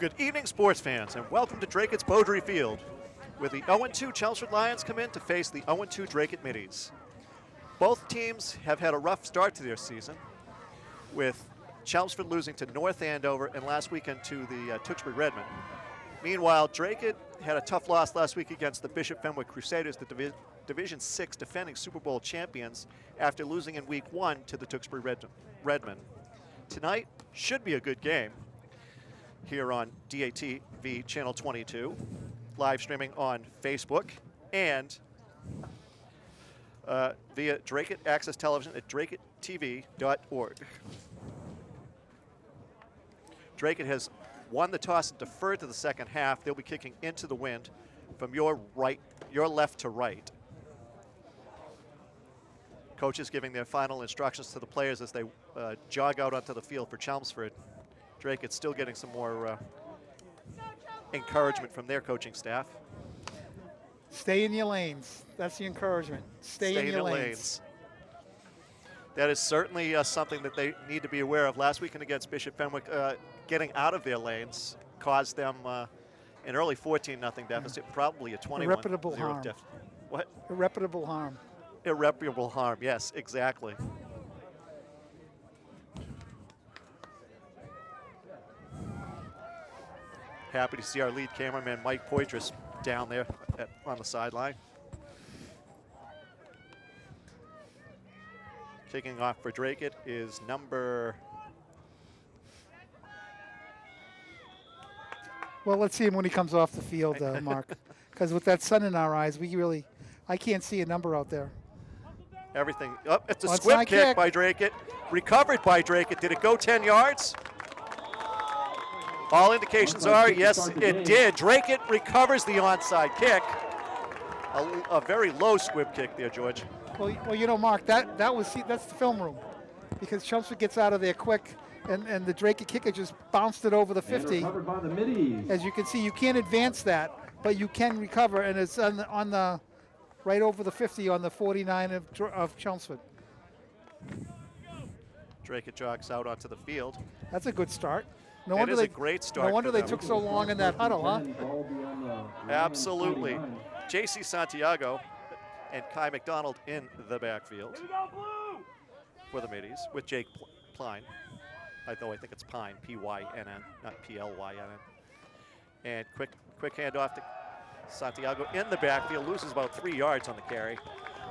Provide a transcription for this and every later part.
Good evening, sports fans, and welcome to Drakett's Beaudry Field, where the 0-2 Chelmsford Lions come in to face the 0-2 Drakeit Middies. Both teams have had a rough start to their season, with Chelmsford losing to North Andover and last weekend to the Tewksbury Redmen. Meanwhile, Drakeit had a tough loss last week against the Bishop Fenwick Crusaders, the Division 6 defending Super Bowl champions, after losing in Week 1 to the Tewksbury Redmen. Tonight should be a good game here on DATV Channel 22, live streaming on Facebook, and via Drakeit Access Television at drakettv.org. Drakeit has won the toss and deferred to the second half. They'll be kicking into the wind from your left to right. Coaches giving their final instructions to the players as they jog out onto the field for Chelmsford. Drakeit's still getting some more encouragement from their coaching staff. Stay in your lanes. That's the encouragement. Stay in your lanes. That is certainly something that they need to be aware of. Last weekend against Bishop Fenwick, getting out of their lanes caused them an early 14-0 deficit, probably a 21-0 Irreparable harm. deficit. What? Irreparable harm. Irreparable harm, yes, exactly. Happy to see our lead cameraman, Mike Poitras, down there on the sideline. Kicking off for Drakeit is number... Well, let's see him when he comes off the field, Mark. Because with that sun in our eyes, I can't see a number out there. Everything. Oh, it's a squib kick by Drakeit. Recovered by Drakeit. Did it go 10 yards? All indications are, yes, it did. Drakeit recovers the onside kick. A very low squib kick there, George. Well, you know, Mark, that's the film room, because Chelmsford gets out of there quick, and the Drakeit kicker just bounced it over the 50. By the middies. As you can see, you can't advance that, but you can recover, and it's on the right over the 50 on the 49 of Chelmsford. Drakeit jogs out onto the field. That's a good start. No It is a great start. No wonder they took so long in that huddle, huh? Absolutely. J.C. Santiago and Kai McDonald in the backfield for the Middies with Jake Pline. Although I think it's Pine, P-Y-N-N, not P-L-Y-N-N. And quick handoff to Santiago in the backfield, loses about 3 yards on the carry.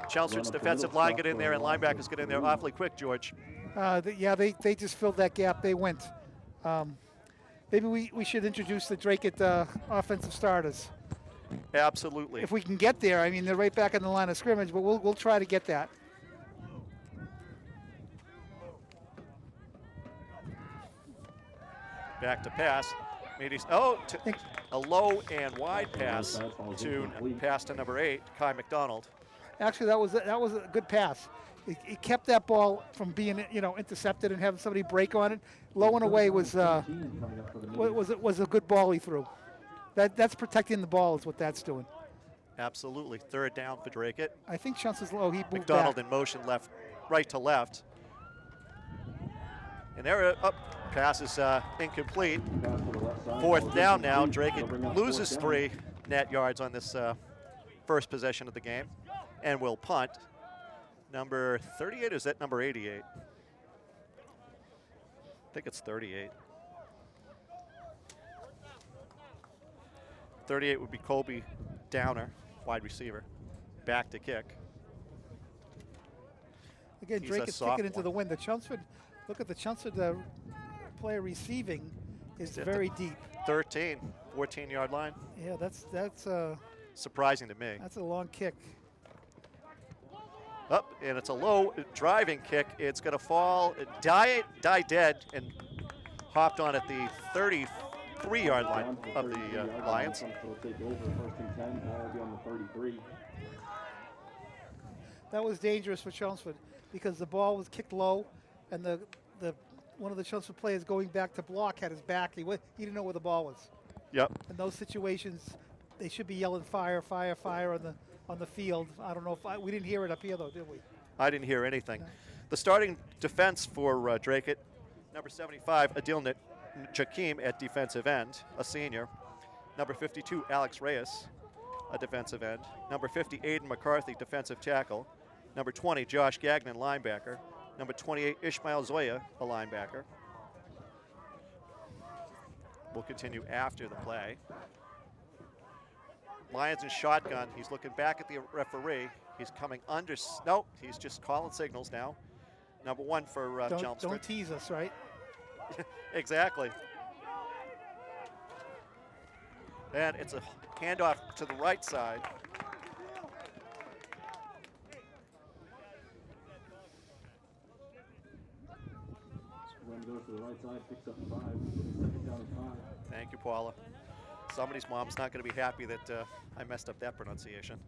Chelmsford's defensive line get in there and linebackers get in there awfully quick, George. Yeah, they just filled that gap. They went. Maybe we should introduce the Drakeit offensive starters. Absolutely. If we can get there, I mean, they're right back in the line of scrimmage, but we'll try to get that. Back to pass. A low and wide pass to number 8, Kai McDonald. Actually, that was a good pass. It kept that ball from being, intercepted and having somebody break on it. Low and away was a good ball he threw. That's protecting the ball is what that's doing. Absolutely. Third down for Drakeit. I think chances low. He moved McDonald back. in motion, right to left. And there, pass is incomplete. Fourth down now. Drakeit loses 3 net yards on this first possession of the game and will punt. Number 38, or is that number 88? I think it's 38. 38 would be Colby Downer, wide receiver. Back to kick. Again, Drakeit's kicking into the wind. Look at the Chelmsford player receiving is very deep. 14-yard line. Yeah, that's surprising to me. That's a long kick. Up, and it's a low driving kick. It's going to fall, die dead, and hopped on at the 33-yard line of the Lions. That was dangerous for Chelmsford because the ball was kicked low, and the one of the Chelmsford players going back to block had his back. He didn't know where the ball was. Yep. In those situations, they should be yelling fire, fire, fire on the field. I don't know if we didn't hear it up here though, did we? I didn't hear anything. No. The starting defense for Drakeit, number 75, Adil Jakeem at defensive end, a senior. Number 52, Alex Reyes, a defensive end. Number 50, Aiden McCarthy, defensive tackle. Number 20, Josh Gagnon, linebacker. Number 28, Ishmael Zoya, a linebacker. We'll continue after the play. Lions in shotgun. He's looking back at the referee. He's coming under. Nope, he's just calling signals now. Number 1 for Chelmsford. Don't tease us, right? Exactly. And it's a handoff to the right side. Goes to the right side, picks up 5. Second down and 5. Thank you, Paula. Somebody's mom's not going to be happy that I messed up that pronunciation.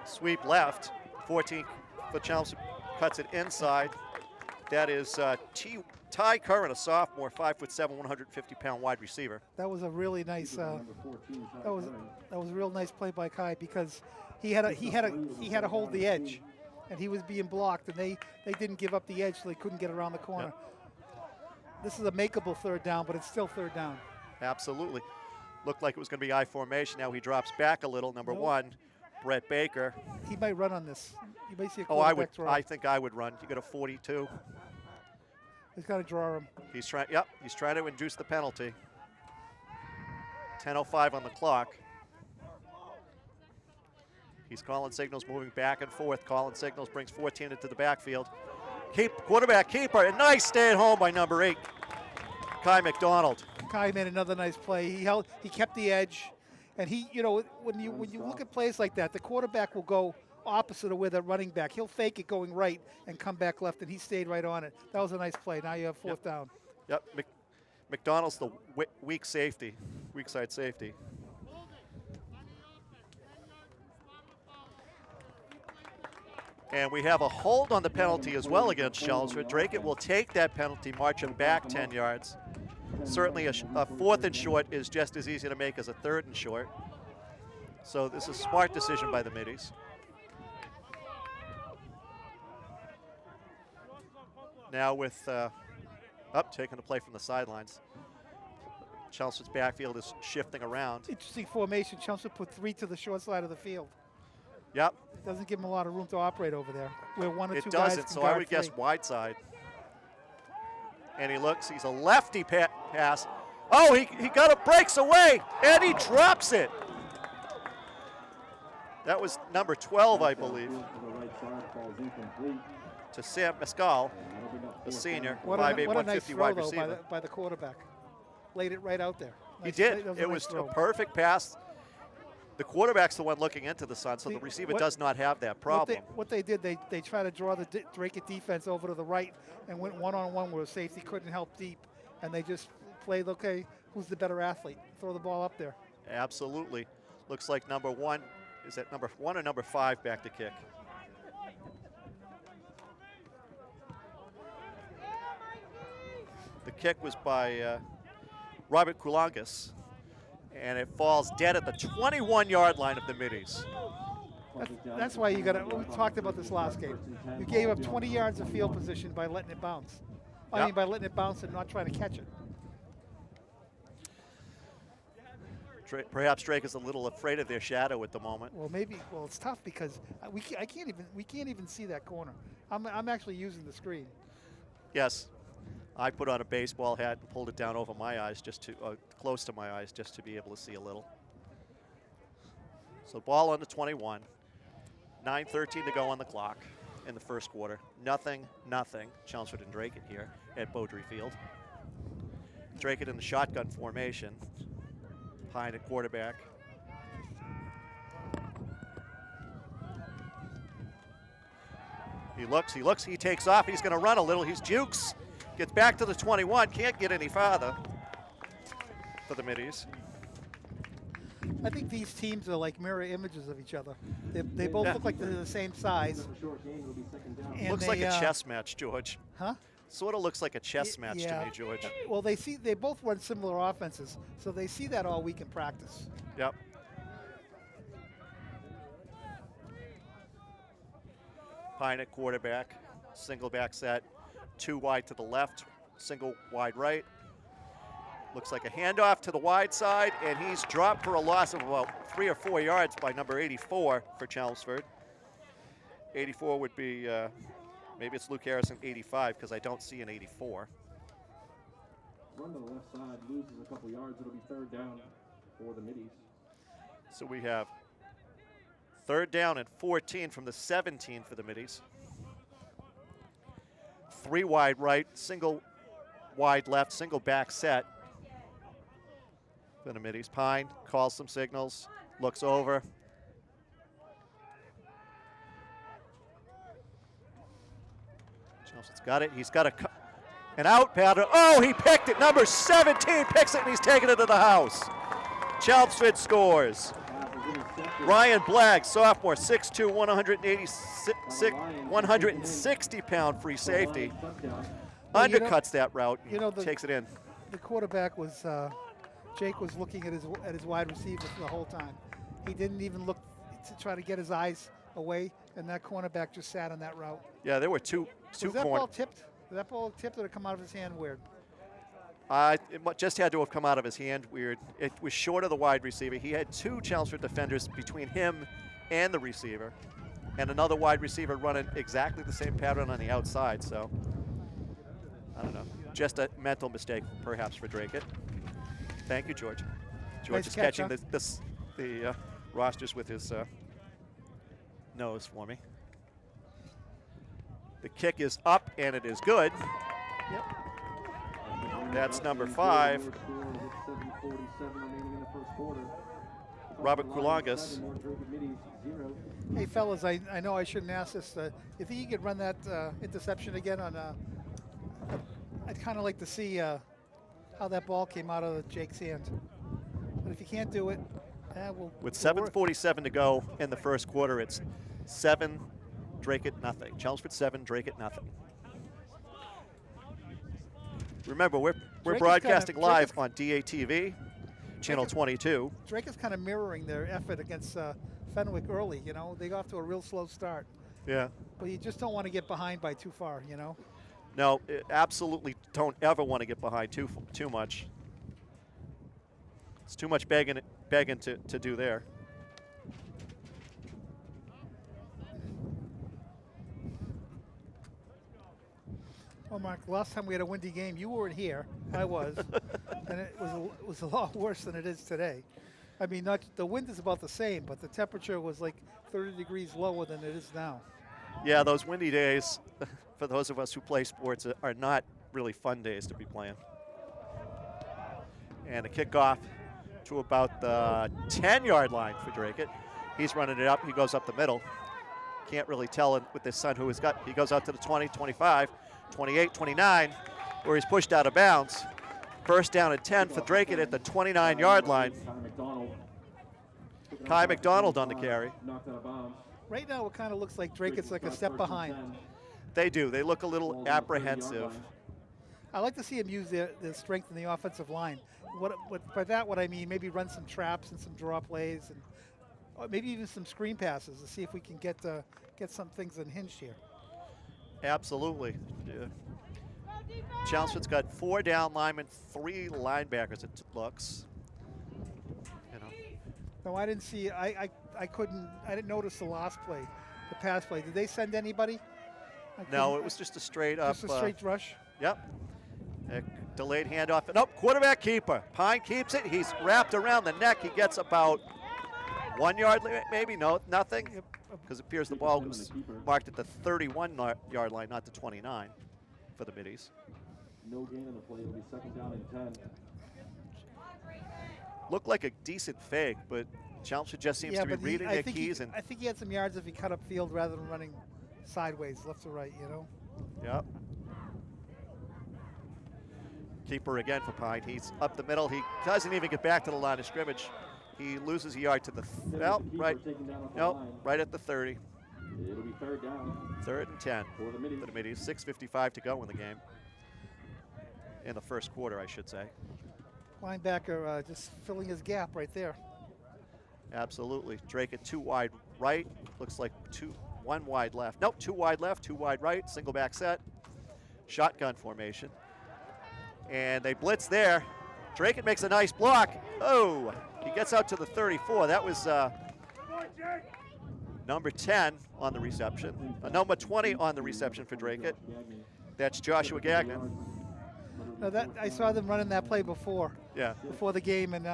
Sweep left. 14 for Chelmsford, cuts it inside. That is Ty Curran, a sophomore, 5'7", 150-pound wide receiver. That was a really nice. That was a real nice play by Kai because he had to hold the edge, and he was being blocked, and they didn't give up the edge, so they couldn't get around the corner. Yep. This is a makeable third down, but it's still third down. Absolutely. Looked like it was going to be I formation. Now he drops back a little. Number 1, Brett Baker. He might run on this. You might see a I would. quarterback throw. I think I would run. You got a 42. He's got to draw him. He's trying. Yep. He's trying to induce the penalty. 10:05 on the clock. He's calling signals, moving back and forth. Calling signals, brings 14 into the backfield. Quarterback keeper. A nice stay at home by number 8, Kai McDonald. Kai made another nice play. He kept the edge, and when you look at plays like that, the quarterback will go opposite of where the running back. He'll fake it going right and come back left, and he stayed right on it. That was a nice play. Now you have fourth down. Yep. McDonald's the weak side safety. And we have a hold on the penalty as well against Chelmsford. Drakeit will take that penalty, march him back 10 yards. Certainly a 4th and short is just as easy to make as a 3rd and short. So this is a smart decision by the middies. Now with taking the play from the sidelines. Chelmsford's backfield is shifting around. Interesting formation. Chelmsford put 3 to the short side of the field. Yep. Doesn't give him a lot of room to operate over there. Where 1 or 2 It guys doesn't, can so guard I would guess 3. wide side. And he looks, he's a lefty pass. Oh, he got it, breaks away, and he drops it. That was number 12, I believe. To Sam Mescal, the senior, 5'8", What a 150 nice throw, wide though, receiver. by the quarterback. Laid it right out there. He Nice did. play. It was a perfect pass. The quarterback's the one looking into the sun, so the receiver does not have that problem. What they did, they tried to draw the Drakeit defense over to the right and went one-on-one where safety couldn't help deep, and they just played, okay, who's the better athlete? Throw the ball up there. Absolutely. Looks like number 1, is that number 1 or number 5 back to kick? The kick was by Robert Kulangas, and it falls dead at the 21-yard line of the middies. That's why you got to, we talked about this last game. You gave up 20 yards of field position by letting it bounce. I mean, by letting it bounce and not trying to catch it. Perhaps Drake is a little afraid of their shadow at the moment. Well, maybe. Well, it's tough because we can't even see that corner. I'm actually using the screen. Yes, I put on a baseball hat and pulled it down over my eyes, just to close to my eyes, just to be able to see a little. So ball on the 21. 9:13 to go on the clock in the first quarter. Nothing. Chelmsford and Drakeit here at Beaudry Field. Drakeit in the shotgun formation. Pine at quarterback. He looks, he takes off, he's gonna run a little, he's jukes. Gets back to the 21, can't get any farther for the middies. I think these teams are like mirror images of each other. They both look like they're the same size. Looks like a chess match, George. Huh? Sort of looks like a chess match to me, George. Well, they both run similar offenses, so they see that all week in practice. Yep. Pine at quarterback. single back set, 2 wide to the left, single wide right. Looks like a handoff to the wide side, and he's dropped for a loss of about 3 or 4 yards by number 84 for Chelmsford. 84 would be, maybe it's Luke Harrison, 85, because I don't see an 84. Run to the left side, loses a couple yards. It'll be 3rd down for the middies. So we have 3rd down and 14 from the 17 for the middies. 3 wide right, single wide left, single back set for the middies. Pine calls some signals, looks over. Chelmsford's got it. He's got an out pattern. Oh, he picked it. Number 17 picks it, and he's taking it to the house. Chelmsford scores. Ryan Blagg, sophomore, 6'2", 160-pound free safety. Undercuts that route, takes it in. The quarterback was, Jake was looking at his wide receiver the whole time. He didn't even look to try to get his eyes away, and that cornerback just sat on that route. Yeah, there were two Was that ball tipped? Was that ball tipped or did it come out of his hand weird? It just had to have come out of his hand weird. It was short of the wide receiver. He had 2 Chelmsford defenders between him and the receiver, and another wide receiver running exactly the same pattern on the outside. So, I don't know. Just a mental mistake, perhaps, for Drake. Thank you, George. George Nice is catch, catching huh? the rosters with his nose for me. The kick is up, and it is good. Yep. That's number 5. Robert Kulongas. Hey, fellas, I know I shouldn't ask this. If you could run that interception again on, I'd kind of like to see how that ball came out of Jake's hand. But if you can't do it, with 7:47 to go in the first quarter, it's 7, Drake at nothing. Chelmsford 7, Drake at nothing. Remember, we're broadcasting live on DATV, channel 22. Drake is kind of mirroring their effort against Fenwick early. You know, they got off to a real slow start. Yeah. But you just don't want to get behind by too far. You know. No, absolutely don't ever want to get behind too much. It's too much begging to do there. Well, Mark, last time we had a windy game, you weren't here. I was, and it was a lot worse than it is today. I mean, the wind is about the same, but the temperature was like 30 degrees lower than it is now. Yeah, those windy days, for those of us who play sports, are not really fun days to be playing. And a kickoff to about the 10-yard line for Drake. He's running it up. He goes up the middle. Can't really tell with his son who he goes out to the 20, 25, 28, 29, where he's pushed out of bounds. First down and 10 for Drake at the 29-yard line. Kai McDonald on the carry. Right now, it kind of looks like Drake is like a step behind. They do. They look a little apprehensive. I like to see him use their strength in the offensive line. By that, what I mean, maybe run some traps and some draw plays, and maybe even some screen passes to see if we can get some things unhinged here. Absolutely. Yeah. Chelmsford's got 4 down linemen, 3 linebackers, it looks. You know. No, I didn't see. I didn't notice the last play, the pass play. Did they send anybody? No, it was just a straight up. Just a straight rush. Yep. A delayed handoff. Nope, quarterback keeper. Pine keeps it. He's wrapped around the neck. He gets about 1 yard, maybe. No, nothing. Because it appears the ball was marked at the 31-yard line, not the 29 for the middies. No gain in the play. It'll be 2nd down and 10. Looked like a decent fake, but Chelmsford just seems to be reading their keys. I think he had some yards if he cut up field rather than running sideways, left to right, you know? Yep. Keeper again for Pine. He's up the middle. He doesn't even get back to the line of scrimmage. He loses a yard to the right at the 30. It'll be 3rd down. 3rd and 10 for the middies. 6:55 to go in the game. In the first quarter, I should say. Linebacker just filling his gap right there. Absolutely. Drake at 2 wide right. Looks like 2 one wide left. Nope, two wide left, two wide right, single back set, shotgun formation. And they blitz there. Draken makes a nice block. Oh, he gets out to the 34. That was number 10 on the reception. Number 20 on the reception for Draken. That's Joshua Gagnon. No, that I saw them running that play before. Yeah. Before the game, and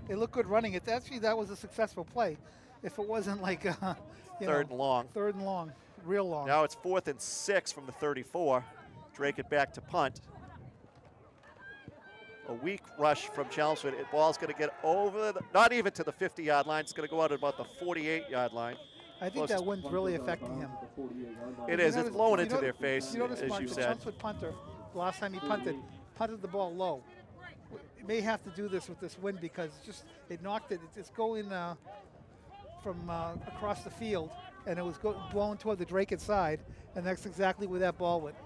they looked good running it. Actually, that was a successful play. If it wasn't like Third and long. Third and long, real long. Now it's 4th and 6 from the 34. Draken back to punt. A weak rush from Chelmsford. The ball's going to get over, not even to the 50-yard line. It's going to go out at about the 48-yard line. I think that wind's really affecting him. It is. It's blowing into their face, as you the said. Chelmsford punter, the last time he punted the ball low. It may have to do this with this wind because it knocked it. It's going from across the field, and it was blowing toward the Draken side, and that's exactly where that ball went.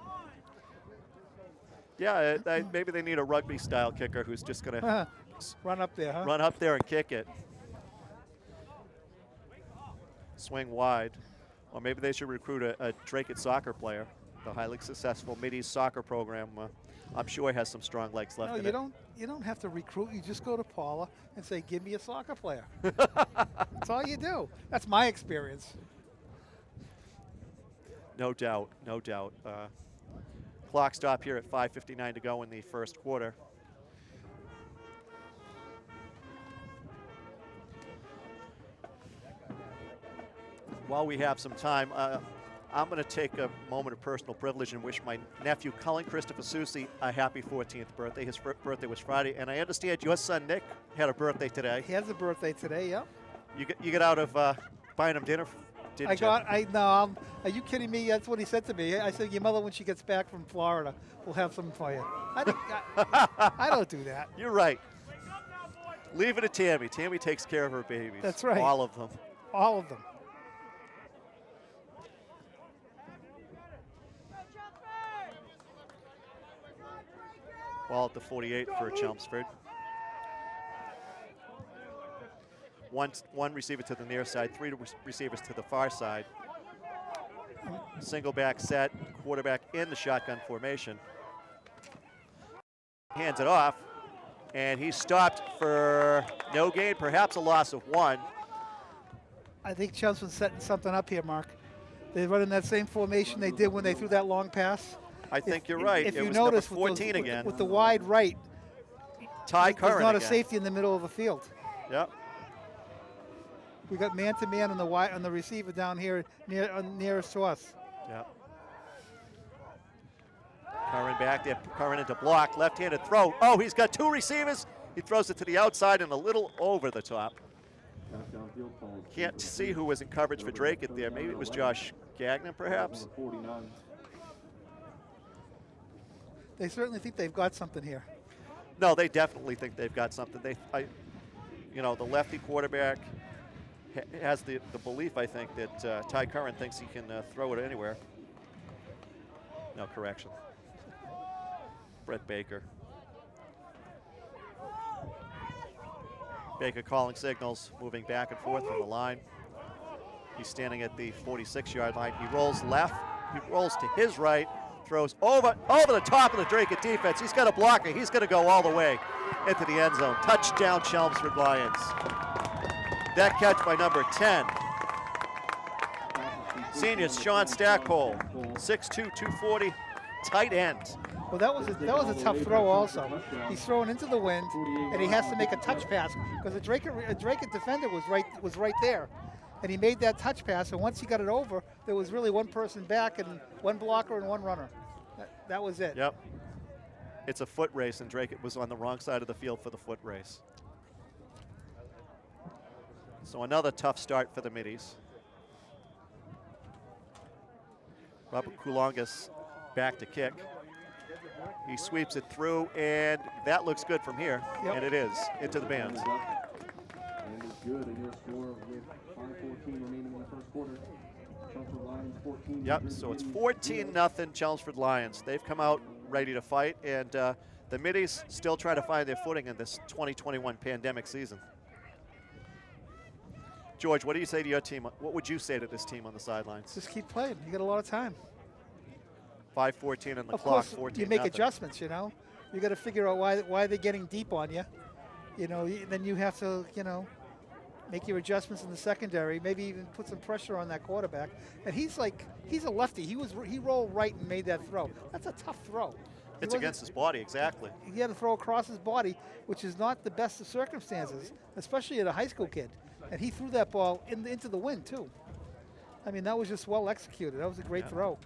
Yeah, maybe they need a rugby-style kicker who's just going to run up there, huh? Run up there and kick it. Swing wide. Or maybe they should recruit a Draken soccer player. The highly successful Middies soccer program, I'm sure has some strong legs left in it. You don't have to recruit. You just go to Paula and say, give me a soccer player. That's all you do. That's my experience. No doubt, no doubt. Clock stop here at 5:59 to go in the first quarter. While we have some time, I'm going to take a moment of personal privilege and wish my nephew, Cullen Christopher Susi, a happy 14th birthday. His birthday was Friday, and I understand your son, Nick, had a birthday today. He has a birthday today, yeah. You get out of buying him dinner, didn't you? Are you kidding me? That's what he said to me. I said, your mother, when she gets back from Florida, will have something for you. I don't do that. You're right. Leave it to Tammy. Tammy takes care of her babies. That's right. All of them. All of them. Ball at the 48 for Chelmsford. One receiver to the near side, three receivers to the far side. Single back set, quarterback in the shotgun formation. Hands it off, and he's stopped for no gain, perhaps a loss of 1. I think Chelmsford's setting something up here, Mark. They're running that same formation they did when they threw that long pass. I think you're right. If it you was notice, number 14 again. with the wide right, Ty Curran there's not again. a safety in the middle of the field. Yep. We got man-to-man on the receiver down here nearest to us. Yep. Curran back there. Curran into block. Left-handed throw. Oh, he's got 2 receivers. He throws it to the outside and a little over the top. Can't see who was in coverage for Drake there. Maybe it was Josh Gagnon, perhaps. They certainly think they've got something here. No, they definitely think they've got something. The lefty quarterback has the belief, I think, that Ty Curran thinks he can throw it anywhere. No, correction. Brett Baker. Baker calling signals, moving back and forth from the line. He's standing at the 46-yard line. He rolls left. He rolls to his right. Throws over the top of the Drake defense. He's got a blocker. He's going to go all the way into the end zone. Touchdown, Chelmsford Lions. That catch by number 10. Senior Sean Stackpole, 6'2", 240, tight end. Well, that was a tough throw also. He's throwing into the wind, and he has to make a touch pass because a Drake defender was right there. And he made that touch pass, and once he got it over, there was really one person back and one blocker and one runner. That was it. Yep. It's a foot race, and Drake was on the wrong side of the field for the foot race. So another tough start for the Middies. Robert Kulongas back to kick. He sweeps it through, and that looks good from here. Yep. And it is, into the bands. And it's good, and your score with 5:14 remaining in the first quarter. Chelmsford Lions 14. Yep, so it's 14-0 Chelmsford Lions. They've come out ready to fight, and the Middies still trying to find their footing in this 2021 pandemic season. George, what do you say to your team? What would you say to this team on the sidelines? Just keep playing. You got a lot of time. 5:14 on the Of clock, course, 14 you make nothing. adjustments, you know. You got to figure out why they're getting deep on you. You know, then you have to, you know, make your adjustments in the secondary, maybe even put some pressure on that quarterback. And he's a lefty. He rolled right and made that throw. That's a tough throw. It's against his body, exactly. He had to throw across his body, which is not the best of circumstances, especially at a high school kid. And he threw that ball into the wind, too. I mean, that was just well executed. That was a great throw.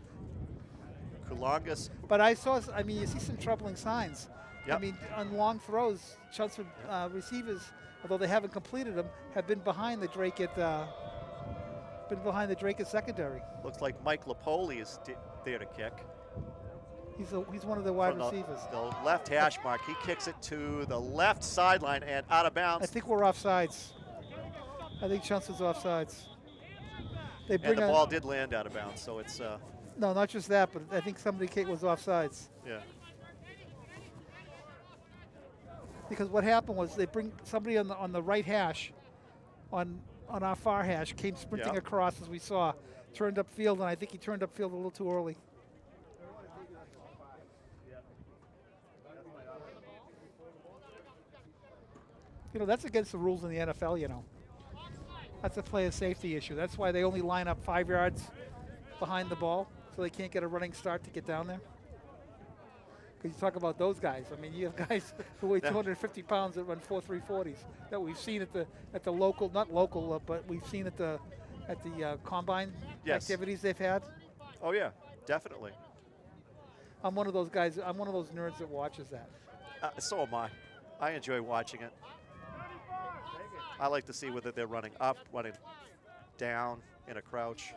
Kulongas. But you see some troubling signs. Yep. I mean, on long throws, Chelmsford receivers, although they haven't completed them, have been behind the Drake at secondary. Looks like Mike Lapoli is there to kick. He's one of the wide From receivers. the left hash mark. He kicks it to the left sideline and out of bounds. I think we're offsides. I think Chelmsford's offsides. They And bring the ball did land out of bounds, so it's no, not just that, but I think somebody was offsides. yeah. Because what happened was they bring somebody on the right hash, on our far hash, came sprinting Yeah. across as we saw, turned upfield, and I think he turned upfield a little too early. You know, that's against the rules in the NFL, you know. That's a player safety issue. That's why they only line up 5 yards behind the ball, so they can't get a running start to get down there. Because you talk about those guys. I mean, you have guys who weigh 250 pounds that run 4.340s that we've seen at the local, not local, but we've seen at the combine activities they've had. Oh yeah, definitely. I'm one of those guys. I'm one of those nerds that watches that. So am I. I enjoy watching it. I like to see whether they're running up, running down, in a crouch.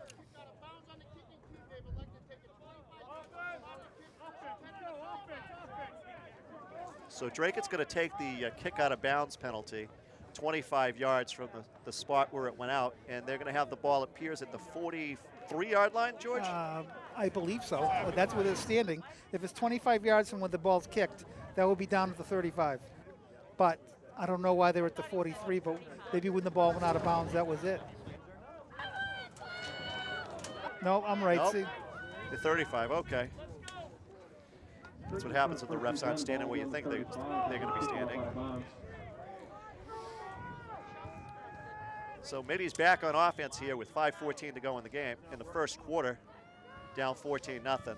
So Drakett's going to take the kick out of bounds penalty, 25 yards from the spot where it went out, and they're going to have the ball, it appears, at the 43-yard line, George? I believe so. That's where they're standing. If it's 25 yards from when the ball's kicked, that would be down at the 35. But I don't know why they were at the 43, but maybe when the ball went out of bounds, that was it. No, I'm right. Nope. See, The 35, okay. That's what happens when the refs aren't standing where you think they're going to be standing. So Mitty's back on offense here with 5:14 to go in the game in the first quarter, down 14-0.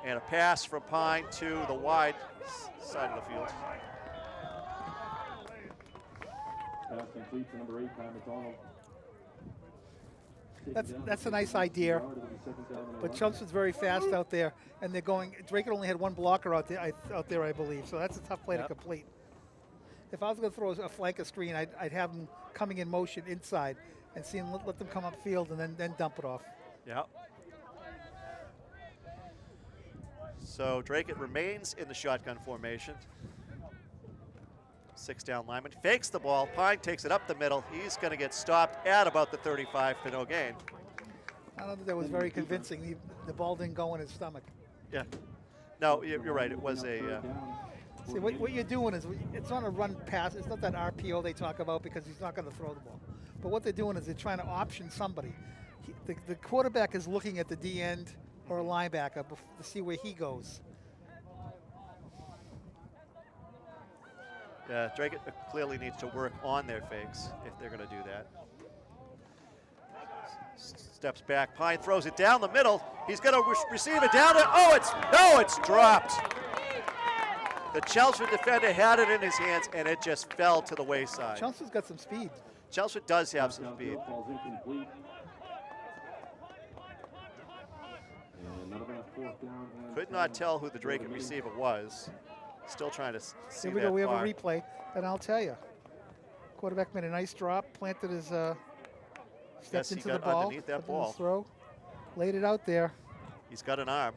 And a pass from Pine to the wide side of the field. Pass complete to number 8, Ty McDonald. that's a nice idea. But Chelmsford's very fast out there, and they're going. Drake only had one blocker out there, I believe. So that's a tough play to complete. If I was going to throw a flanker screen, I'd have them coming in motion inside and let them come upfield and then dump it off. Yeah. So Drake remains in the shotgun formation. 6 down lineman fakes the ball. Pine takes it up the middle. He's going to get stopped at about the 35 for no gain. I don't think that was very convincing. The ball didn't go in his stomach. Yeah. No, you're right. It was a. See, what you're doing is it's not a run pass. It's not that RPO they talk about because he's not going to throw the ball. But what they're doing is they're trying to option somebody. The quarterback is looking at the D end or a linebacker to see where he goes. Yeah, Drake clearly needs to work on their fakes if they're going to do that. Steps back. Pine throws it down the middle. He's going to receive it down. It's dropped. The Chelmsford defender had it in his hands, and it just fell to the wayside. Chelmsford's got some speed. Chelmsford does have some speed. Could not tell who the Drake receiver was. Still trying to see Here we that go. We have far. a replay, and I'll tell you. Quarterback made a nice drop, planted his steps he into got the ball, underneath that put in his ball. throw, laid it out there. He's got an arm.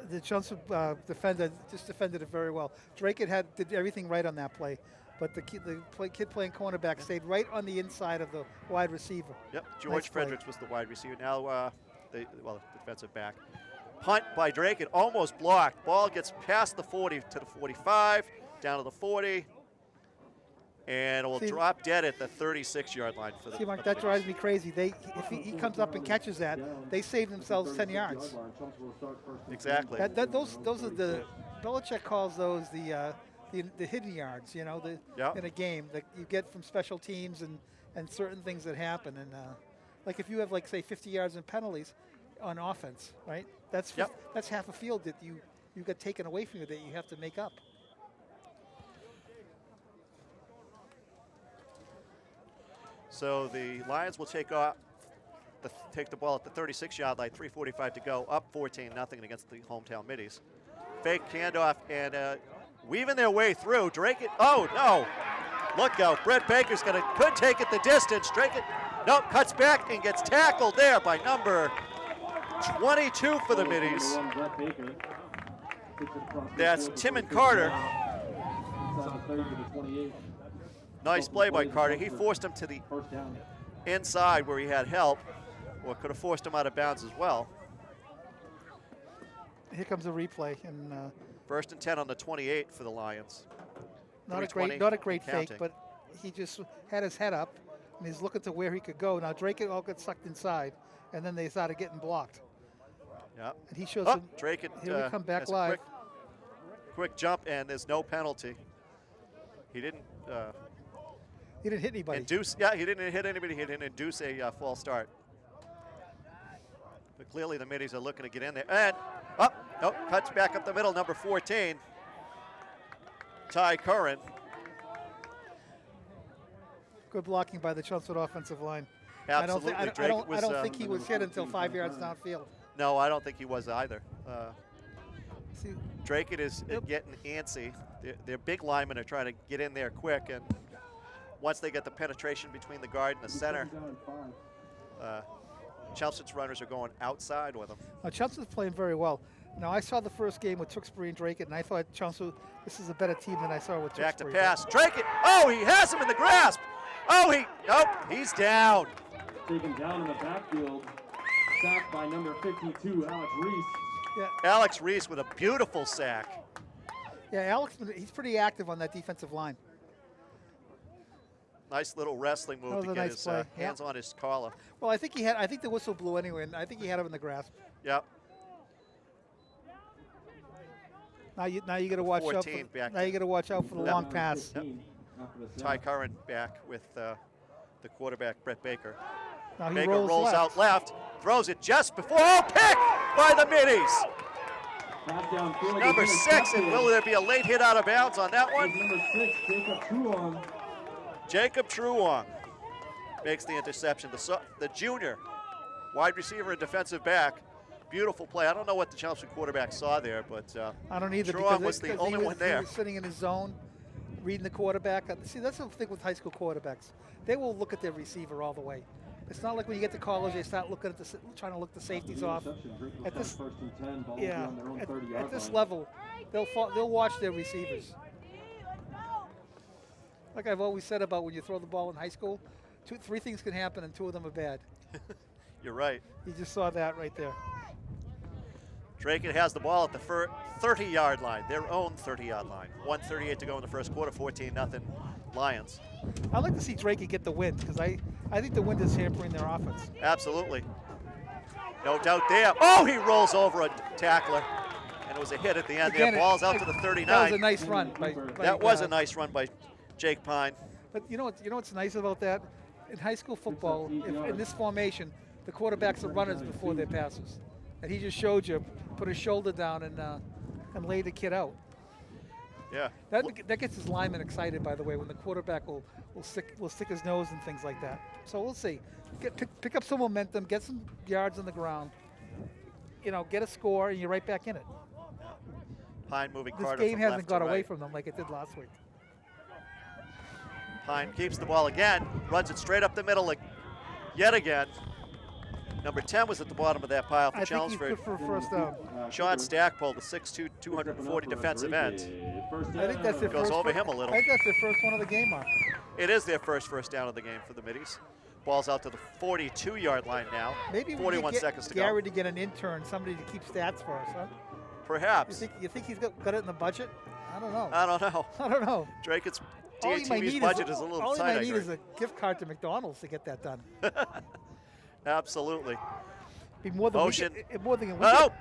The Chelmsford defender just defended it very well. Drake did everything right on that play, but the kid playing cornerback stayed right on the inside of the wide receiver. Yep, George Nice play. Fredericks was the wide receiver. Now, the defensive back. Punt by Drake, it almost blocked. Ball gets past the 40 to the 45, down to the 40. And it will drop dead at the 36-yard line for the. See, Mark, that drives me crazy. If he comes up and catches that, they save themselves 10 yards. Exactly. Those are the Belichick calls those the hidden yards. You know, in a game that you get from special teams and certain things that happen. And like if you have like say 50 yards in penalties on offense, right? That's half a field that you got taken away from you that you have to make up. So the Lions will take the ball at the 36-yard line, 3:45 to go, up 14-0 against the hometown Middies. Fake handoff and weaving their way through. Drake it. Oh no! Look out! Brett Baker's could take it the distance. Drake it. Nope. Cuts back and gets tackled there by number 22 for the Middies. That's Timon Carter. Nice play by Carter. He forced him to the inside where he had help, or could have forced him out of bounds as well. Here comes a replay, and 1st and 10 on the 28 for the Lions. Not a great fake, but he just had his head up, and he's looking to where he could go. Now Drake all got sucked inside, and then they started getting blocked. Yep. And he shows him. Drake Here we come back live. Quick jump, and there's no penalty. He didn't. He didn't hit anybody. He didn't hit anybody. He didn't induce a false start. But clearly the Middies are looking to get in there. And cuts back up the middle, number 14, Ty Curran. Good blocking by the Chelmsford offensive line. Absolutely. I don't think he was hit until 5 yards downfield. No, I don't think he was either. See, Drake is getting antsy. Their big linemen are trying to get in there quick, and once they get the penetration between the guard and the center, Chelmsford's runners are going outside with them. Now, Chelmsford's playing very well. Now, I saw the first game with Tewksbury and Drake, and I thought Chelmsford, this is a better team than I saw with Tewksbury. Back to pass. Drake it. Oh, he has him in the grasp. He's down. Taken down in the backfield. Sacked by number 52, Alex Reese. Yeah. Alex Reese with a beautiful sack. Yeah, Alex, he's pretty active on that defensive line. Nice little wrestling move to get his hands on his collar. Well, I think the whistle blew anyway, and I think he had him in the grasp. Yep. Now you got to watch out. Now you got to watch out for the long pass. Yep. Ty Curran back with the quarterback Brett Baker. Now he Baker rolls out left, throws it just before pick by the Middies. Number 6, and will there be a late hit out of bounds on that one? Number 6, Jacob Truong. Jacob Truong makes the interception. The junior wide receiver and defensive back. Beautiful play. I don't know what the Chelmsford quarterback saw there, but I don't either. Truong was the only one there. He was sitting in his zone, reading the quarterback. See, that's the thing with high school quarterbacks. They will look at their receiver all the way. It's not like when you get to college, they start looking at trying to look the safeties off. At this, at this level, they'll watch their receivers. Like I've always said about when you throw the ball in high school, 3 things can happen and 2 of them are bad. You're right. You just saw that right there. Drake has the ball at the 30-yard line, their own 30-yard line. 1:38 to go in the first quarter, 14-0 Lions. I'd like to see Drake get the wind because I think the wind is hampering their offense. Absolutely. No doubt there. Oh, he rolls over a tackler, and it was a hit at the end. Again, there. Ball's out to the 39. That was a nice run. That was a nice run by Jake Pine. But you know what's nice about that? In high school football, in this formation, the quarterbacks are runners before their passes. And he just showed you, put his shoulder down and laid the kid out. Yeah. That gets his lineman excited, by the way, when the quarterback will stick his nose and things like that. So we'll see. Pick up some momentum, get some yards on the ground, get a score, and you're right back in it. Pine moving this Carter game from hasn't left got to away right. from them like it did last week. Pine keeps the ball again, runs it straight up the middle yet again. Number 10 was at the bottom of that pile for Chelmsford. I think he's good for a first down. Sean Stackpole, the 6'2", 240 defensive end. I think that's their Goes first. over him a little. I think that's their first one of the game, Mark. It is their first down of the game for the Middies. Ball's out to the 42-yard line now. Maybe 41 seconds to go. Gary to get an intern, somebody to keep stats for us, huh? Perhaps. You think he's got it in the budget? I don't know. I don't know. I don't know. Drake, it's DATV's budget is a little all tight. you might need is a gift card to McDonald's to get that done. Absolutely. Be more than Motion. more than a week. Oh,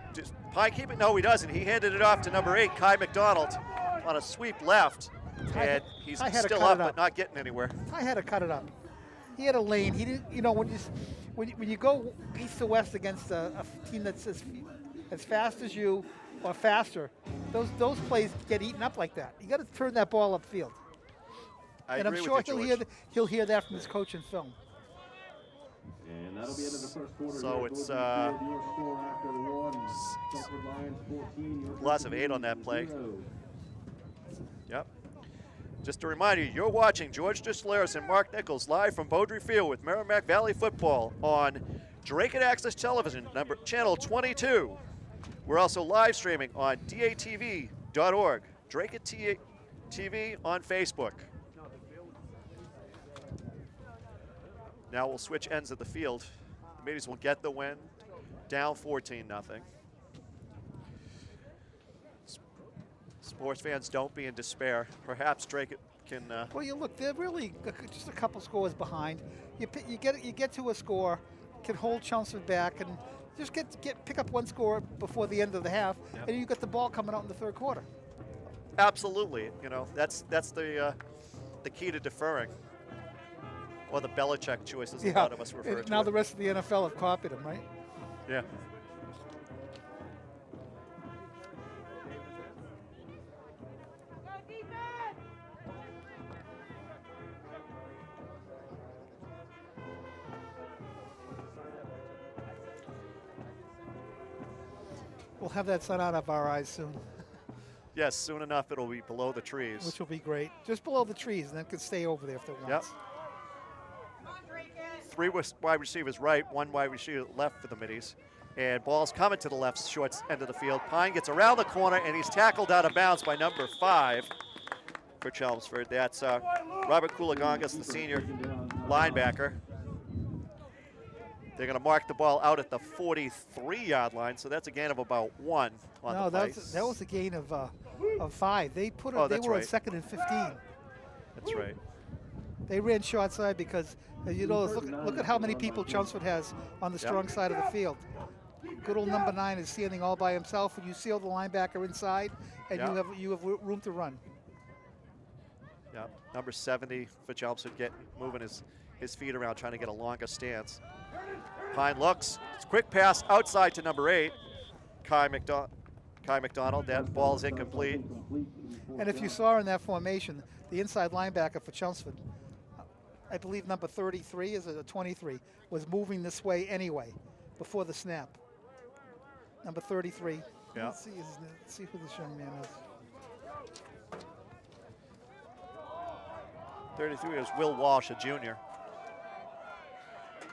Pine keep it. No, he doesn't. He handed it off to number 8, Kai McDonald, on a sweep left, and he's still up, but not getting anywhere. I had to cut it up. He had a lane. He didn't. You know, when you go east to west against a team that's as fast as you or faster, those plays get eaten up like that. You got to turn that ball upfield. I and agree I'm sure with you, George. he'll hear that from his coach in film. And that'll be it in the first quarter. So it's loss of 8 on that play. Yep. Just a reminder, you're watching George DeSolaris and Mark Nichols live from Beaudry Field with Merrimack Valley Football on Dracut Access Television, channel 22. We're also live streaming on datv.org, Dracut TV on Facebook. Now we'll switch ends of the field. The Middies will get the win, down 14-0. Sports fans, don't be in despair. Perhaps Drake can. Well, you look, they're really just a couple scores behind. You get to a score, can hold Chelmsford back, and just pick up one score before the end of the half, and you got the ball coming out in the third quarter. Absolutely, you know that's the key to deferring, or the Belichick choice, as a lot of us refer to Now it. the rest of the NFL have copied him, right? Yeah. We'll have that sun out of our eyes soon, Yes, soon enough it'll be below the trees. which will be great. Just below the trees, and then could stay over there if it Yep. wants. 3 wide receivers right, 1 wide receiver left for the Middies. And ball's coming to the left short end of the field. Pine gets around the corner, and he's tackled out of bounds by number 5 for Chelmsford. That's Robert Kulagongas, the senior linebacker. They're going to mark the ball out at the 43-yard line, so that's a gain of about 1 on the play. that was a gain of 5. They put Oh, they that's were right. on 2nd and 15. That's right. They ran short side because, you know, look at how many people Chelmsford has on the strong side of the field. Good old number 9 is standing all by himself, and you seal the linebacker inside, and you have room to run. Yeah, number 70 for Chelmsford moving his feet around, trying to get a longer stance. Pine looks. It's a quick pass outside to number 8, Kai McDonald. That ball's incomplete. And if you saw in that formation, the inside linebacker for Chelmsford, I believe number 33, is it a 23, was moving this way anyway before the snap. Number 33. Yeah. Let's see who this young man is. 33 is Will Walsh, a junior.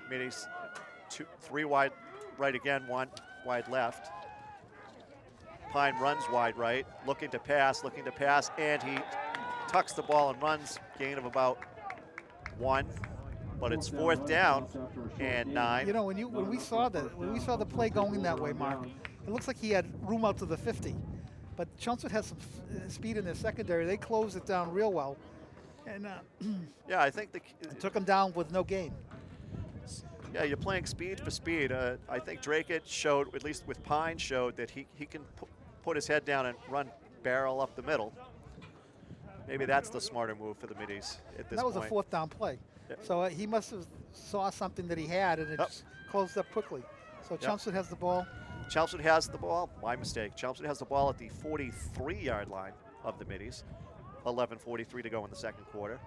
Middies 3 wide right again, 1 wide left. Pine runs wide right, looking to pass, and he tucks the ball and runs, gain of about 1. But it's 4th down and 9. You know, when we saw the play going that way, Mark, it looks like he had room out to the 50. But Chelmsford has some speed in their secondary. They closed it down real well, and Yeah, I think took him down with no gain. Yeah, you're playing speed for speed. I think Dracut showed, at least with Pine, showed that he can put his head down and run barrel up the middle. Maybe that's the smarter move for the Middies at this point. That was a 4th down play. Yep. So he must have saw something that he had, and it just closed up quickly. So Chelmsford has the ball. Chelmsford has the ball. My mistake. Chelmsford has the ball at the 43-yard line of the Middies. 11:43 to go in the second quarter,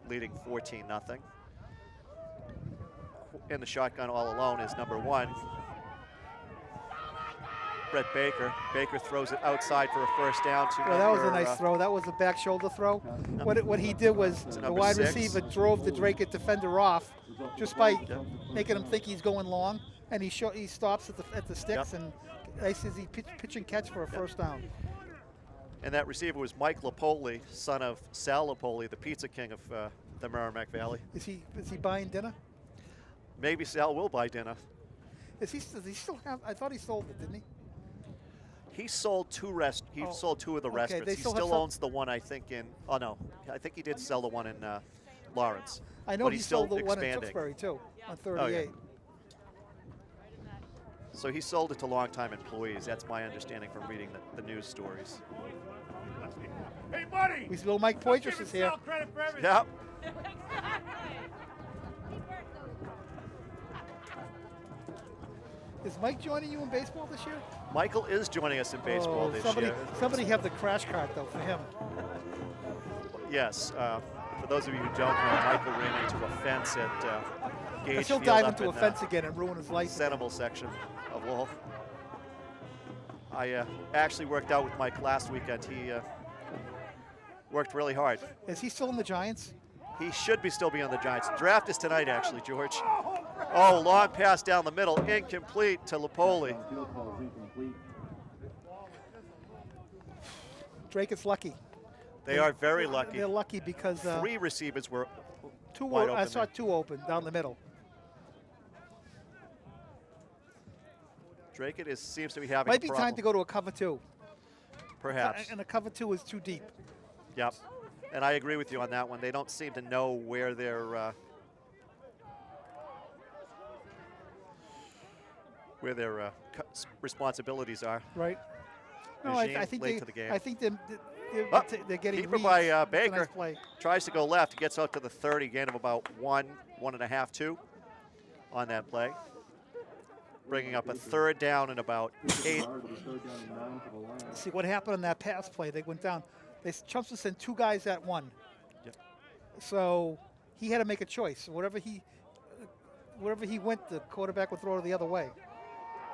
leading 14-0. In the shotgun all alone is number 1, Brett Baker. Baker throws it outside for a first down to Well, that was a nice throw. That was a back shoulder throw. What he did was the wide 6. receiver drove the Dracut defender off just by making him think he's going long, and he stops at the sticks, and he says he pitch and catch for a first down. And that receiver was Mike Lapoli, son of Sal Lapoli, the pizza king of the Merrimack Valley. Is he buying dinner? Maybe Sal will buy dinner. Does he still have? I thought he sold it, didn't he? He sold sold two of the restaurants. they He still have still some- owns the one, I think, in. Oh no, I think he did sell the one in Lawrence. I know but he he's still sold the one in expanding. Tewksbury too, on Oh, yeah. 38. So he sold it to longtime employees. That's my understanding from reading the news stories. Hey, buddy! We see little Mike Poitras is here. Credit for everything. Yep. Is Mike joining you in baseball this year? Michael is joining us in baseball this year. Somebody have the crash cart though for him. Yes. For those of you who don't know, Michael ran into a fence at Gage He'll Field dive up into in a fence again and ruin his life. Sentinel section of Lowell. I actually worked out with Mike last weekend. He worked really hard. Is he still in the Giants? He should still be on the Giants. Draft is tonight, actually, George. Oh, long pass down the middle, incomplete to Lipoli. Field goal is incomplete. Drake is lucky. They are very lucky. They're lucky because 3 receivers were two. wide open I saw there. 2 open down the middle. Drake seems to be having Might a be problem. time to go to a cover 2. Perhaps. And a cover 2 is too deep. Yep. And I agree with you on that one. They don't seem to know where their responsibilities are. Right. No, Regime I think late they. to the game. I think Oh, they're getting keeper reads. by It's a Baker. nice play. Tries to go left. He gets out to the 30, gain of about 1.5, 2 on that play. Bringing up a 3rd down and about 8. Yard with a 3rd down and 9 for the Lions. See what happened on that pass play. They went down. Chelmsford sent 2 guys at 1. Yep. So he had to make a choice. Wherever he went, the quarterback would throw it the other way.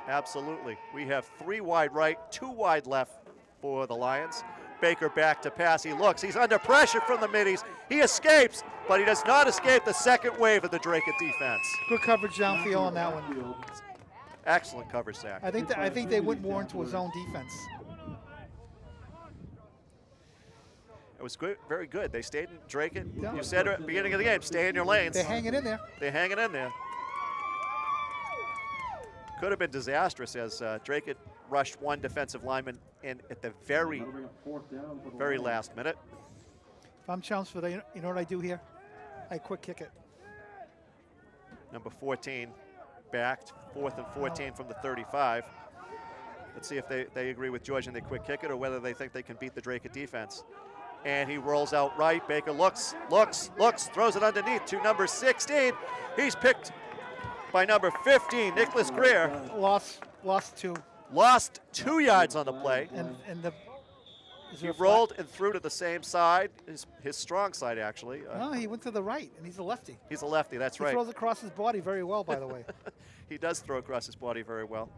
Absolutely. We have 3 wide right, 2 wide left for the Lions. Baker back to pass. He looks. He's under pressure from the middies. He escapes, but he does not escape the second wave of the Drake defense. Good coverage downfield on that one. Field. Excellent cover sack. I think they went more into a zone defense. It was good, very good. They stayed in Drake. Yeah. You said at the beginning of the game, stay in your lanes. They're hanging in there. They're hanging in there. Could have been disastrous as Drake had rushed 1 defensive lineman in at the very, That'll bring up 4th down for the very Lions. last minute. If I'm Chelmsford, you know what I do here? I quick kick it. Number 14 backed, 4th and 14 from the 35. Let's see if they agree with George and they quick kick it or whether they think they can beat the Drake defense. And he rolls out right. Baker looks, throws it underneath to number 16. He's picked by number 15, Nicholas Greer. Lost 2. Lost 2 yards on the play. And the. Is He there a rolled and threw to the same side, his strong side actually. No, he went to the right, and he's a lefty. He's a lefty, that's He right. throws across his body very well, by the way. He does throw across his body very well.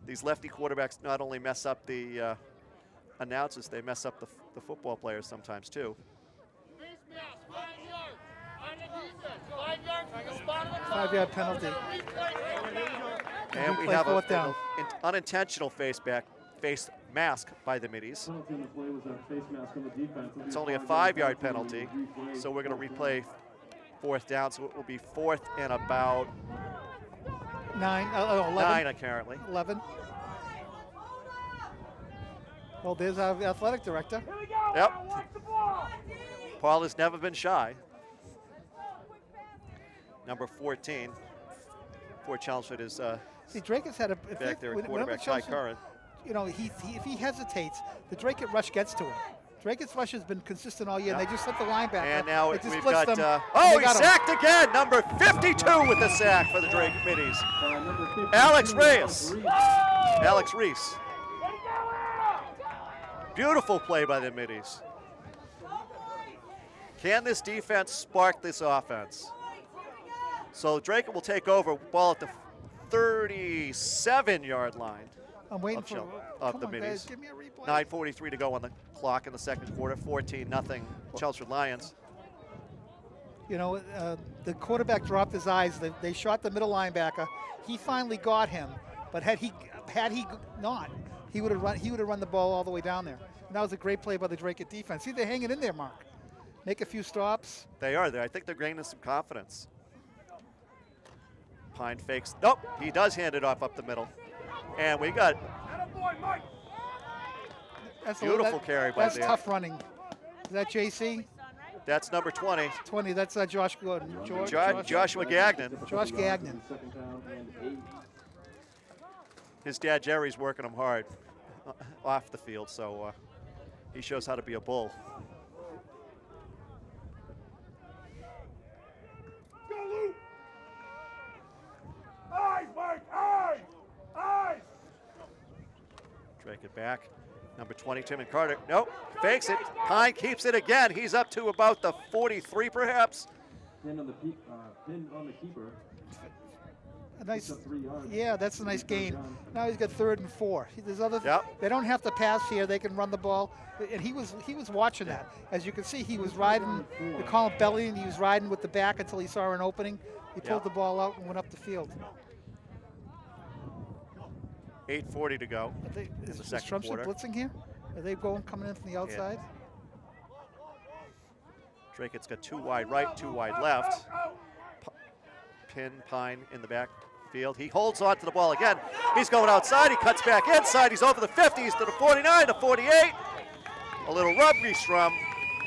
These lefty quarterbacks not only mess up the announcers, they mess up the football players sometimes too. 5-yard penalty. And we Replay have an 4th down. unintentional face mask by the middies. Penalty on the play was a face mask on the defense. It'll be It's only a 5-yard 5-yard penalty. penalty, so we're going to replay 4th down, so it will be 4th and about 11. 9 apparently. 11. Well, there's our athletic director. Yep. Paul has never been shy. Number 14 for Chelmsford is See, Drake has had a. back there at whenever quarterback, Ty Chelmsford, Curran. you know, if he hesitates, the Drake rush gets to him. Drake's rush has been consistent all year, and they just let the linebacker. And now it just we've splits got, them, oh, and they he got him. sacked again. Number 52 with the sack for the Drake middies. Alex Reyes. Alex Reese. Beautiful play by the middies. Can this defense spark this offense? So Drake will take over, ball at the 37-yard line I'm waiting of for of the come on, middies. guys, give me a replay. 9:43 to go on the clock in the second quarter. 14-0 Chelmsford Lions. You know, the quarterback dropped his eyes. They shot the middle linebacker. He finally got him, but had he not, he would have run the ball all the way down there. And that was a great play by the Drake defense. See, they're hanging in there, Mark. Make a few stops. They are there. I think they're gaining some confidence. Pine fakes. Nope, he does hand it off up the middle. And we got Beautiful carry by That's there. tough running. Is that JC? That's number 20, 20. That's Josh Gordon. Joshua Gagnon. Josh Gagnon. Second down and 8. His dad Jerry's working him hard off the field, so he shows how to be a bull. Go, Lou! Eyes, Mike! Eyes! Eyes! Drake it back. Number 20, Tim and Carter. Nope, fakes it. Pine keeps it again. He's up to about the 43, perhaps. Pin on the keeper. A nice. Up 3 yards. Yeah, that's a nice gain. Now he's got 3rd and 4. There's other. Yep. They don't have to pass here. They can run the ball. And he was watching that. As you can see, he was riding. They call him belly, and he was riding with the back until he saw an opening. He pulled the ball out and went up the field. 8:40 to go. Is the second Chelmsford quarter. blitzing here? Are they coming in from the outside? Drake's got 2 wide right, 2 wide left. Pine in the backfield. He holds on to the ball again. He's going outside. He cuts back inside. He's over the 50. He's to the 49, the 48. A little rugby scrum.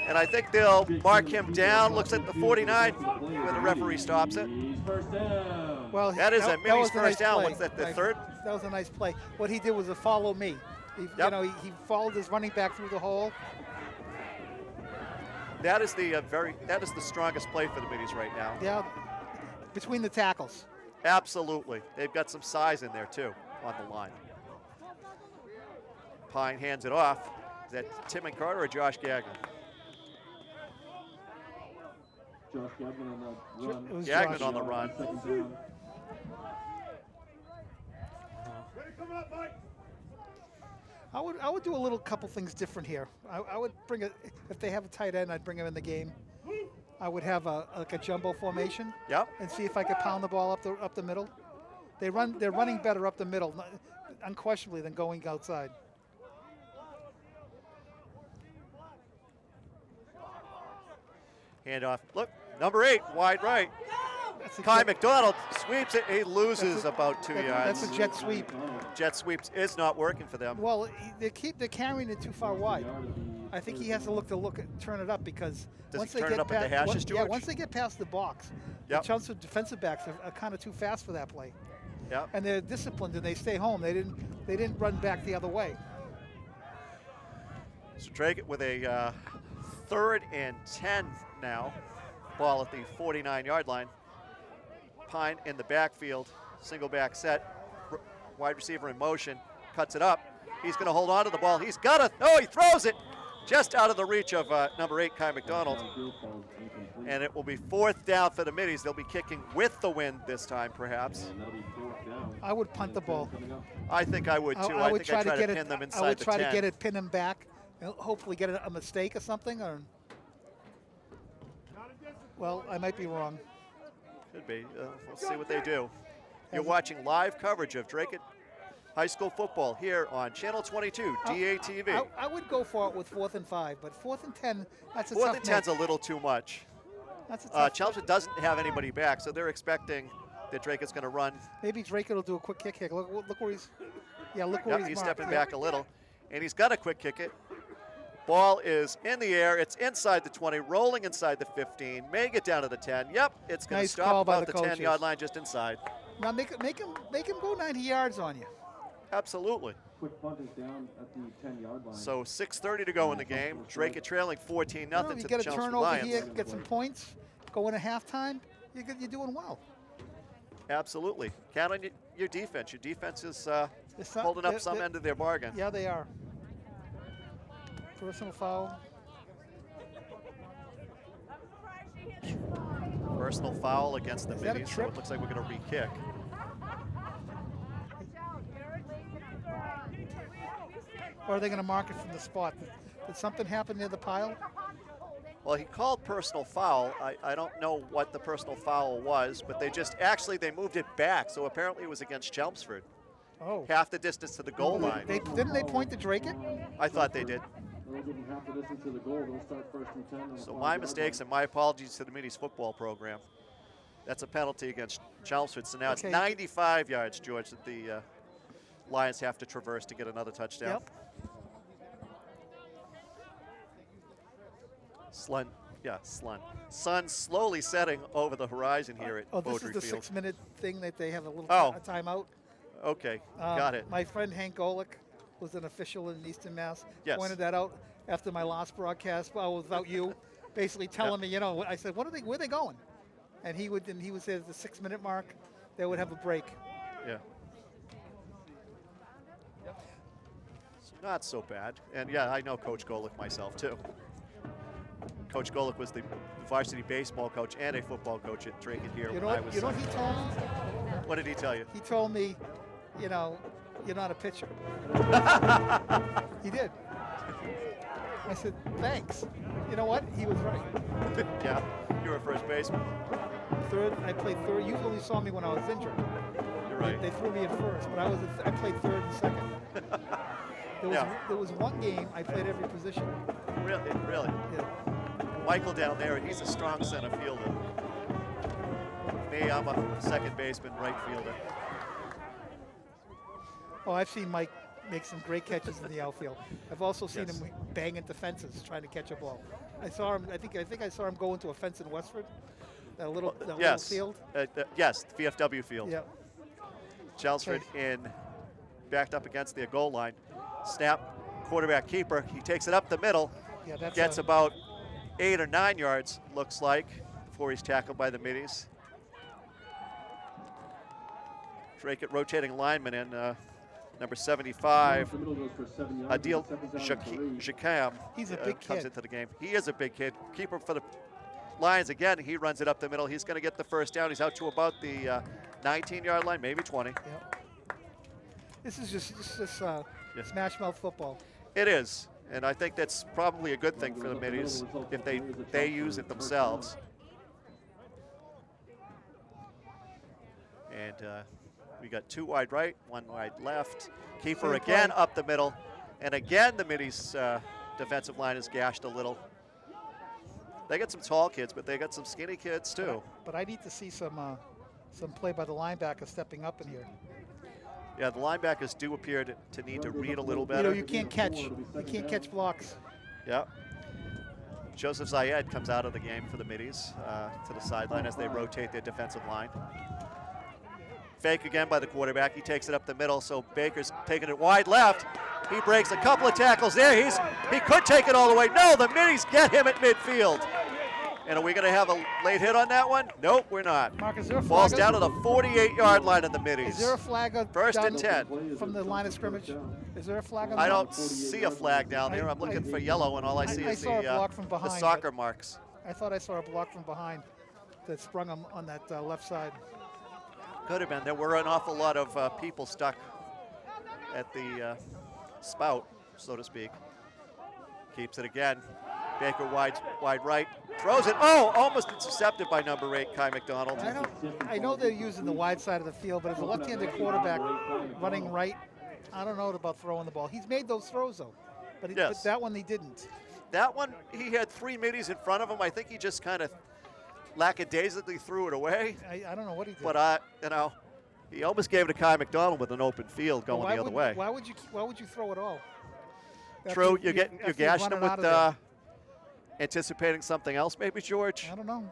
And I think they'll mark him down. Looks like the 49 where the referee stops it. First down. Well, That is a was Minnie's a first nice down. play. What's that, the third? That was a nice play. What he did was a follow me. He, he followed his running back through the hole. That is the strongest play for the Middies right now. Yeah, between the tackles. Absolutely. They've got some size in there too on the line. Pine hands it off. Is that Tim and Carter or Josh Gagnon? Josh Gagnon on the run. It was Gagnon Josh. on the run. Second down. Ready, come up, Mike! I would do a little couple things different here. I would bring it, if they have a tight end, I'd bring him in the game. I would have like a jumbo formation. Yep. And see if I could pound the ball up the middle. They're running better up the middle, unquestionably, than going outside. Hand off. Look, number 8, wide right. That's a Kai jet- McDonald sweeps it. He loses about 2 yards. That's a jet sweep. Jet sweeps is not working for them. Well, they're carrying it too far wide. I think he has to turn it up because Does once he they turn get it up at the past, hashes, George? once they get past the box, Yep. the Chelmsford defensive backs are kind of too fast for that play, Yep. and they're disciplined and they stay home. They didn't run back the other way. So Drake with a 3rd and 10 now. Ball at the 49-yard line. Pine in the backfield, single back set, wide receiver in motion, cuts it up. He's going to hold on to the ball. He's got it. No, he throws it just out of the reach of number 8, Kai McDonald. And it will be 4th down for the Middies. They'll be kicking with the wind this time, perhaps. And that'll be 4th down. I would punt the ball. I think I would too. I would think I'd try to get pin them I inside would the try 10. to get it, pin them back, and hopefully get a mistake or something. Or, well, I might be wrong. Could be. We'll see what they do. You're watching live coverage of Drake High School football here on Channel 22, DATV. I would go for it with 4th and 5, but 4th and 10, that's a 4th tough and 10's make. a little too much. That's a tough Chelmsford doesn't have anybody back, so they're expecting that Drake is going to run. Maybe Drake will do a quick kick here. Look where he's. Yeah, look Yep, where he's he's marked. stepping back a little, and he's got a quick kick it. Ball is in the air. It's inside the 20, rolling inside the 15. May get down to the 10. Yep, it's going to Nice stop call by about the the coaches. 10-yard line, just inside. Now make him go 90 yards on you. Absolutely. Quick punt is down at the 10-yard line. So 6:30 to go in the game. Drake is trailing 14-0 You to the get a Chelmsford turnover Lions. here, get some points, go into halftime. You're doing well. Absolutely. Count on your defense. Your defense is It's not- holding up they're- some they're- end of their bargain. Yeah, they are. Personal foul. Personal foul against the Is that a Middies, so trip? it looks like we're going to re-kick. Or are they going to mark it from the spot? Did something happen near the pile? Well, he called personal foul. I don't know what the personal foul was, but they moved it back, so apparently it was against Chelmsford. Oh. Half the distance to the goal line. Didn't they point to Drake it? I thought they did. They'll give them half the distance to the goal. They'll start 1st and 10. on the So 5 my yard mistakes line. and my apologies to the Middies football program. That's a penalty against Chelmsford. So now it's Okay. 95 yards, George, that the Lions have to traverse to get another touchdown. Yep. Slun. Yeah, Slun. Sun slowly setting over the horizon here at Oh, this Beaudry is the Field. 6-minute thing that they have a little Oh. a timeout. Okay, got it. My friend Hank Golick was an official in Eastern Mass. Yes. Pointed that out after my last broadcast. Well, without you, basically telling me, I said, where are they going? And he would say at the 6-minute mark, they would have a break. Yeah. So not so bad. And yeah, I know Coach Golick myself too. Coach Golick was the varsity baseball coach and a football coach at Drake here You when know I what? was. You know what he told me? What did he tell you? He told me, you're not a pitcher. He did. I said, thanks. You know what? He was right. Yeah, you were a first baseman. Third, I played third. You only saw me when I was injured. You're right. They threw me in first, but I played third and second. There was one game I played every position. Really? Yeah. Michael down there, he's a strong center fielder. Me, I'm a second baseman, right fielder. Oh, I've seen Mike make some great catches in the outfield. I've also seen him bang into fences trying to catch a ball. I saw him. I think I saw him go into a fence in Westford. That little field. Yes, the VFW field. Yeah. Chelmsford backed up against their goal line. Snap, quarterback keeper. He takes it up the middle. Yeah, that's gets about 8 or 9 yards, looks like, before he's tackled by the middies. Drake at rotating lineman in number 75, Adil Shakam. He's a big comes kid. into the game. He is a big kid. Keeper for the Lions again. He runs it up the middle. He's going to get the first down. He's out to about the 19-yard line, maybe 20. Yep. This is just smash mouth football. It is, and I think that's probably a good thing for the middies if they use it themselves. And we got 2 wide right, 1 wide left. Keeper again up the middle, and again the middies defensive line is gashed a little. They got some tall kids, but they got some skinny kids too. But I need to see some play by the linebacker stepping up in here. Yeah, the linebackers do appear to need to read a little better. You can't catch blocks. Yeah. Joseph Zayed comes out of the game for the middies to the sideline as they rotate their defensive line. Fake again by the quarterback. He takes it up the middle, so Baker's taking it wide left. He breaks a couple of tackles there. He could take it all the way. No, the middies get him at midfield. And are we going to have a late hit on that one? Nope, we're not. Mark, is there a flag? Ball's down to the 48-yard line of the middies. Is there a flag First and 10 from the line of scrimmage? Is there a flag on I that? don't see a flag down there. I'm looking for yellow, and all I see is saw a block from the behind, soccer marks. I thought I saw a block from behind that sprung him on that left side. Could have been. There were an awful lot of people stuck at the spout, so to speak. Keeps it again. Baker wide right. Throws it. Oh, almost intercepted by number 8, Kai McDonald. I know they're using the wide side of the field, but as a left-handed quarterback running right, I don't know about throwing the ball. He's made those throws, though. But that one he didn't. That one, he had 3 middies in front of him. I think he just kind of lackadaisically threw it away. I don't know what he did. But, he almost gave it to Kai McDonald with an open field going the other way. Why would you throw it all? True, you're gashing him with anticipating something else, maybe, George? I don't know.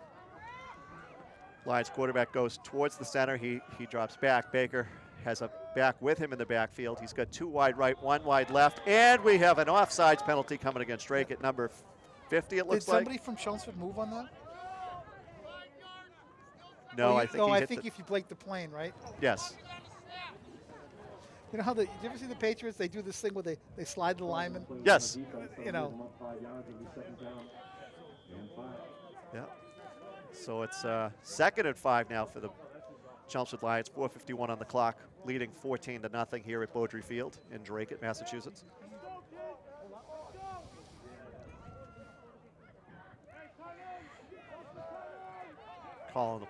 Lions quarterback goes towards the center. He drops back. Baker has a back with him in the backfield. He's got 2 wide right, 1 wide left, and we have an offsides penalty coming against Drake at number 50, it looks like. Did somebody from Chelmsford move on that? No, I think if you break the plane, right? Yes. You know how did you ever see the Patriots? They do this thing where they slide the lineman. Yes. Yeah. So it's 2nd and 5 now for the Chelmsford Lions. 4:51 on the clock, leading 14-0 here at Beaudry Field in Drake, Massachusetts. Calling the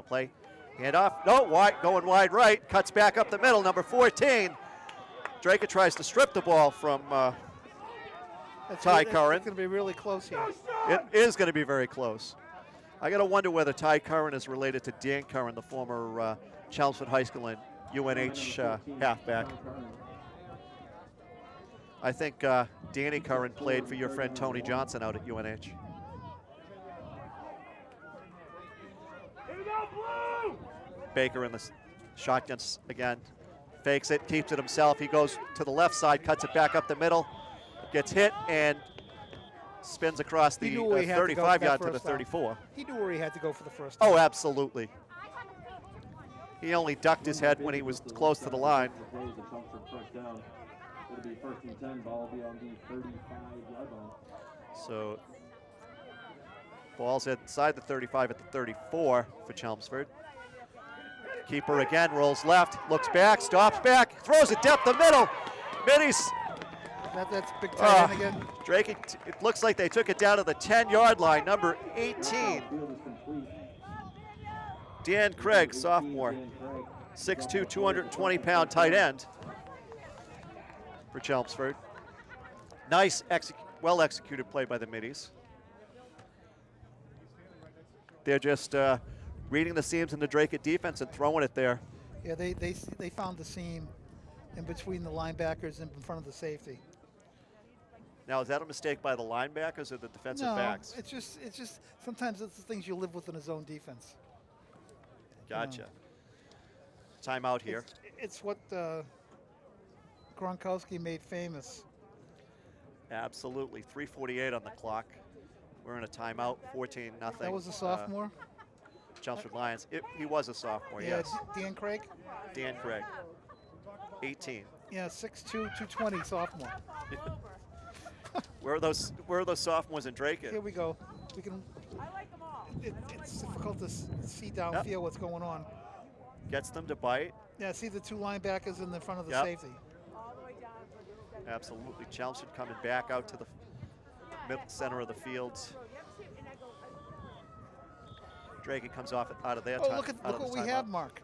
play. Hand off. No, going wide right. Cuts back up the middle. Number 14. Drake tries to strip the ball from Ty Curran. It's going to be really close here. It is going to be very close. I got to wonder whether Ty Curran is related to Dan Curran, the former Chelmsford High School and UNH halfback. I think Danny Curran played for your friend Tony Johnson out at UNH. Baker in the shotguns again. Fakes it, keeps it himself. He goes to the left side, cuts it back up the middle, gets hit, and spins across the 35-yard to the 34. He knew where he had to go for the first time. Oh, absolutely. He only ducked his head when he was close to the line. The Chelmsford first down. It'll be 1st and 10. Ball will be on the 35-yard line. So ball's inside the 35 at the 34 for Chelmsford. Keeper again rolls left, looks back, stops back, throws it depth the middle. Middies. That's big tight end again. Drake, it looks like they took it down to the 10-yard line, number 18. Field is complete. Dan Craig, sophomore, 6'2", 220-pound tight end for Chelmsford. Nice, well-executed play by the middies. They're just reading the seams in the Drake defense and throwing it there. Yeah, they found the seam in between the linebackers and in front of the safety. Now, is that a mistake by the linebackers or the defensive backs? It's just sometimes it's the things you live with in a zone defense. Gotcha. Timeout here. It's what Gronkowski made famous. Absolutely. 3:48 on the clock. We're in a timeout, 14-0. That was a sophomore? Chelmsford Lions. He was a sophomore, Yeah, yes. Dan Craig? Dan Craig. 18. Yeah, 6'2", 220 sophomore. Where are those sophomores in Drake? Here we go. We can. It's difficult to see downfield what's going on. Gets them to bite. Yeah, see the two linebackers in the front of the safety. Absolutely. Chelmsford coming back out to the center of the field. Drake comes off out of their time. Oh, look what we have, Mark.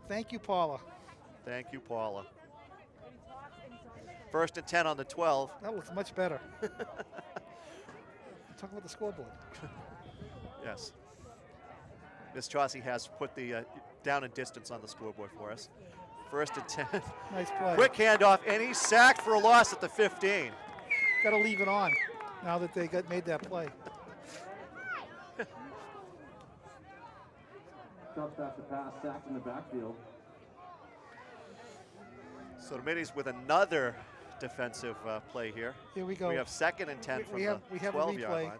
Thank you, Paula. Thank you, Paula. 1st and 10 on the 12. That looks much better. Talk about the scoreboard. Yes. Miss Chauncey has put the down and distance on the scoreboard for us. 1st and 10. Nice play. Quick handoff, and he's sacked for a loss at the 15. Got to leave it on now that they made that play. Drops back the pass, sacked in the backfield. So the middies with another defensive play here. Here we go. We have 2nd and 10 from the 12-yard line.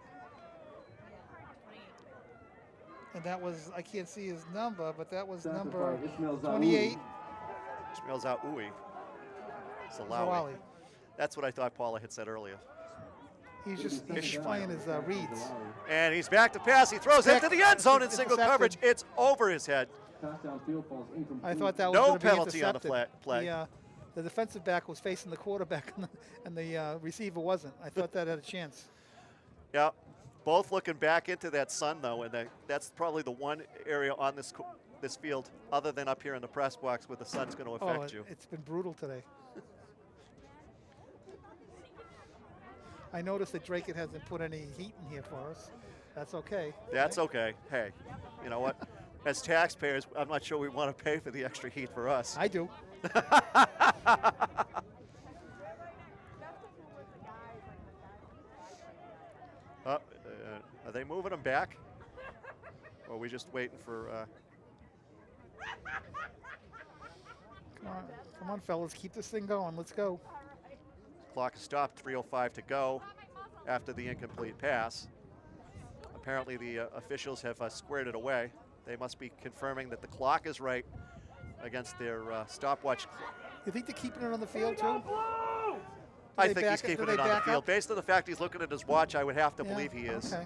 And that was, I can't see his number, but that was Sacrifice, number Ismail Zaoui. 28. Ismail Zaoui. Salawi. Zawali. That's what I thought Paula had said earlier. He's just playing his reads. And he's back to pass. He throws into the end zone in single coverage. It's over his head. Pass downfield falls incomplete. I thought that was No going to be penalty on the intercepted. play. The defensive back was facing the quarterback, and the receiver wasn't. I thought that had a chance. Yeah, both looking back into that sun, though, and that's probably the one area on this field, other than up here in the press box, where the sun's going to affect you. It's been brutal today. I noticed that Drake hasn't put any heat in here for us. That's okay. That's okay. Hey, you know what? As taxpayers, I'm not sure we want to pay for the extra heat for us. I do. Are they moving them back? Or are we just waiting for... Come on, fellas, keep this thing going. Let's go. Clock is stopped, 3:05 to go after the incomplete pass. Apparently the officials have squared it away. They must be confirming that the clock is right against their stopwatch. You think they're keeping it on the field, too? I think he's keeping it on the field. Based on the fact he's looking at his watch, I would have to believe he is. Okay.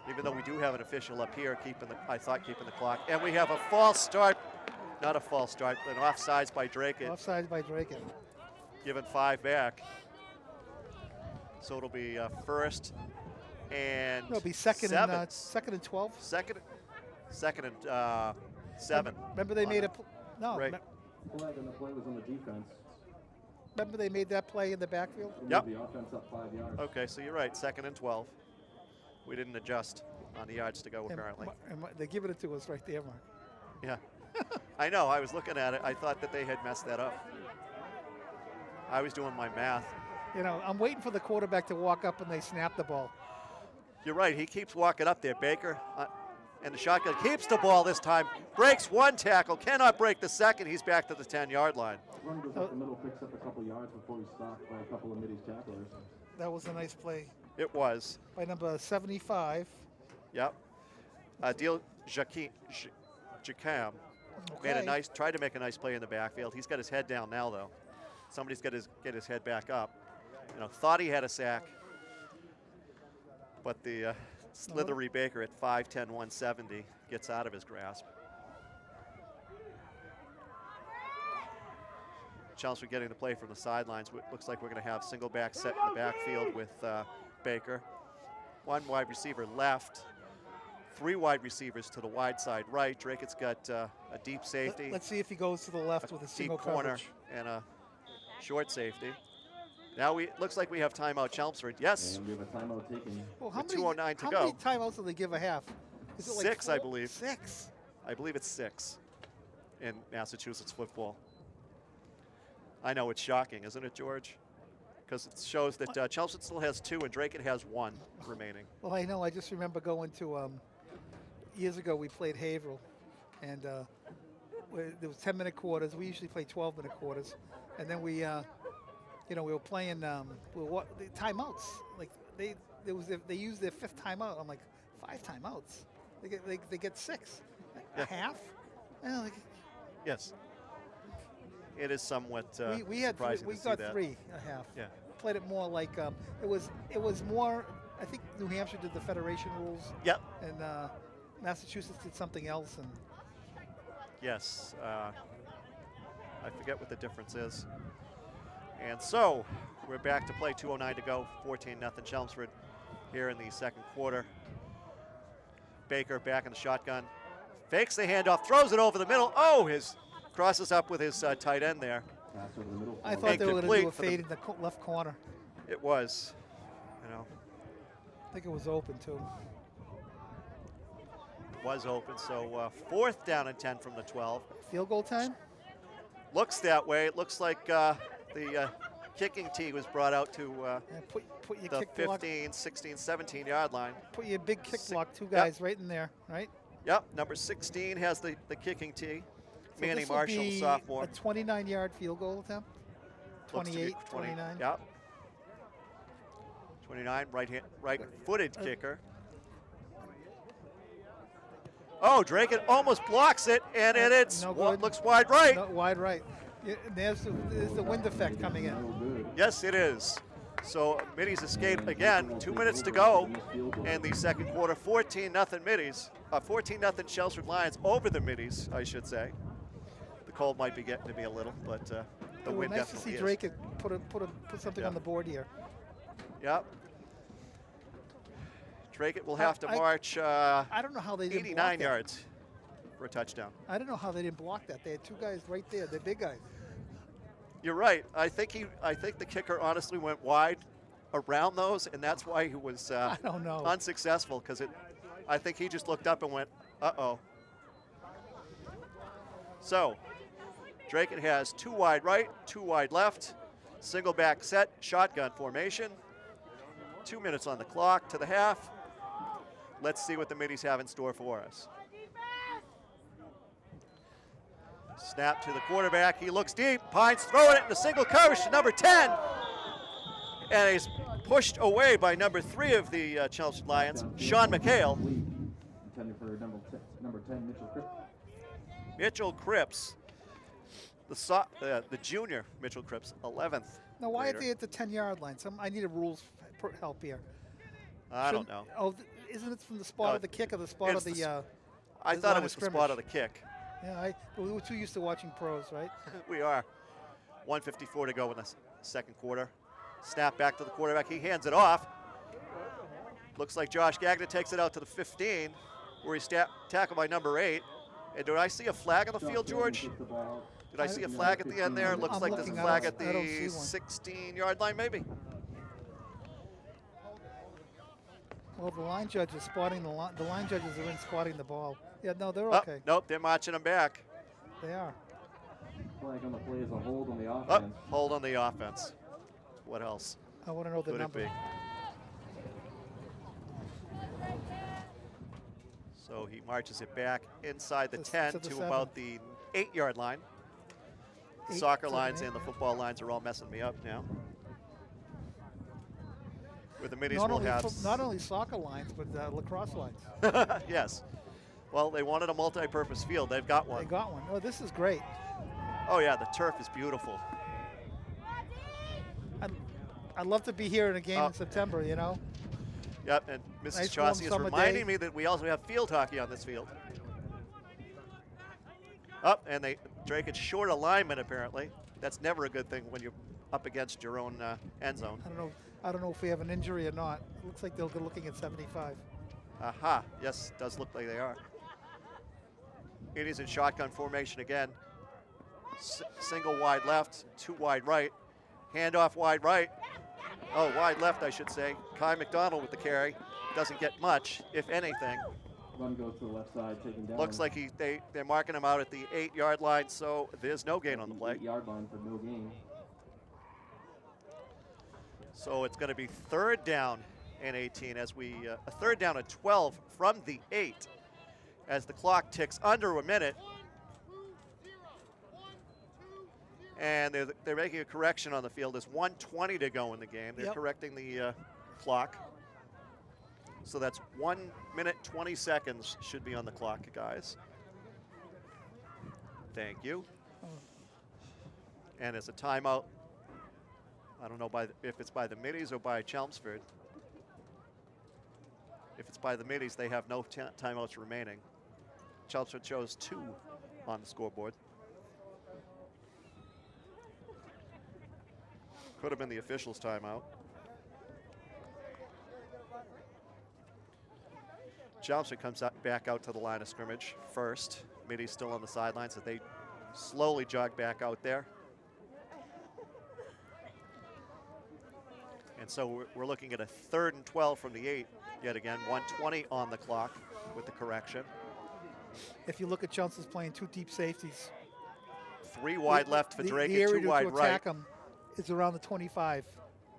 Even though we do have an official up here keeping the clock. And we have a false start, not a false start, but an offsides by Drake. Offsides by Drake. Given 5 back. So it'll be 1st and It'll be second 7. and 12. Second and 7. Remember they made a right. Flag and the play was on the defense. Remember they made that play in the backfield? Yep. The offense up 5 yards. Okay, so you're right. 2nd and 12. We didn't adjust on the yards to go, apparently. And they're giving it to us right there, Mark. Yeah. I know. I was looking at it. I thought that they had messed that up. I was doing my math. You know, I'm waiting for the quarterback to walk up and they snap the ball. You're right. He keeps walking up there, Baker. And the shotgun keeps the ball this time. Breaks one tackle. Cannot break the second. He's back to the 10-yard line. Run goes up the middle, picks up a couple yards before he's stopped by a couple of middies tacklers. That was a nice play It was. by number 75. Yep. Deal Jacam made a Okay. tried to make a nice play in the backfield. He's got his head down now, though. Somebody's got get his head back up. Thought he had a sack, but the slithery Baker at 5'10", 170 gets out of his grasp. Chelmsford getting the play from the sidelines. Looks like we're going to have single back set in the backfield with Baker. One wide receiver left. Three wide receivers to the wide side right. Drackett's got a deep safety. Let's see if he goes to the left with a single deep corner coverage. and a short safety. Now looks like we have timeout Chelmsford. Yes. And we have a timeout taken. Well, with 2:09 to how go. many timeouts do they give a half? Is it like 6, I 4? believe. 6. I believe it's 6 in Massachusetts football. I know it's shocking, isn't it, George? Because it shows that Chelmsford still has 2 and Dracut has 1 remaining. Well, I know. I just remember going to years ago. We played Haverhill, and there was 10-minute quarters. We usually play 12-minute quarters, and then we were playing the timeouts. Like they used their 5th timeout. I'm like, 5 timeouts. They get 6, Yeah. a half. Yes. It is somewhat we had surprising we to see got that. 3 a half. Yeah. Played it more like it was more. I think New Hampshire did the federation rules, Yep. and Massachusetts did something else. And Yes. I forget what the difference is. And so we're back to play. 2:09 to go. 14-0 Chelmsford here in the second quarter. Baker back in the shotgun. Fakes the handoff. Throws it over the middle. Oh, his crosses up with his tight end there. Pass over the middle. I thought they were going to do a Incomplete for the- fade in the left corner. It was, I think it was open too. was open. So 4th down and 10 from the 12. Field goal time. Looks that way. It looks like the kicking tee was brought out to Yeah, put your the kick block. 15, 16, 17-yard line. Put your big kick block. 2 guys right in there. Right. Yep, number 16 has the kicking tee. So Manny this will Marshall, be sophomore. a 29-yard field goal attempt. Looks to be 28, 29. Yep. 29, right-footed kicker. Oh, Draken almost blocks it, and it's No good. looks wide right. No, wide right. Yeah, there's the wind effect coming in. No good. Yes, it is. So Middies escape again. 2 minutes to go in the second quarter. 14-0 Middies. 14-0 Chelmsford Lions over the Middies, I should say. The cold might be getting to me a little, but the It was wind nice to definitely see is. Drake put something Yeah. on the board here. Yep. Drake will have to I- march I don't know how they didn't block 89 that. yards for a touchdown. I don't know how they didn't block that. They had 2 guys right there. They're big guys. You're right. I think the kicker honestly went wide around those, and that's why he was I don't know. unsuccessful, because I think he just looked up and went, uh-oh. So Drake has 2 wide right, 2 wide left, single back set, shotgun formation. 2 minutes on the clock to the half. Let's see what the Middies have in store for us. Snap to the quarterback. He looks deep. Pines throwing it in a single coverage to number 10. And he's pushed away by number 3 of the Chelmsford Lions, Sean McHale. Intended for number 10, Mitchell Cripps. Mitchell Cripps, the junior Mitchell Cripps, 11th. Now, why are grader. they at the 10-yard line? I need a rules help here. I don't know. Oh, isn't it from the spot No, of the kick or the spot of it's the? I the thought line it of was the spot of the scrimmage. kick. Yeah, we were too used to watching pros, right? We are. 1:54 to go in the second quarter. Snap back to the quarterback. He hands it off. Looks like Josh Gagnon takes it out to the 15, where he's tackled by number 8. And do I see a flag on the field, George? Did I see a flag at the end there? Looks I'm like there's a looking. flag I at don't see the one. 16-yard line, maybe. Well, the line judge is spotting the line. The line judges are in spotting the ball. Yeah, no, they're Oh, okay. nope, they're marching him back. They are. Flag on the play is a hold on the Oh, offense. hold on the offense. What else I want to know the could it number. be? So he marches it back inside the To 10 the to 7. about the 8-yard line. The 8, soccer 7, lines 8, and the yeah. football lines are all messing me up now. Where the middies Not will only, have... not only soccer lines, but lacrosse lines. Yes. Well, they wanted a multi-purpose field. They've got one. They got one. Oh, this is great. Oh, yeah, the turf is beautiful. I'd love to be here in a game Oh. in September, you know. Yep, and Mrs. Nice warm Chauncey is summer reminding day. me that we also have field hockey on this field. Up, and Drake is short alignment apparently. That's never a good thing when you're up against your own end zone. I don't know if we have an injury or not. It looks like they'll be looking at 75. Aha, yes, does look like they are. It is in shotgun formation again. Single wide left, 2 wide right. Handoff wide right. Oh, wide left, I should say. Kai McDonald with the carry. Doesn't get much, if anything. Run goes to the left side, taking down. Looks like they're marking him out at the 8-yard line, so there's no gain on the play. 8-yard line for no gain. So it's going to be 3rd down and 18 as a 3rd down and 12 from the 8 as the clock ticks under a minute. And they're making a correction on the field. There's 1:20 to go in the game. They're correcting the clock. So that's 1 minute, 20 seconds should be on the clock, guys. Thank you. And it's a timeout. I don't know if it's by the middies or by Chelmsford. If it's by the middies, they have no timeouts remaining. Chelmsford shows 2 on the scoreboard. Could have been the officials' timeout. Chelmsford comes back out to the line of scrimmage first. Middies still on the sidelines as they slowly jog back out there. And so we're looking at a 3rd and 12 from the 8 yet again. 1:20 on the clock with the correction. If you look at Chelmsford's playing 2 deep safeties. 3 wide left for Drake the and 2 area wide to right. attack him is around the 25.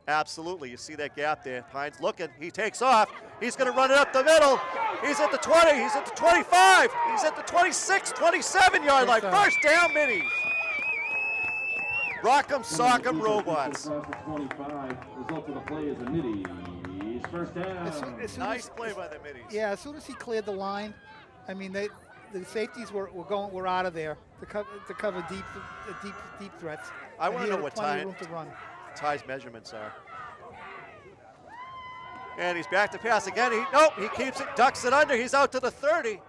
Absolutely, you see that gap there. Pines looking, he takes off. He's gonna run it up the middle. He's at the 20, he's at the 25, he's at the 26, 27-yard line. First down, middies. Rock'em Sock'em Robots. Across the 25. Result of the play is a middies. First down. As soon Nice as- play by the middies. Yeah, as soon as he cleared the line, I mean, the safeties were out of there to cover deep threats. I And wanna he know had what plenty of time room to run. Ty's measurements are. And he's back to pass again. He keeps it, ducks it under. He's out to the 30.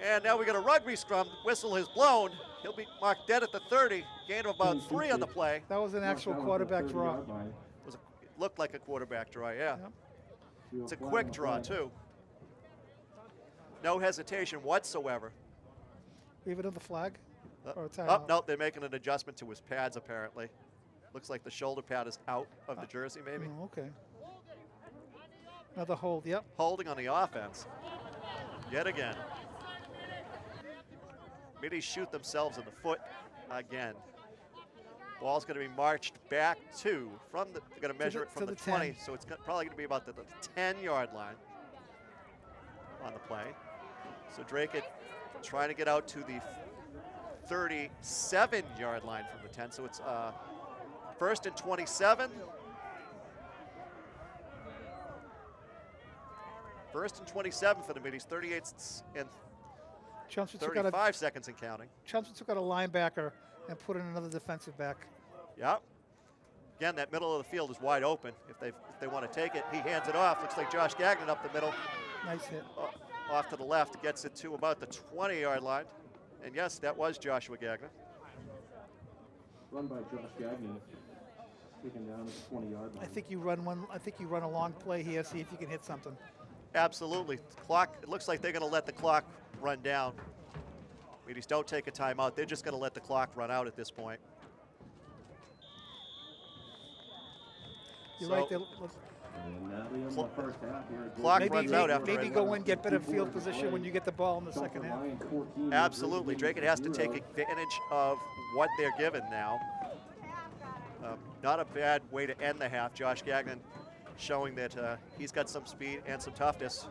And now we got a rugby scrum. Whistle is blown. He'll be marked dead at the 30. Gain of about 3 on the play. That was an actual quarterback draw. It looked like a quarterback draw, yeah. Yep. It's a quick draw, too. No hesitation whatsoever. We have another flag? Or a Oh, timeout? no, they're making an adjustment to his pads, apparently. Looks like the shoulder pad is out of the jersey, maybe. Oh, okay. Another hold, yep. Holding on the offense. Yet again. Middies shoot themselves in the foot again. Ball's going to be marched back they're going to measure it from the 20, 10. so it's probably going to be about the 10-yard line on the play. So Drake trying to get out to the 37-yard line from the 10, so it's 1st and 27. 1st and 27 for the middies, 38 and Chelmsford 35 seconds and counting. Chelmsford took out a linebacker and put in another defensive back. Yep. Again, that middle of the field is wide open. If they want to take it, he hands it off. Looks like Josh Gagnon up the middle. Nice hit. Off to the left, gets it to about the 20-yard line. And yes, that was Joshua Gagnon. Run by Josh Gagnon. Taken down at the 20-yard line. I think you run a long play here, see if you can hit something. Absolutely. Clock. It looks like they're going to let the clock run down. Middies don't take a timeout. They're just going to let the clock run out at this point. You're So- right. And now we have the first half here. Clock runs out after maybe it. go in, get better field position when you get the ball in the second half. Absolutely. Drake has to take advantage of what they're given now. Not a bad way to end the half. Josh Gagnon showing that he's got some speed and some toughness.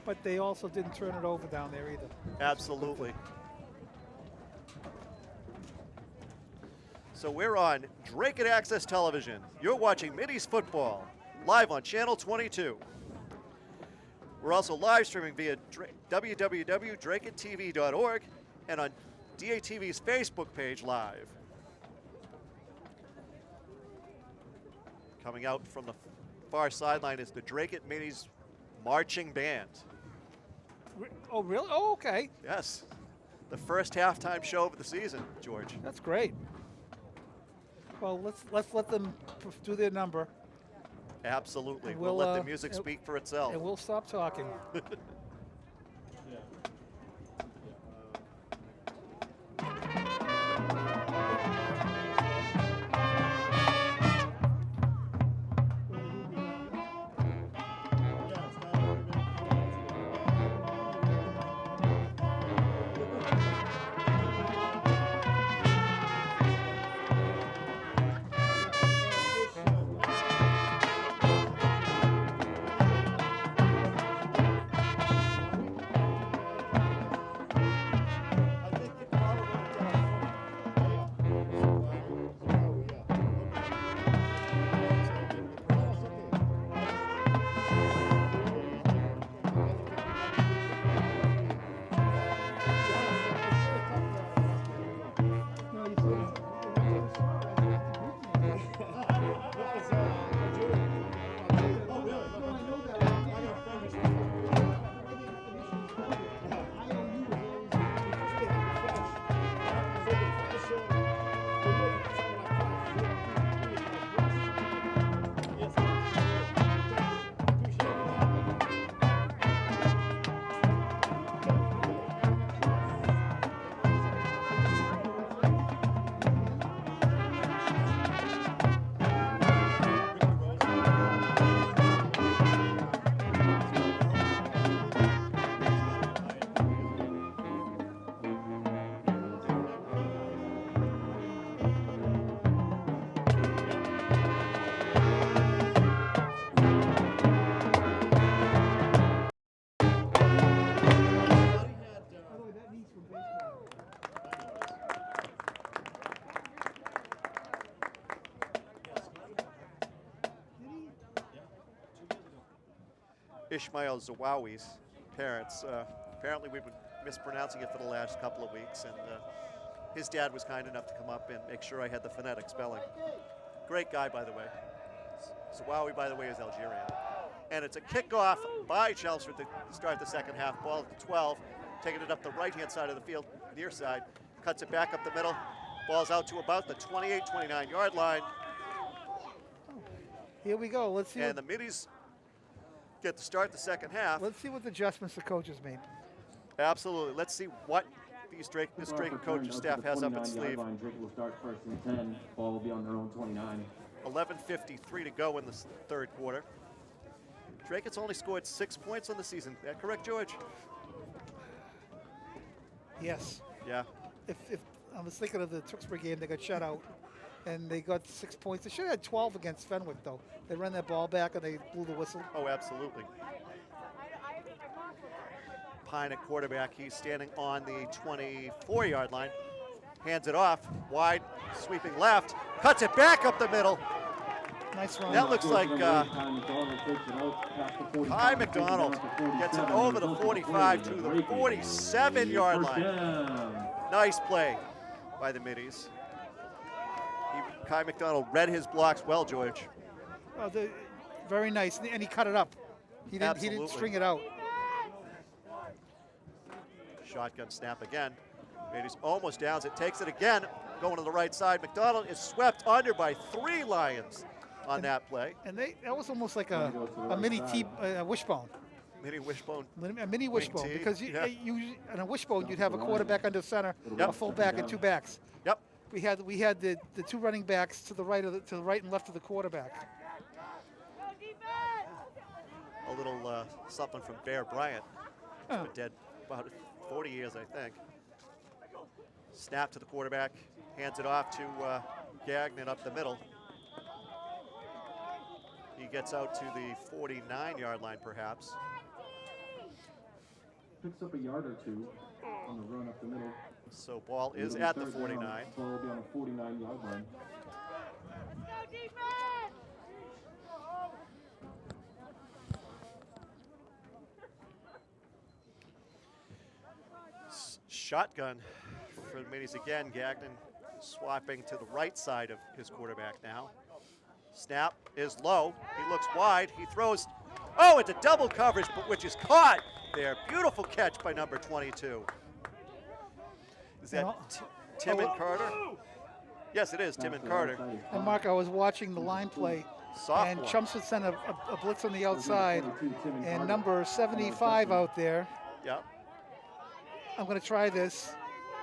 but they also didn't turn it over down there either. Absolutely. So we're on Drake Access Television. You're watching Middies Football, live on Channel 22. We're also live streaming via www.drakettv.org and on DATV's Facebook page live. Coming out from the far sideline is the Drake Middies marching band. Oh, really? Oh, okay. Yes, the first halftime show of the season, George. That's great. Well, let's let them do their number. Absolutely. And We'll let the music speak for itself. And we'll stop talking. Ishmael Zawawi's parents. Apparently we've been mispronouncing it for the last couple of weeks, and his dad was kind enough to come up and make sure I had the phonetic spelling. Great guy, by the way. Zawawi, by the way, is Algerian. And it's a kickoff by Chelmsford to start the second half. Ball at the 12, taking it up the right-hand side of the field, near side. Cuts it back up the middle. Ball's out to about the 28, 29-yard line. Here we go. Let's see. And the Middies get to start the second half. Let's see what adjustments the coaches made. Absolutely. Let's see what this Drake coaching staff has up its sleeve. Drake will start first and 10. Ball will be on their own 29. 11:53 to go in the third quarter. Drake has only scored 6 points on the season. Is that correct, George? Yes. Yeah. If I was thinking of the Tewksbury game, they got shut out, and they got 6 points. They should have had 12 against Fenwick, though. They ran that ball back, and they blew the whistle. Oh, absolutely. Pine at quarterback. He's standing on the 24-yard line. Hands it off. Wide, sweeping left. Cuts it back up the middle. Nice run. That looks like Ty McDonald gets it over the 45 to the 47-yard line. Nice play by the Middies. Kai McDonald read his blocks well, George. Very nice, and he cut it up. He didn't string it out. Shotgun snap again. Middies almost downs it, takes it again, going to the right side. McDonald is swept under by 3 Lions on that play. And that was almost like a mini wishbone. Mini wishbone. A mini wishbone, because you, in a wishbone you'd have a quarterback under center, a fullback, and 2 backs. Yep. We had the 2 running backs to the right and left of the quarterback. A little something from Bear Bryant. He's been dead about 40 years, I think. Snap to the quarterback, hands it off to Gagnon up the middle. He gets out to the 49-yard line, perhaps. picks up a yard or two on the run up the middle. So ball is at the 49. Ball will be on the 49-yard line. Shotgun for the Middies again. Gagnon swapping to the right side of his quarterback now. Snap is low. He looks wide. He throws. Oh, it's a double coverage, but which is caught there. Beautiful catch by number 22. Is that Tim and Carter? Yes, it is Tim and Carter. And Mark, I was watching the line play, and Sophomore. Chelmsford sent a blitz on the outside, and number 75 out there. Yep. I'm going to try this.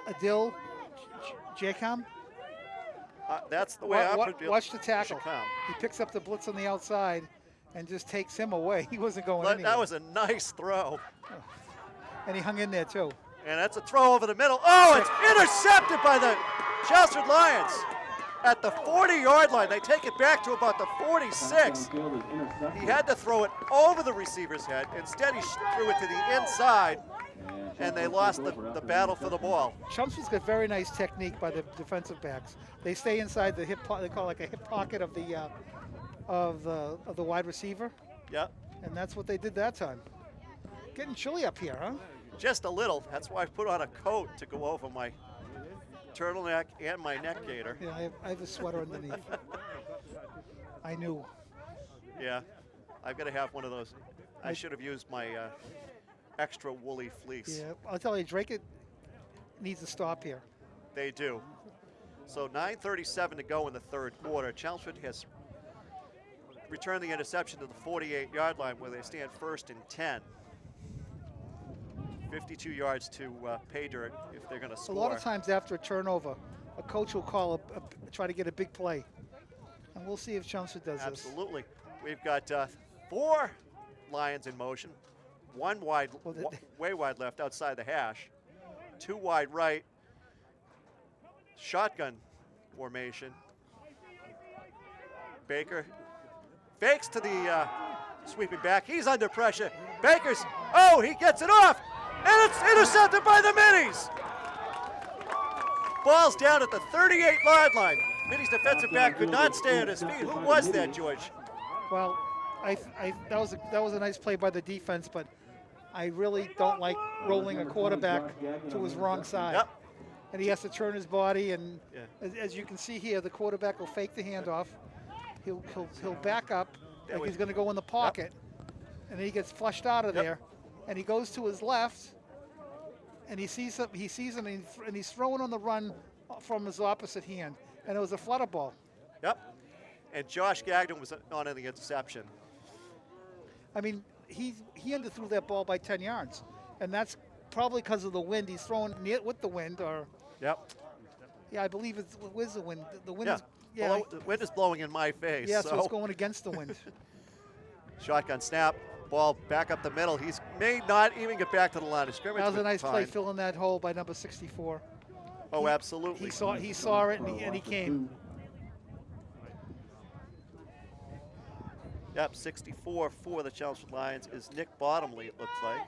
Adil Jacom. That's the way I'm Watch the tackle. Shakam. He picks up the blitz on the outside and just takes him away. He wasn't going anywhere. That was a nice throw. And he hung in there too. And that's a throw over the middle. Oh, it's intercepted by the Chelmsford Lions at the 40-yard line. They take it back to about the 46. He had to throw it over the receiver's head. Instead, he threw it to the inside, and they lost the battle for the ball. Chelmsford's got very nice technique by the defensive backs. They stay inside the hip pocket. They call it like a hip pocket of the wide receiver. Yep. And that's what they did that time. Getting chilly up here, huh? Just a little. That's why I put on a coat to go over my turtleneck and my neck gaiter. Yeah, I have a sweater underneath. I knew. Yeah, I've got to have one of those. I should have used my extra woolly fleece. Yeah, I'll tell you, Drake needs to stop here. They do. So 9:37 to go in the third quarter. Chelmsford has returned the interception to the 48-yard line where they stand first and 10. 52 yards to pay dirt if they're going to score. A lot of times after a turnover, a coach will call try to get a big play. And we'll see if Chelmsford does this. Absolutely. We've got 4 Lions in motion. 1 wide, way wide left outside the hash. 2 wide right. Shotgun formation. Baker fakes to the sweeping back. He's under pressure. Baker's, he gets it off. And it's intercepted by the Middies. Ball's down at the 38-yard line. Middies defensive back could not stay on his feet. Who was that, George? Well, that was a nice play by the defense, but I really don't like rolling a quarterback to his wrong side. Yep. And he has to turn his body, and as you can see here, the quarterback will fake the handoff. He'll back up like he's going to go in the pocket, and then he gets flushed out of there, and he goes to his left, and he sees him, and he's throwing on the run from his opposite hand, and it was a flutter ball. Yep. And Josh Gagnon was on in the interception. I mean, he underthrew that ball by 10 yards, and that's probably because of the wind. He's throwing near with the wind, or I believe it's where's the wind? The wind is the wind is blowing in my face. Yeah, so it's going against the wind. Shotgun snap, ball back up the middle. He may not even get back to the line of scrimmage. That was a nice play filling that hole by number 64. Oh, absolutely. He saw it and he came. Yep, 64 for the Chelmsford Lions is Nick Bottomley, it looks like.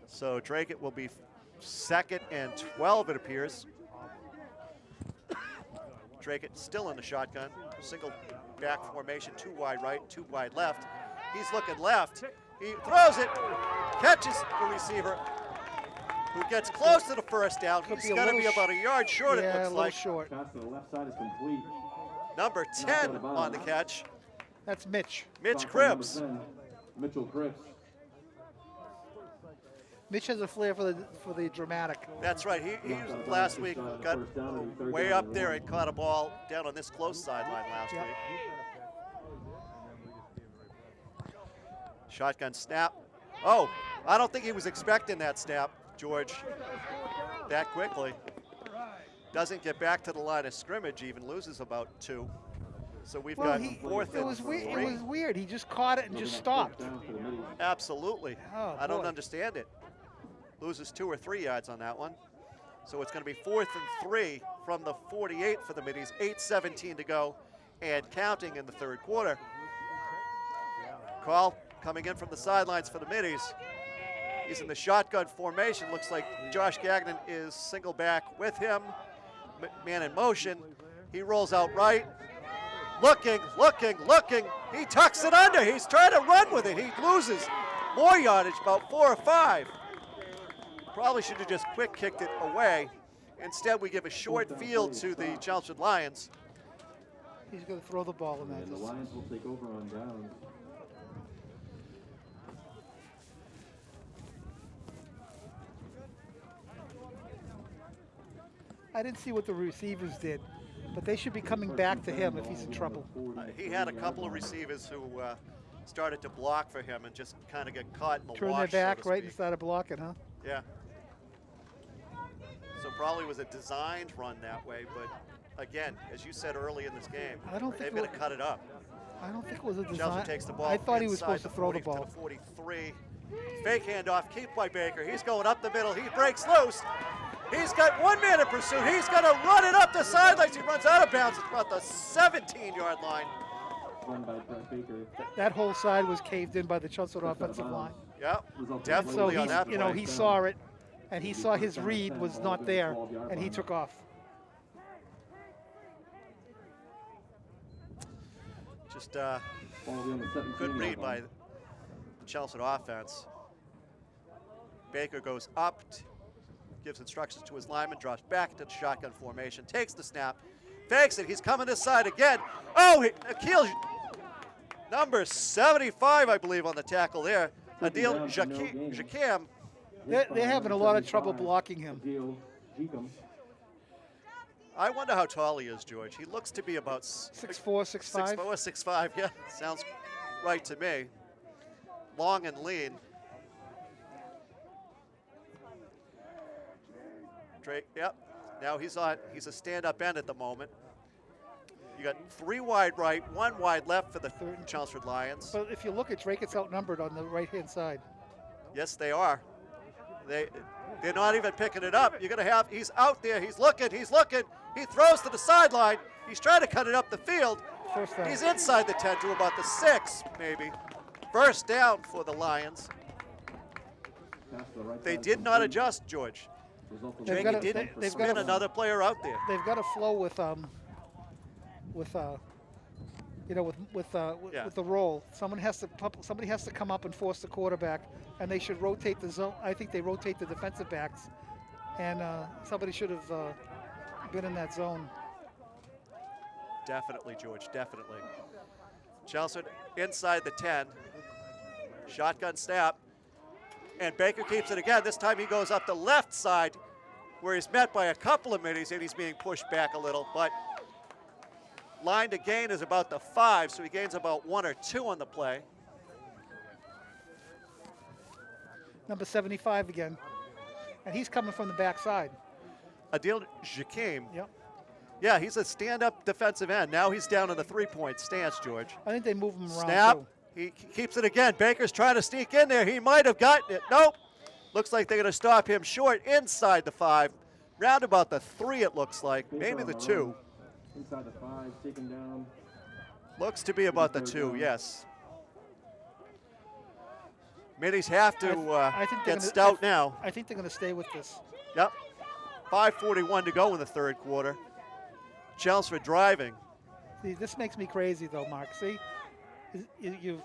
So Drake will be 2nd and 12, it appears. Drake still in the shotgun. Single back formation, 2 wide right, 2 wide left. He's looking left. He throws it, catches the receiver, who gets close to the first down. He's going to be about a yard short, it looks like. Short. Pass to the left side is complete. Number 10 on the catch. That's Mitch. Mitch Cripps. Mitchell Cripps. Mitch has a flair for the dramatic. That's right. He last week got way up there and caught a ball down on this close sideline last week. Shotgun snap. Oh, I don't think he was expecting that snap, George, that quickly. Doesn't get back to the line of scrimmage even, loses about 2. So we've got 4th and 3. It was weird. He just caught it and just stopped. Absolutely. Oh, I don't understand it. Loses 2 or 3 yards on that one. So it's going to be 4th and 3 from the 48 for the Middies. 8:17 to go and counting in the third quarter. Call coming in from the sidelines for the Middies. He's in the shotgun formation. Looks like Josh Gagnon is single back with him. Man in motion. He rolls out right. Looking. He tucks it under. He's trying to run with it. He loses more yardage, about 4 or 5. Probably should have just quick kicked it away. Instead, we give a short field to the Chelmsford Lions. He's going to throw the ball in that. And the Lions will take over on downs. I didn't see what the receivers did, but they should be coming back to him if he's in trouble. He had a couple of receivers who started to block for him and just kind of get caught in the Turn wash, their back so to right speak. and started blocking, huh? Yeah. So probably was a designed run that way, but again, as you said early in this game, I don't think they've it got to wa- cut it up. I don't think it was a design. Chelmsford takes the ball. I thought he was inside supposed to throw the 40 ball. to the 43. Fake handoff, keep by Baker. He's going up the middle. He breaks loose. He's got one man in pursuit. He's going to run it up the sidelines. He runs out of bounds at about the 17-yard line. Run by Brett Baker. That whole side was caved in by the Chelmsford offensive line. Yep, Result And so definitely on he's, that you know, play. he saw it, and he saw his read was not there, and he took off. Just Ball will be on the 17 good yard read by line. the Chelmsford offense. Baker goes up, gives instructions to his lineman, drops back into the shotgun formation, takes the snap, fakes it. He's coming this side again. Oh, Akil, number 75, I believe, on the tackle there. Adil Jakim. They're having a lot of trouble blocking him. Adil Jakim. I wonder how tall he is, George. He looks to be about 6'4", 6'5". 6'4", 6'5", yeah, sounds right to me. Long and lean. Drake, yep. Now he's a stand-up end at the moment. You got 3 wide right, 1 wide left for the Chelmsford Lions. But if you look at Drake, it's outnumbered on the right-hand side. Yes, they are. They're not even picking it up. You're gonna have, he's out there, he's looking. He throws to the sideline. He's trying to cut it up the field. First down. He's inside the 10 to about the 6, maybe. First down for the Lions. Pass to the right They side did not complete. adjust, George. Result will They've be got Drake a- didn't they've got spin a- another player out there. They've got to flow with Yeah. with the roll. Somebody has to come up and force the quarterback, and they should rotate the zone. I think they rotate the defensive backs, and somebody should have been in that zone. Definitely, George, definitely. Chelmsford inside the 10. Shotgun snap. And Baker keeps it again. This time he goes up the left side where he's met by a couple of middies and he's being pushed back a little. But line to gain is about the 5, so he gains about 1 or 2 on the play. Number 75 again, and he's coming from the backside. Adil Jakim. Yep. Yeah, he's a stand-up defensive end. Now he's down in the 3-point stance, George. I think they move him around Snap. too. He keeps it again. Baker's trying to sneak in there. He might have gotten it. Nope. Looks like they're going to stop him short inside the 5. Round about the 3, it looks like. Baker Maybe on the the 2. run. Inside the 5, taken down. Looks to be about the 2, yes. Middies have to I think they're get gonna- stout now. I think they're going to stay with this. Yep. 5:41 to go in the 3rd quarter. Chelmsford driving. See, this makes me crazy though, Mark. See, you're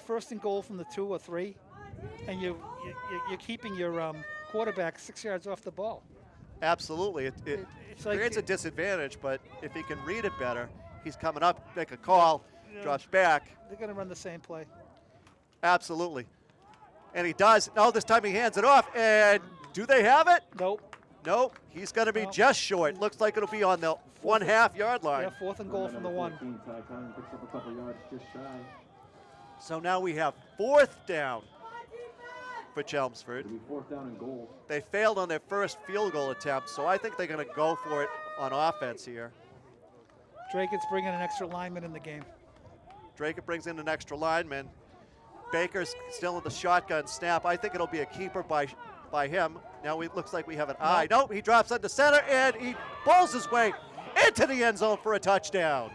first and goal from the 2 or 3, and you're keeping your quarterback 6 yards off the ball. Absolutely. It It's like creates a disadvantage, but if he can read it better, he's coming up, make a call, drops back. They're going to run the same play. Absolutely. And he does. Oh, this time he hands it off. And do they have it? Nope. Nope. He's going to be Nope. just short. Looks like it'll be on the 1/2 yard line. Yeah, 4th and goal from the 1. 14, Ty Conn picks up a couple yards just shy. So now we have 4th down for Chelmsford. It'll be 4th down and goal. They failed on their first field goal attempt, so I think they're going to go for it on offense here. Drake's bringing an extra lineman in the game. Drake brings in an extra lineman. Baker's still in the shotgun snap. I think it'll be a keeper by him. Now it looks like we have an eye. Nope, he drops into center and he bowls his way into the end zone for a touchdown.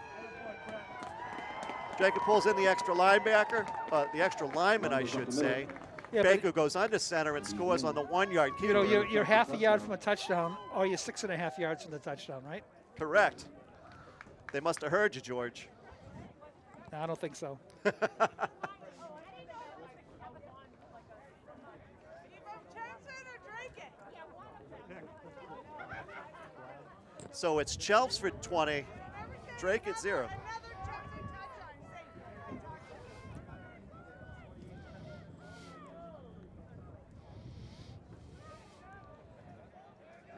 Dracut pulls in the extra linebacker, the extra lineman, I should say. Yeah, Baker goes under center and scores on the 1 yard keeper. You know, you're half a yard from a touchdown, or you're 6.5 yards from the touchdown, right? Correct. They must have heard you, George. No, I don't think so. So it's Chelmsford 20, Dracut 0.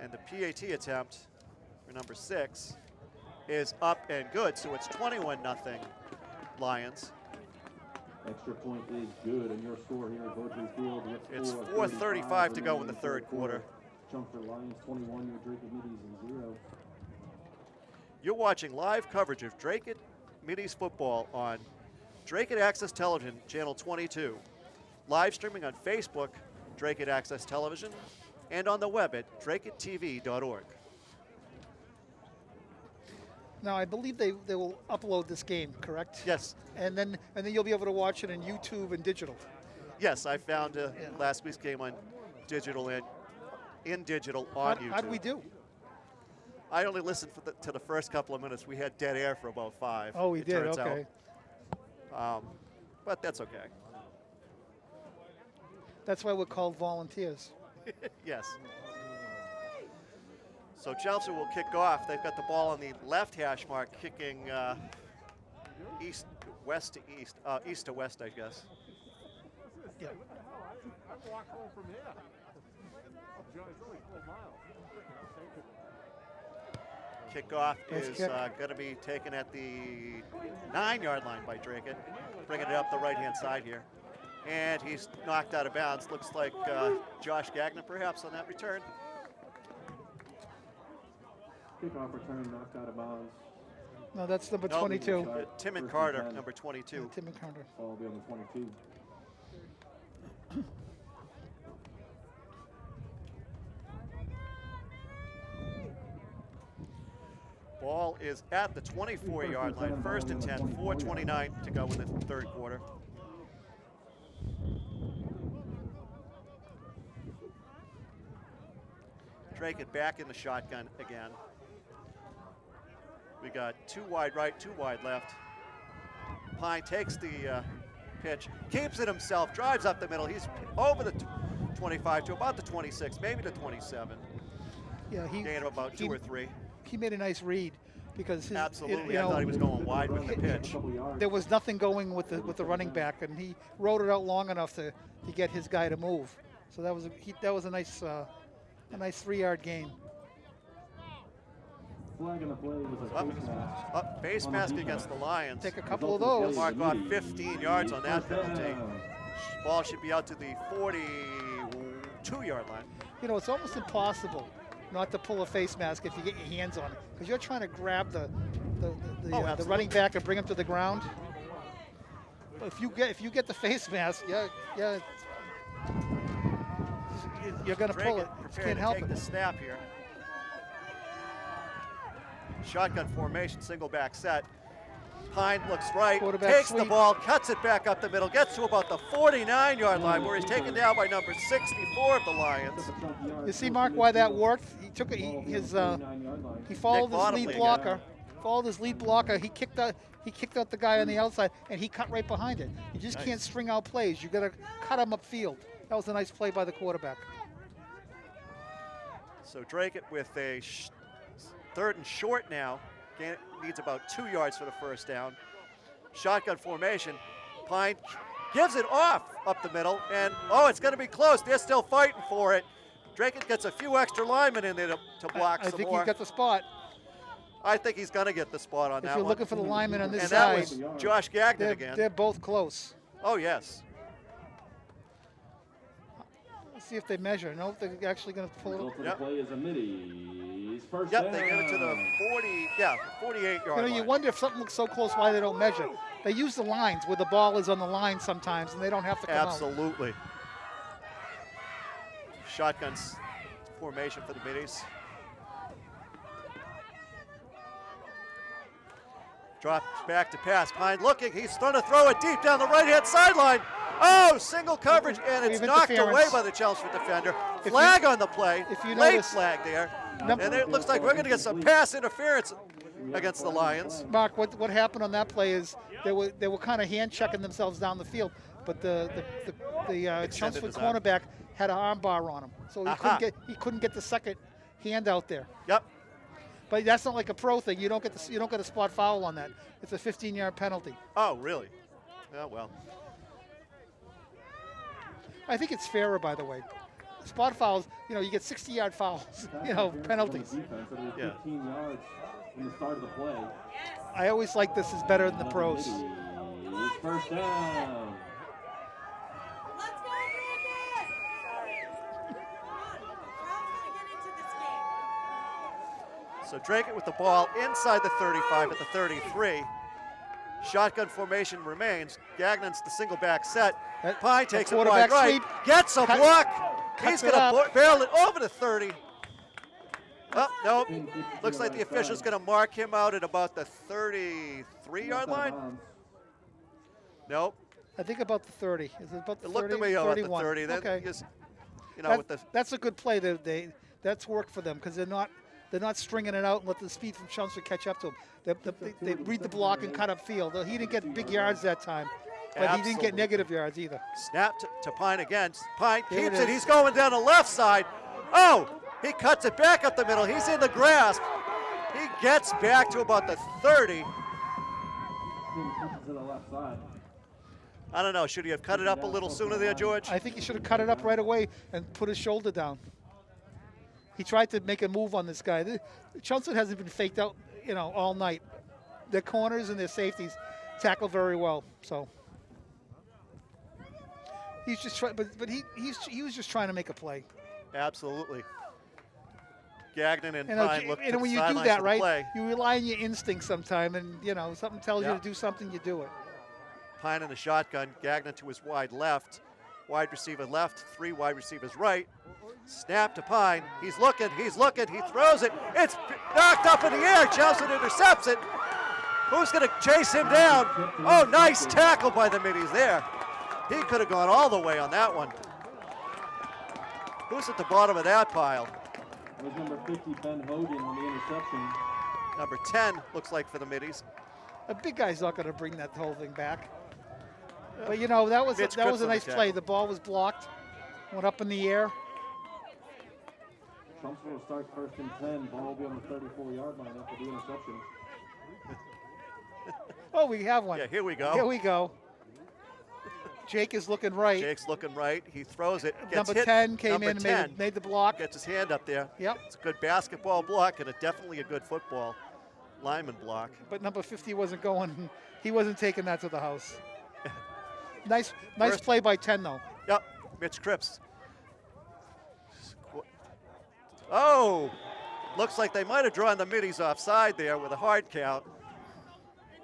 And the PAT attempt for number 6 is up and good, so it's 21-0 Lions. Extra point is good, and your score here at Beaudry Field. It's 4:35 to go in the third quarter. Chelmsford Lions 21, your Dracut Middies 0. You're watching live coverage of Dracut Middies football on Dracut Access Television, Channel 22. Live streaming on Facebook, Dracut Access Television, and on the web at dracuttv.org. Now, I believe they will upload this game, correct? Yes. And then you'll be able to watch it on YouTube and digital. Yes, I found last week's game on digital and in digital on YouTube. How did we do? I only listened to the first couple of minutes. We had dead air for about 5. Oh, we it did, turns okay. out. But that's okay. That's why we're called volunteers. Yes. So Chelmsford will kick off. They've got the ball on the left hash mark, kicking east to west, I guess. Yeah. I walk home from here. It's only 4 miles. Kickoff Nice is kick. going to be taken at the 9 yard line by Dracut, bringing it up the right hand side here. And he's knocked out of bounds. Looks like Josh Gagnon perhaps on that return. Kickoff return knocked out of bounds. No, that's number Nope. 22. Tim and First Carter, and 10. number 22. Tim and Carter. Ball will be on the 22. Ball is at the 24 yard line. First and 10, 4:29 to go in the third quarter. Dracut back in the shotgun again. We got 2 wide right, 2 wide left. Pine takes the pitch, keeps it himself, drives up the middle. He's over the 25 to about the 26, maybe the 27. Yeah, Gain of about 2 or 3. He made a nice read because his, Absolutely, you I know, thought he was going wide with the A pitch. couple yards. there was nothing going with the running back, and he rode it out long enough to get his guy to move. So that was a nice 3 yard gain. Flag on the play was a face mask. Up face mask against the Lions. Take a couple of those. Mark off 15 yards on that First penalty. down. Ball should be out to the 42 yard line. You know, it's almost impossible not to pull a face mask if you get your hands on it, because you're trying to grab the absolutely. running back and bring him to the ground. But if you get the face mask, you're going to pull it. You Prepared can't to help take it. the snap here. Shotgun formation, single back set. Pine looks right, Quarterback takes the sweep. ball, cuts it back up the middle, gets to about the 49 yard line where he's taken down by number 64 of the Lions. You see, Mark, why that worked? He took it. He followed his Bottomley lead again. blocker. Followed his lead blocker. He kicked out the guy on the outside, and he cut right behind it. You just can't string out plays. You got to cut him upfield. That was a nice play by the quarterback. So Dracut with a 3rd and short now. Needs about 2 yards for the first down. Shotgun formation. Pine gives it off up the middle, and it's going to be close. They're still fighting for it. Dracut gets a few extra linemen in there to block I some think more. he got the spot. I think he's going to get the spot on If that you're one. looking for the lineman on this And that side, was Josh Gagnon again. they're both close. Oh, yes. Let's see if they measure. No, they're actually going to pull it. Result of the Yep. play is a Middies first Yep, down. they get it to the 48 yard line. You wonder if something looks so close why they don't measure. They use the lines where the ball is on the line sometimes, and they don't have to come out. Absolutely. Shotguns formation for the Middies. Drops back to pass. Pine looking. He's going to throw it deep down the right-hand sideline. Oh, single coverage, and it's knocked away interference. by the Chelmsford defender. If Flag you- on the play. if you Late notice- flag there. And it looks like we're going to get some pass interference against the Lions. Mark, what happened on that play is they were kind of hand checking themselves down the field, but the Chelmsford his arm. cornerback had an arm bar on him, so he couldn't get the second hand out there. Yep. But that's not like a pro thing. You don't get a spot foul on that. It's a 15-yard penalty. Oh, really? Oh, well. I think it's fairer, by the way. Spot fouls, you get 60-yard fouls, penalties. Yeah. 15 yards from the start of the play. I always like this is better than the pros. First down. Let's go, Dragons! Come on, Charles gonna get into this game. So Draken with the ball inside the 35 at the 33. Shotgun formation remains. Gagnon's the single back set. Pine takes it wide quarterback right. sweep. Gets a block. He's cuts it going to up. barrel it over the 30. Oh, nope. Looks like the official's going to mark him out at about the 33-yard line. Nope. I think about the 30. Is it about the It 30? looked to me about the 31. 30. Then Okay. just, That's a good play. That's worked for them because they're not stringing it out and let the speed from Chelmsford catch up to them. They read the block and cut up field. He didn't get big yards that time, but he didn't get Absolutely. negative yards either. Snap to Pine again. Pine Here it keeps it. is. He's going down the left side. Oh, he cuts it back up the middle. He's in the grasp. He gets back to about the 30. To the left side. I don't know. Should he have cut it up a little sooner there, George? I think he should have cut it up right away and put his shoulder down. He tried to make a move on this guy. Chelmsford hasn't been faked out, all night. Their corners and their safeties tackle very well. So he's just trying, but he was just trying to make a play. Absolutely. Gagnon and And, Pine look to the when you do sidelines that, for the right, play. you rely on your instincts sometime, and something tells you Yeah. to do something, you do it. Pine in the shotgun. Gagnon to his wide left. Wide receiver left. 3 wide receivers right. Snap to Pine. He's looking. He throws it. It's knocked up in the air. Chelmsford intercepts it. Who's going to chase him down? Oh, nice tackle by the middies there. He could have gone all the way on that one. Who's at the bottom of that pile? It was number 50, Ben Hogan, on the interception. Number 10 looks like for the middies. A big guy's not going to bring that whole thing back. But that was Mitch that Cripps was a on the nice tackle. play. The ball was blocked, went up in the air. Chelmsford will start first and 10. Ball will be on the 34-yard line after the interception. Oh, we have one. Yeah, here we go. Here we go. Jake is looking right. Jake's looking right. He throws it. Gets Number hit. 10 came Number in and 10 made the block. gets his hand up there. Yep. It's a good basketball block and definitely a good football lineman block. But number 50 wasn't going. He wasn't taking that to the house. Nice First- play by 10 though. Yep, Mitch Cripps. Oh, looks like they might have drawn the middies offside there with a hard count.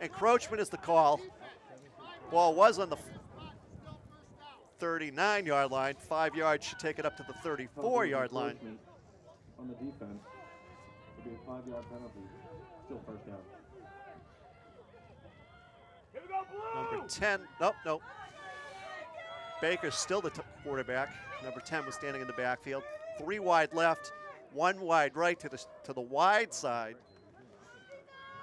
Encroachment is the call. Ball was on the 39-yard line. 5 yards should take it up to the 34-yard line. On the defense. It'll be a 5-yard penalty. Still first down. Here we go, Blue! Number 10, nope. Baker's still the quarterback. Number 10 was standing in the backfield. 3 wide left, 1 wide right to the wide side.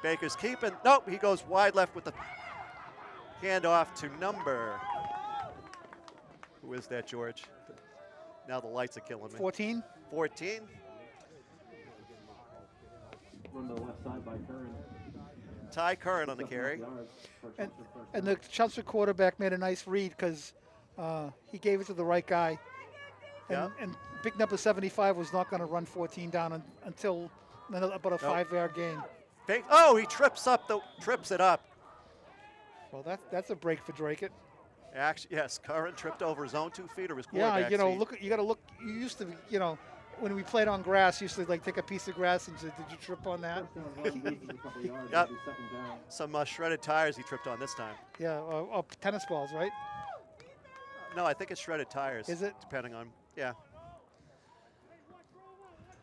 Baker's keeping, nope, he goes wide left with the handoff to number. Who is that, George? Now the lights are killing me. 14. 14. Run to the left side by Curran. Ty Curran on the carry. And the Chelmsford quarterback made a nice read because he gave it to the right guy. Yeah. And big number 75 was not going to run 14 down until about a 5-yard gain. Oh, he trips it up. Well, that's a break for Drake. Actually, yes, Curran tripped over his own 2 feet or his Yeah, quarterback's feet. you got to look. You used to, when we played on grass, you used to take a piece of grass and say, "Did you trip on that?" Yep. Some shredded tires he tripped on this time. Yeah, or tennis balls, right? No, I think it's shredded tires. Is it? Depending on, yeah.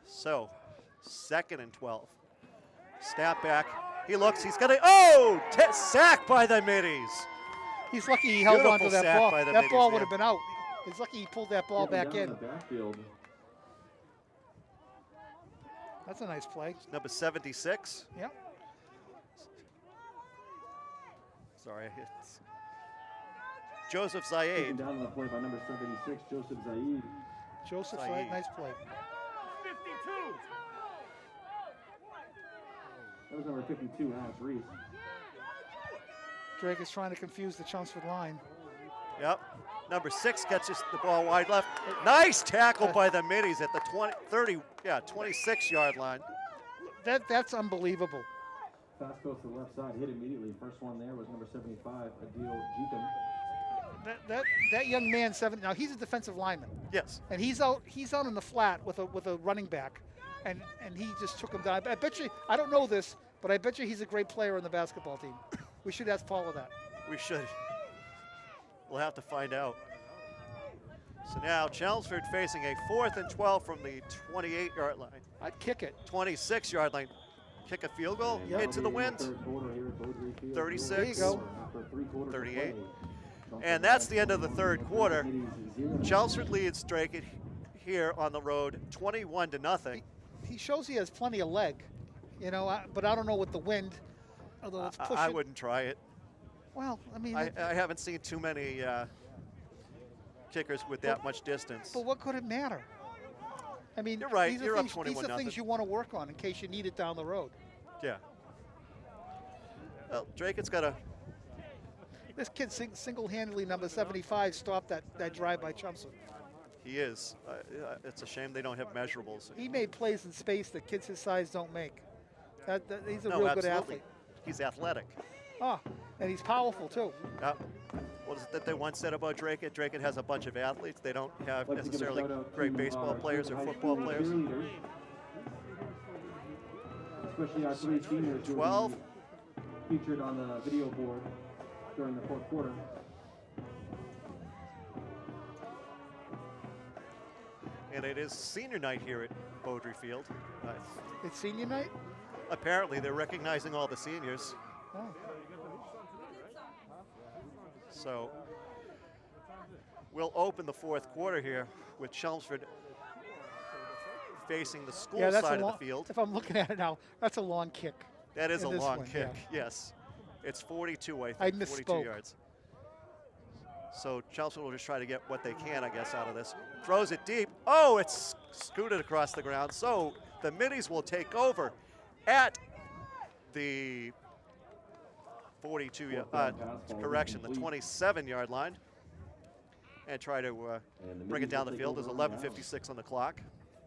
So, 2nd and 12. Snap back. He looks, he's gonna, oh! Sack by the middies. He's lucky he held on to Beautiful that sack ball. by the That middies ball would there. have been out. He's lucky he pulled that ball back Down in. the backfield. That's a nice play. Number 76. Yep. Sorry, it's Joseph Taken Zayed. down on the play by number 76, Joseph Zaid. Joseph, Saeed. right? Nice play. 52. That was number 52, Alex Reese. Drake is trying to confuse the Chelmsford line. Yep. Number 6 gets us the ball wide left. Nice tackle by the middies at the 26-yard line. That's unbelievable. Pass goes to the left side, hit immediately. First one there was number 75, Adil Jeekum. That young man, now he's a defensive lineman, Yes. and he's out in the flat with a running back, and he just took him down. I bet you, I don't know this, but I bet you he's a great player on the basketball team. We should ask Paul of that. We should. We'll have to find out. So now Chelmsford facing a 4th and 12 from the 28-yard line. I'd kick it. 26-yard line. Kick a field goal And into the that'll be wind. third quarter here at Beaudry Field. 36. There you go. After 3 quarters of 38. play. And that's the end of the third quarter. Zero. Chelmsford leads Drake here on the road 21-0. He shows he has plenty of leg, but I don't know with the wind, although it's pushing. I wouldn't try it. Well, I mean, I haven't seen too many kickers with that much distance. but what could it matter? I mean, You're right, These are you're up things, these are 21-0. things you want to work on in case you need it down the road. Yeah. Well, Drake has got a. This kid single-handedly, number 75, stopped that drive by Chelmsford. He is. It's a shame they don't have measurables. He made plays in space that kids his size don't make. He's a No, real absolutely. good athlete. He's athletic. Oh, and he's powerful too. What is it that they once said about Drake? Drake has a bunch of athletes. They don't have Like to give a necessarily shout out great to baseball our players or high football school players. cheerleaders, especially our 3 seniors who will 12. be featured on the video board during the fourth quarter. And it is senior night here at Beaudry Field. It's senior night? Apparently, they're recognizing all the seniors. Oh. So we'll open the fourth quarter here with Chelmsford facing the school Yeah, that's side a long, of the field. if I'm looking at it now, that's a long kick. That is a in this long one, kick, yeah. yes. It's 42, I I think, 42 misspoke. yards. So Chelmsford will just try to get what they can, I guess, out of this. Throws it deep. Oh, it's scooted across the ground. So the Middies will take over at the 42, correction, the 27-yard line and try to bring it down the field. There's 11:56 on the clock.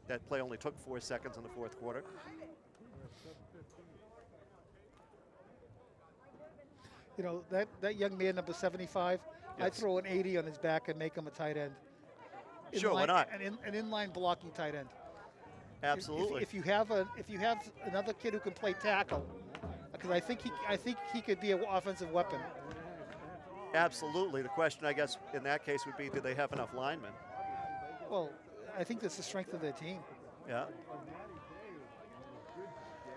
That play only took 4 seconds in the fourth quarter. That young man, number 75, I'd Yes. throw an 80 on his back and make him a tight end. Sure, why Inline- not? An inline blocking tight end. Absolutely. If you have another kid who can play tackle, because I think he could be an offensive weapon. Absolutely. The question, I guess, in that case would be, do they have enough linemen? Well, I think that's the strength of their team. Yeah.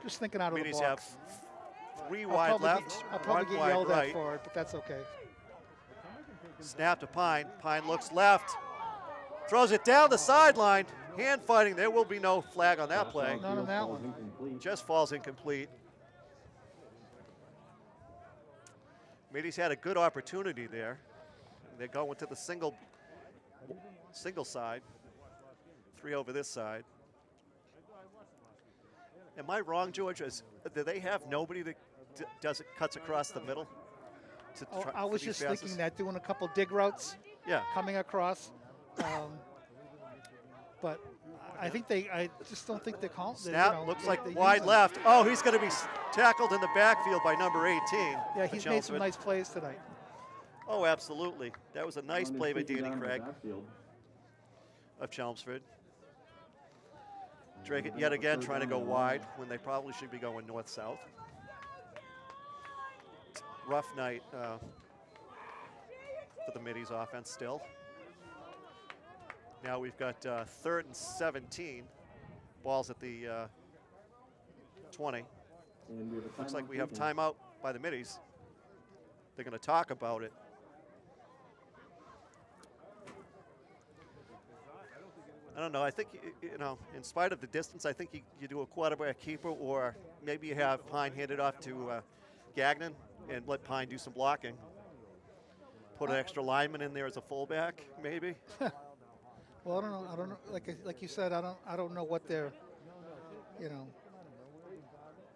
Just thinking out of the Middies box. have 3 wide left, I'll probably 1 get wide yelled right. at for it, but that's okay. Snap to Pine. Pine looks left. Throws it down the sideline. Hand fighting. There will be no flag on that play. Not on that one. Incomplete. Just falls incomplete. Middies had a good opportunity there. They're going to the single side. 3 over this side. Am I wrong, George? Do they have nobody that cuts across the middle? I was just thinking that, doing a couple dig routes, Yeah. coming across. But I just don't think they're calling. Snap, looks like wide left. Oh, he's going to be tackled in the backfield by number 18. Yeah, for he's made some Chelmsford. nice plays tonight. Oh, absolutely. That was a nice On his play by feet Danny down in the Craig backfield. of Chelmsford. Drake yet again trying to go wide when they probably should be going north-south. Rough night for the Middies offense still. Now we've got 3rd and 17. Ball's at the 20. And we have a Looks timeout like we have taken. timeout by the middies. They're going to talk about it. I don't know. I think, you know, in spite of the distance, I think you do a quarterback keeper, or maybe you have Pine hand it off to Gagnon and let Pine do some blocking. Put an extra lineman in there as a fullback, maybe. Well, I don't know. Like you said, I don't know what they're, you know.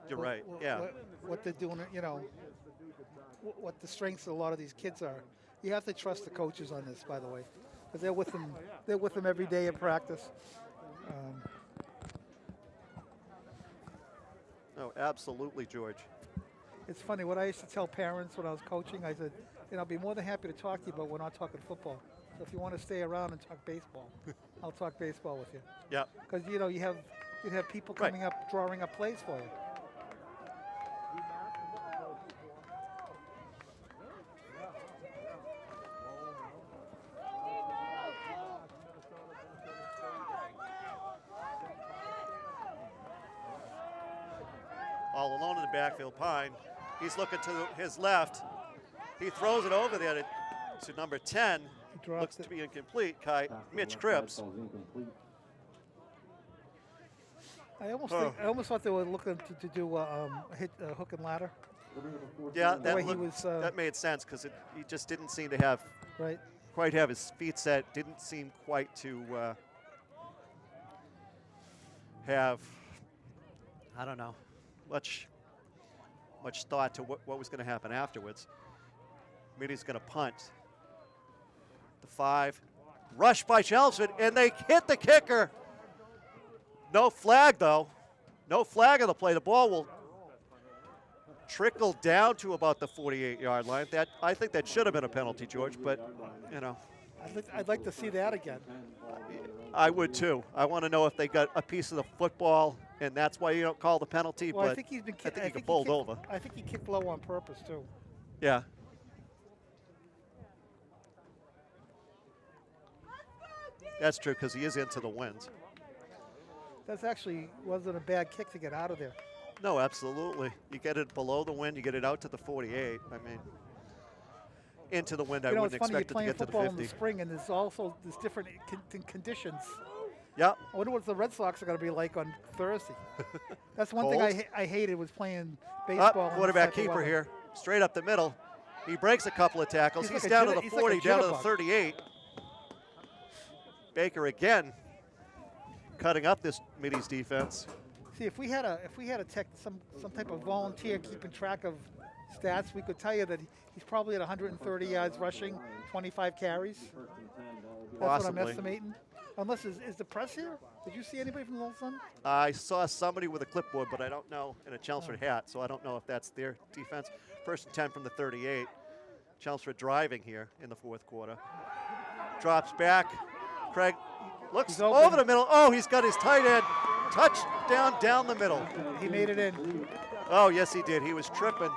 You're right. Yeah. What they're doing, you know, what the strengths of a lot of these kids are. You have to trust the coaches on this, by the way, because they're with them. They're with them every day in practice. No, absolutely, George. It's funny. What I used to tell parents when I was coaching, I said, you know, I'll be more than happy to talk to you, but we're not talking football. So if you want to stay around and talk baseball, I'll talk baseball with you. Yeah. Because you know you'd have people Right. coming up, drawing up plays for you. All alone in the backfield, Pine. He's looking to his left. He throws it over there to number 10. He drops Looks it. to be incomplete. Mitch Left Cripps. side falls incomplete. I almost thought they were looking to do a hook and ladder, We're gonna have a fourth Yeah, down. The way that, he looked- was, that made sense because he just didn't seem to have right? quite have his feet set. Didn't seem quite to have, I don't know, much thought to what was going to happen afterwards. Middy's going to punt. The 5, rushed by Chelmsford, and they hit the kicker. No flag though. No flag on the play. The ball will trickle down to about the 48-yard line. I think that should have been a penalty, George, but you know. I'd like to see that again. I would too. I want to know if they got a piece of the football, and that's why you don't call the penalty. Well, but I think he's been. I think he got bowled over. I think he kicked low on purpose too. Yeah. That's true because he is into the winds. That's actually wasn't a bad kick to get out of there. No, absolutely. You get it below the wind, you get it out to the 48. I mean, into the wind, I You know, wouldn't it's funny. You're expect it to playing get to the football in 50. the spring, and there's different conditions. Yeah. I wonder what the Red Sox are going to be like on Thursday. That's one thing Cold. I hated was playing Up, baseball. in this quarterback type of keeper weather. here, straight up the middle. He breaks a couple of tackles. He's He's like a down to jitter- the he's like a 40, down to the jitterbug. 38. Baker again cutting up this Middy's defense. See, if we had some type of volunteer keeping track of stats, we could tell you that he's probably at 130 yards rushing, 25 carries. First and 10, ball will be That's Possibly. what I'm estimating. Unless is the press here? Did you see anybody from the Little Sun? I saw somebody with a clipboard, but I don't know, in a Chelmsford hat, so I don't know if that's their defense. First and 10 from the 38. Chelmsford driving here in the fourth quarter. Drops back. Craig looks He's open. over the middle. Oh, he's got his tight end. Touchdown down the middle. He made it in. Oh, yes, he did. He was tripping,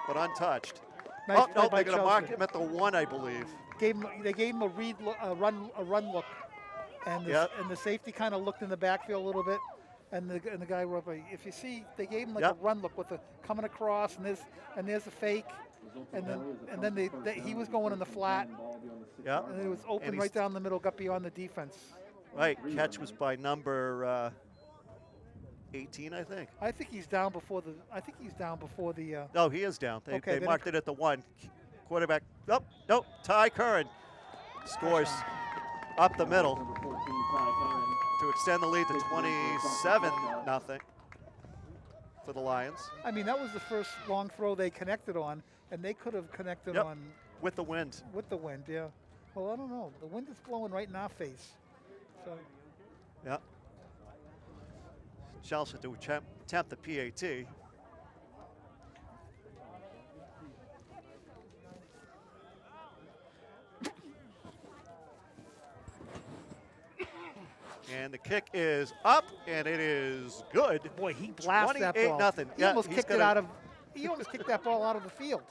but untouched. Nice Oh, play no, by they're going to mark Chelsea. him at the 1, I believe. They gave him a run look, and Yep. and the safety kind of looked in the backfield a little bit, and the guy wrote, if you see, they gave him like Yep. a run look with the coming across, and there's a fake, and then he was going in the flat, ball will be on the 6 Yeah. yard and it was open And right he's- down the middle, got beyond the defense. Right, catch was by number 18, I think. I think he's down before the. No, he is down. They, Okay, they then marked it at the 1. Quarterback, nope, Ty Curran scores up the middle Number 14, Ty Curran. to extend the lead to 27-0 for the Lions I mean, that was the first long throw they connected on, and they could have connected Yep. on with the wind. with the wind. Yeah. Well, I don't know. The wind is blowing right in our face. So. Yeah. Chelmsford to attempt the PAT. And the kick is up, and it is good. Boy, he blasted that ball. 28-0. He Yeah, almost he's kicked it gonna- out of. He almost kicked that ball out of the field.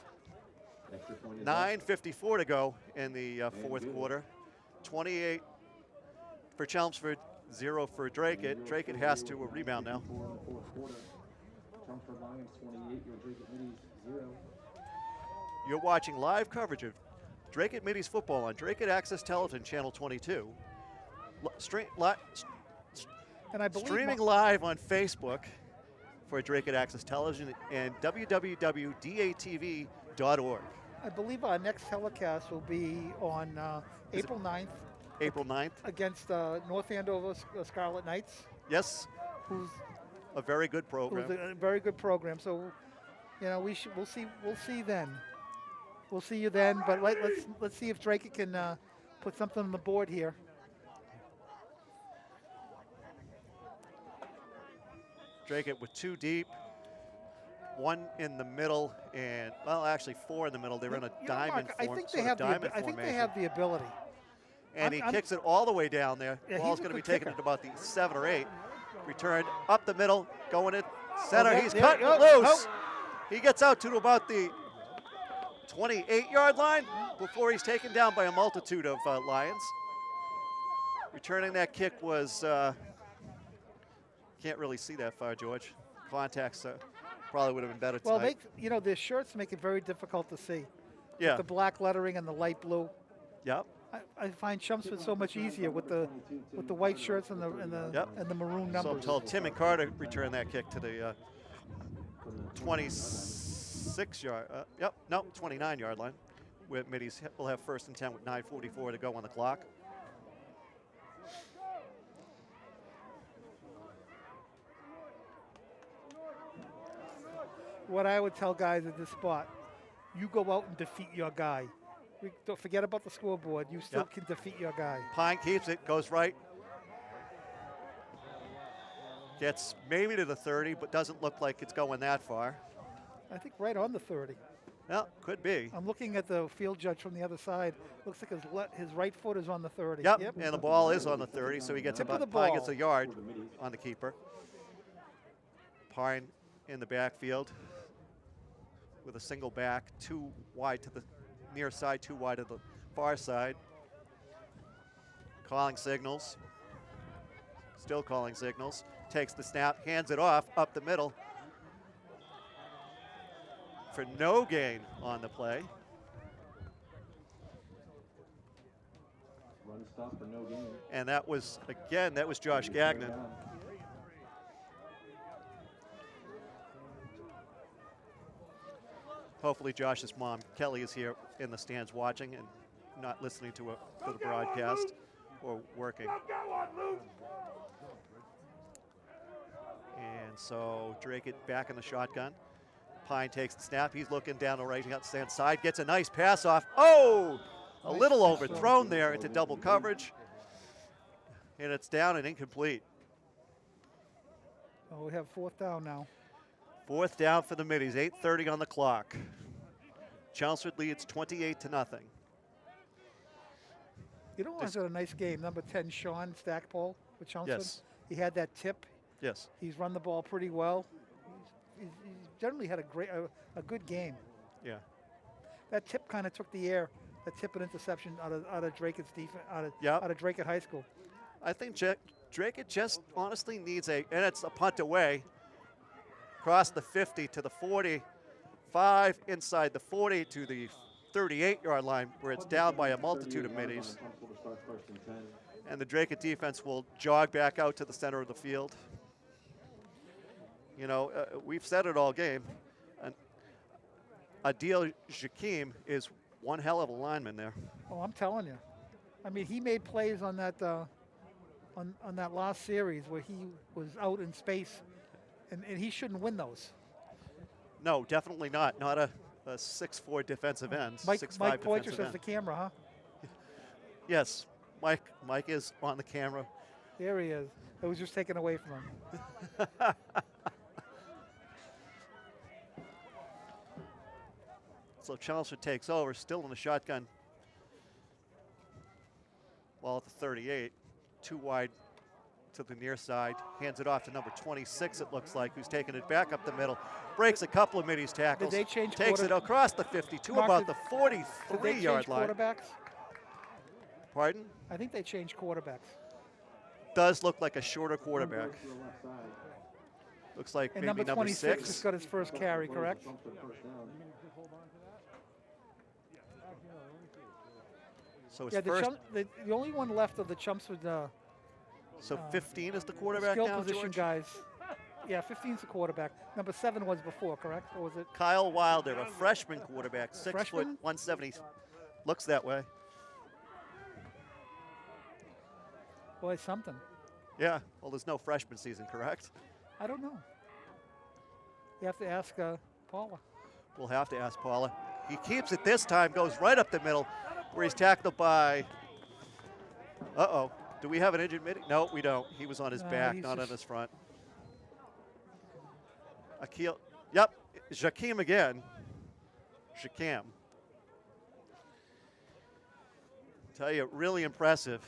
Extra point is up. 9:54 to go in the fourth quarter. 28 for Chelmsford, 0 for Drake. Drake has to rebound now. In the fourth quarter. Chelmsford Lions 28, your Drake Middies 0. You're watching live coverage of Drake at Middies football on Drake at Access Television, Channel 22. And I believe Streaming live on Facebook for Drake at Access Television and www.datv.org. I believe our next telecast will be on April 9th April 9th. against North Andover Scarlet Knights, Yes, who's a very good program. a very good program. So, you know, we'll see then. We'll see you then. But let's see if Drake can put something on the board here. Drake it with 2 deep, 1 in the middle, and well, actually 4 in the middle. They're in a You know, diamond Mark, form. I think they sort of have diamond I think they formation. have the ability. And he I'm- kicks it all the way down there. Yeah, Ball's he's a going to be good taken kicker. at about the 7 or 8. Returned up the middle, going in center. there- He's there- cut oh, loose. He gets out to about the 28-yard line before he's taken down by a multitude of Lions. Returning that kick was, can't really see that far, George. Contacts probably would have been better Well, tonight. their shirts make it very difficult to see. Yeah, The black lettering and the light blue. yep. I find Chelmsford so much easier with the white shirts and the Yep. and the maroon So I'm numbers. told Tim and Carter returned that kick to the 26-yard, 29-yard line, where Middies will have 1st and 10 with 9:44 to go on the clock. What I would tell guys at this spot, you go out and defeat your guy. Don't forget about the scoreboard. You still Yep. can defeat your guy. Pine keeps it, goes right. Gets maybe to the 30, but doesn't look like it's going that far. I think right on the 30. Well, could be. I'm looking at the field judge from the other side. Looks like his right foot is on the 30. Yep, and the ball is on the 30, so he gets Tip of about the Pine gets ball. a yard on the keeper. Pine in the backfield with a single back, 2 wide to the near side, 2 wide to the far side. Calling signals. Still calling signals. Takes the snap, hands it off up the middle for no gain on the play. Run stop for no gain. And that was, again, that was Josh Gagnon. Hopefully Josh's mom, Kelly, is here in the stands watching and not listening to the broadcast or working. And so Drake it back in the shotgun. Pine takes the snap. He's looking down the right-hand side. Gets a nice pass off. Oh! A little overthrown there into double coverage. And it's down and incomplete. Oh, we have 4th down now. 4th down for the Middies. 8:30 on the clock. Chelmsford leads 28-0. You know who's had a nice game? Number 10, Sean Stackpole for Chelmsford. Yes. He had that tip. Yes. He's run the ball pretty well. He's generally had a good game. Yeah. That tip kind of took the air. That tip and interception out of Drake's defense, Yep. out of Drake at High School. I think Drake it just honestly needs and it's a punt away. Across the 50 to the 45, inside the 40 to the 38-yard line, where it's down by a multitude of Middies. And the Drake defense will jog back out to the center of the field. You know, we've said it all game. Adil Jakim is one hell of a lineman there. Oh, I'm telling you. I mean, he made plays on that on that last series where he was out in space, and he shouldn't win those. No, definitely not. Not a 6'4" defensive end. Mike 6'5" Poitras defensive has end. the camera, huh? Yes, Mike is on the camera. There he is. It was just taken away from him. So Chelmsford takes over, still in the shotgun. Ball at the 38, 2 wide to the near side. Hands it off to number 26, it looks like, who's taking it back up the middle. Breaks a couple of Middies tackles. Did they change Takes it across the 50 to Mark, about did- the Did they change 43-yard line. quarterbacks? Pardon? I think they changed quarterbacks. Does look like a shorter quarterback. Looks like And maybe number number 26 6. just got his first carry, correct? Chelmsford first down. So his Yeah, first. the only one left of the Chelmsford So 15 is the quarterback skill now, position George? guys. Yeah, 15's the quarterback. Number 7 was before, correct? Or was it? Kyle Wilder, a freshman quarterback, 6 foot Freshman? 170. Looks that way. Boy, something. Yeah. Well, there's no freshman season, correct? I don't know. You have to ask Paula. We'll have to ask Paula. He keeps it this time, goes right up the middle, where he's tackled by. Uh-oh. Do we have an injured mid? No, we don't. He was on his back, he's not on just- his front. Akil. Yep. Jakeem again. Shakam. Tell you, really impressive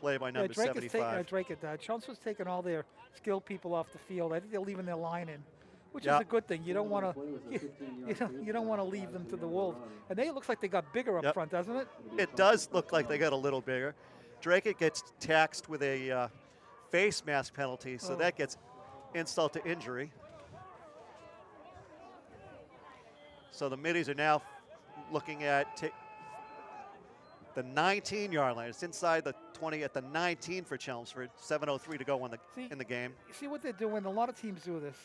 play by number Drake 75. Chelmsford's taking all their skilled people off the field. I think they're leaving their line in, which Yeah. is a good thing. You don't want to, you don't want to leave them to the wolves. And they look like they got bigger up Yep. front, doesn't it? It does look like they got a little bigger. Drake gets taxed with a face mask penalty, so Oh. that gets insult to injury. So the middies are now looking at the 19-yard line. It's inside the 20 at the 19 for Chelmsford. 7:03 to go in the game. You see what they're doing? A lot of teams do this.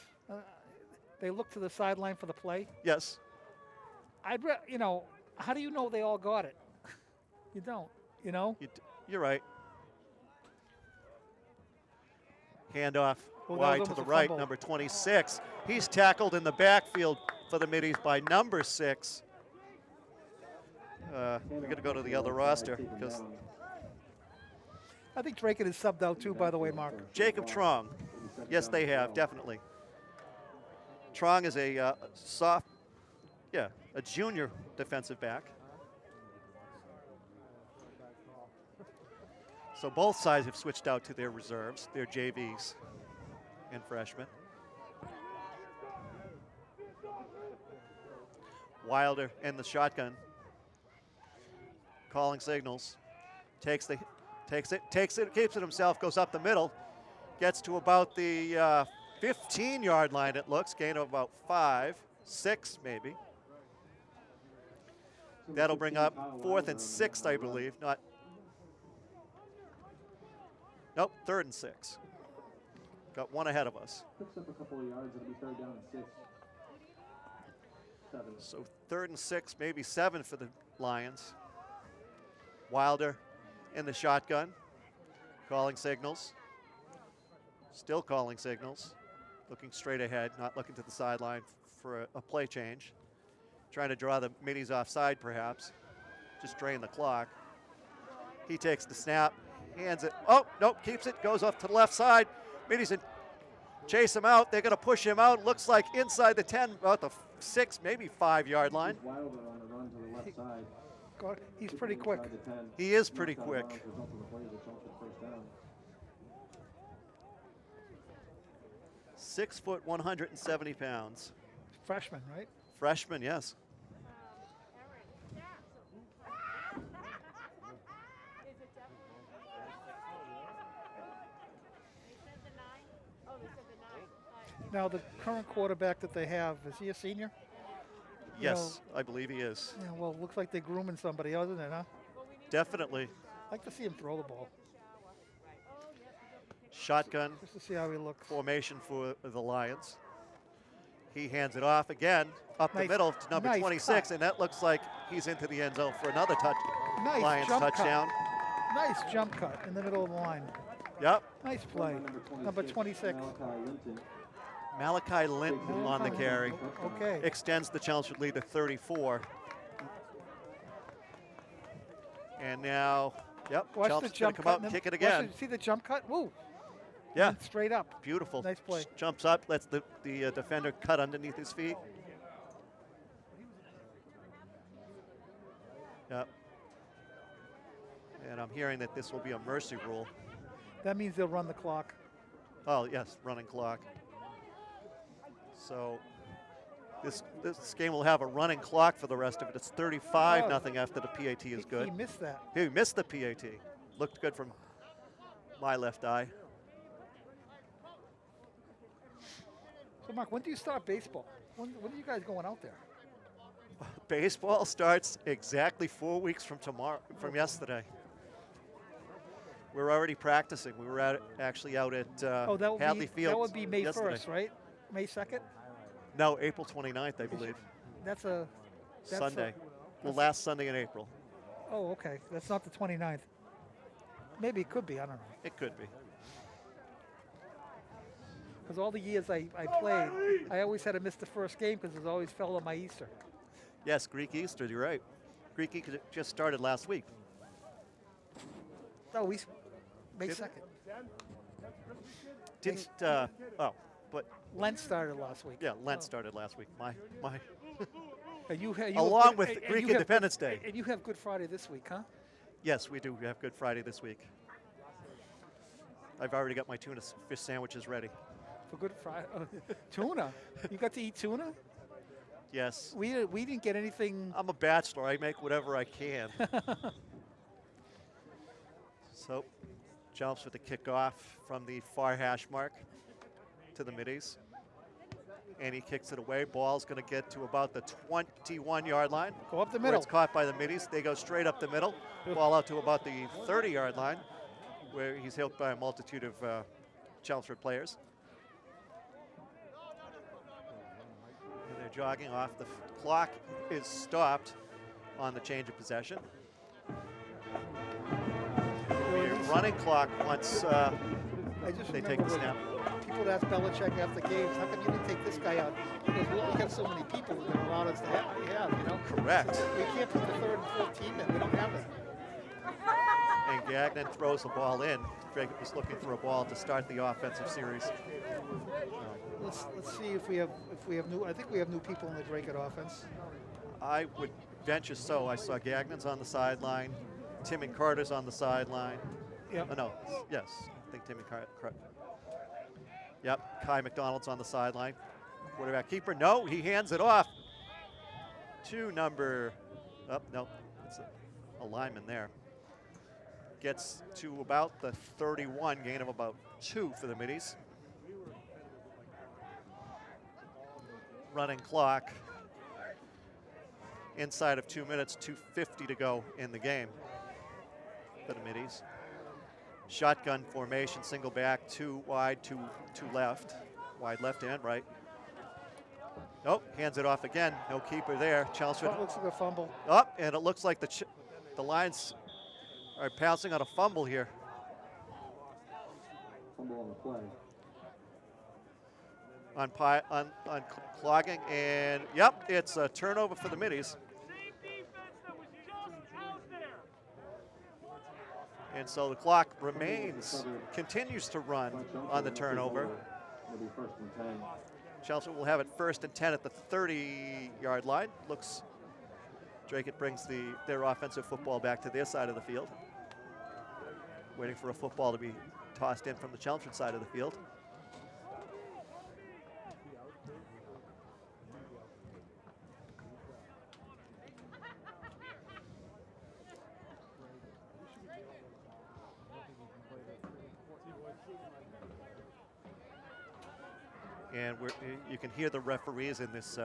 They look to the sideline for the play. Yes. How do you know they all got it? You don't, You're right. Handoff Well, that was wide to almost the a right, fumble. number 26. He's tackled in the backfield for the middies by number 6. We're going to go to the other roster because I think Drake is subbed out too, by the way, Mark. Jacob Trong. Yes, they have, definitely. Trong is a a junior defensive back. So both sides have switched out to their reserves, their JVs and freshmen. Wilder in the shotgun. Calling signals. Takes it, keeps it himself, goes up the middle. Gets to about the 15-yard line, it looks. Gain of about 5, 6 maybe. That'll bring up 4th and 6th, I believe. Nope, 3rd and 6. Got one ahead of us. Picks up a couple of yards. It'll be 3rd down and 6. 7. So 3rd and 6, maybe 7 for the Lions. Wilder in the shotgun, calling signals. Still calling signals. Looking straight ahead, not looking to the sideline for a play change. Trying to draw the middies offside, perhaps. Just drain the clock. He takes the snap, hands it. Oh, nope, keeps it, goes off to the left side. Middies chase him out. They're going to push him out. Looks like inside the 10, about the 6, maybe 5-yard line. Wilder on the run to the left side. He's pretty quick. Inside the 10. He is pretty Knocked out of quick. bounds, results in the play of the Chelmsford first down. 6 foot, 170 pounds. Freshman, right? Freshman, yes. Now, the current quarterback that they have, is he a senior? Yes, I believe he is. Yeah, well, looks like they're grooming somebody, doesn't it, huh? Definitely. I'd like to see him throw the ball, Shotgun just to see how he looks. formation for the Lions. He hands it off again, up the Nice- middle to number nice 26, cut. and that looks like he's into the end zone for another Nice Lions jump touchdown. cut. Nice jump cut in the middle of the line. Yep. Nice play. Number 26. Malachi Linton. Malachi Linton on the carry. Okay. Extends the Chelmsford lead to 34. And now, yep, Watch the Chelmsford's going jump to come cut. out and kick it again. See the jump cut? Woo. Yeah, Went straight up. beautiful. Nice play. Jumps up, lets the defender cut underneath his feet. Yep. And I'm hearing that this will be a mercy rule. That means they'll run the clock. Oh, yes, running clock. So this game will have a running clock for the rest of it. It's 35-0 after the PAT is good. He missed that. He missed the PAT. Looked good from my left eye. So, Mark, when do you start baseball? When are you guys going out there? Baseball starts exactly 4 weeks from yesterday. We're already practicing. We were actually out at Hadley Field. That would be May yesterday. 1st, right? May 2nd? No, April 29th, I believe. That's Sunday. The last Sunday in April. Oh, okay. That's not the 29th. Maybe it could be. I don't know. It could be. Because all the years I played, I always had to miss the first game because it always fell on my Easter. Yes, Greek Easter, you're right. Greek Easter just started last week. Oh, May Did it? 2nd. Didn't, but Lent started last week. yeah, Lent started last week. My, And you along with Greek Independence Day. And you have Good Friday this week, huh? Yes, we do. We have Good Friday this week. I've already got my tuna fish sandwiches ready. For Good Friday? Tuna? You got to eat tuna? Yes. We didn't get anything. I'm a bachelor. I make whatever I can. So, Chelmsford to kick off from the far hash mark to the middies. And he kicks it away. Ball's going to get to about the 21-yard line. Go up the Where middle. it's caught by the middies. They go straight up the middle. Ball out to about the 30-yard line, where he's helped by a multitude of Chelmsford players. And they're jogging off. The clock is stopped on the change of possession. The running clock once I just they take remember the snap. People would ask Belichick after games, how come you didn't take this guy out? Because we only have so many people that allowed us to have, you know? Correct. We can't put the third and fourth team in. We don't have that. And Gagnon throws the ball in. Drake was looking for a ball to start the offensive series. Let's see if we have new. I think we have new people in the Drake offense. I would venture so. I saw Gagnon's on the sideline. Tim and Carter's on the sideline. Yep. Oh, no, yes, I think Tim and Carter. Yep, Kai McDonald's on the sideline. Quarterback keeper, no, he hands it off to number, no, it's a lineman there. Gets to about the 31, gain of about 2 for the middies. Running clock. Inside of 2 minutes, 2:50 to go in the game for the middies. Shotgun formation, single back, 2 wide, 2 left. Wide left and right. Nope, hands it off again. No keeper there. Chelmsford. That looks like a fumble. Up, and it looks like the Lions are passing on a fumble here. Fumble on the play. On clogging, and yep, it's a turnover for the middies. And so the clock continues to run on the turnover. It'll be 1st and 10. Chelmsford will have it 1st and 10 at the 30-yard line. Drake brings their offensive football back to their side of the field. Waiting for a football to be tossed in from the Chelmsford side of the field. And you can hear the referees in this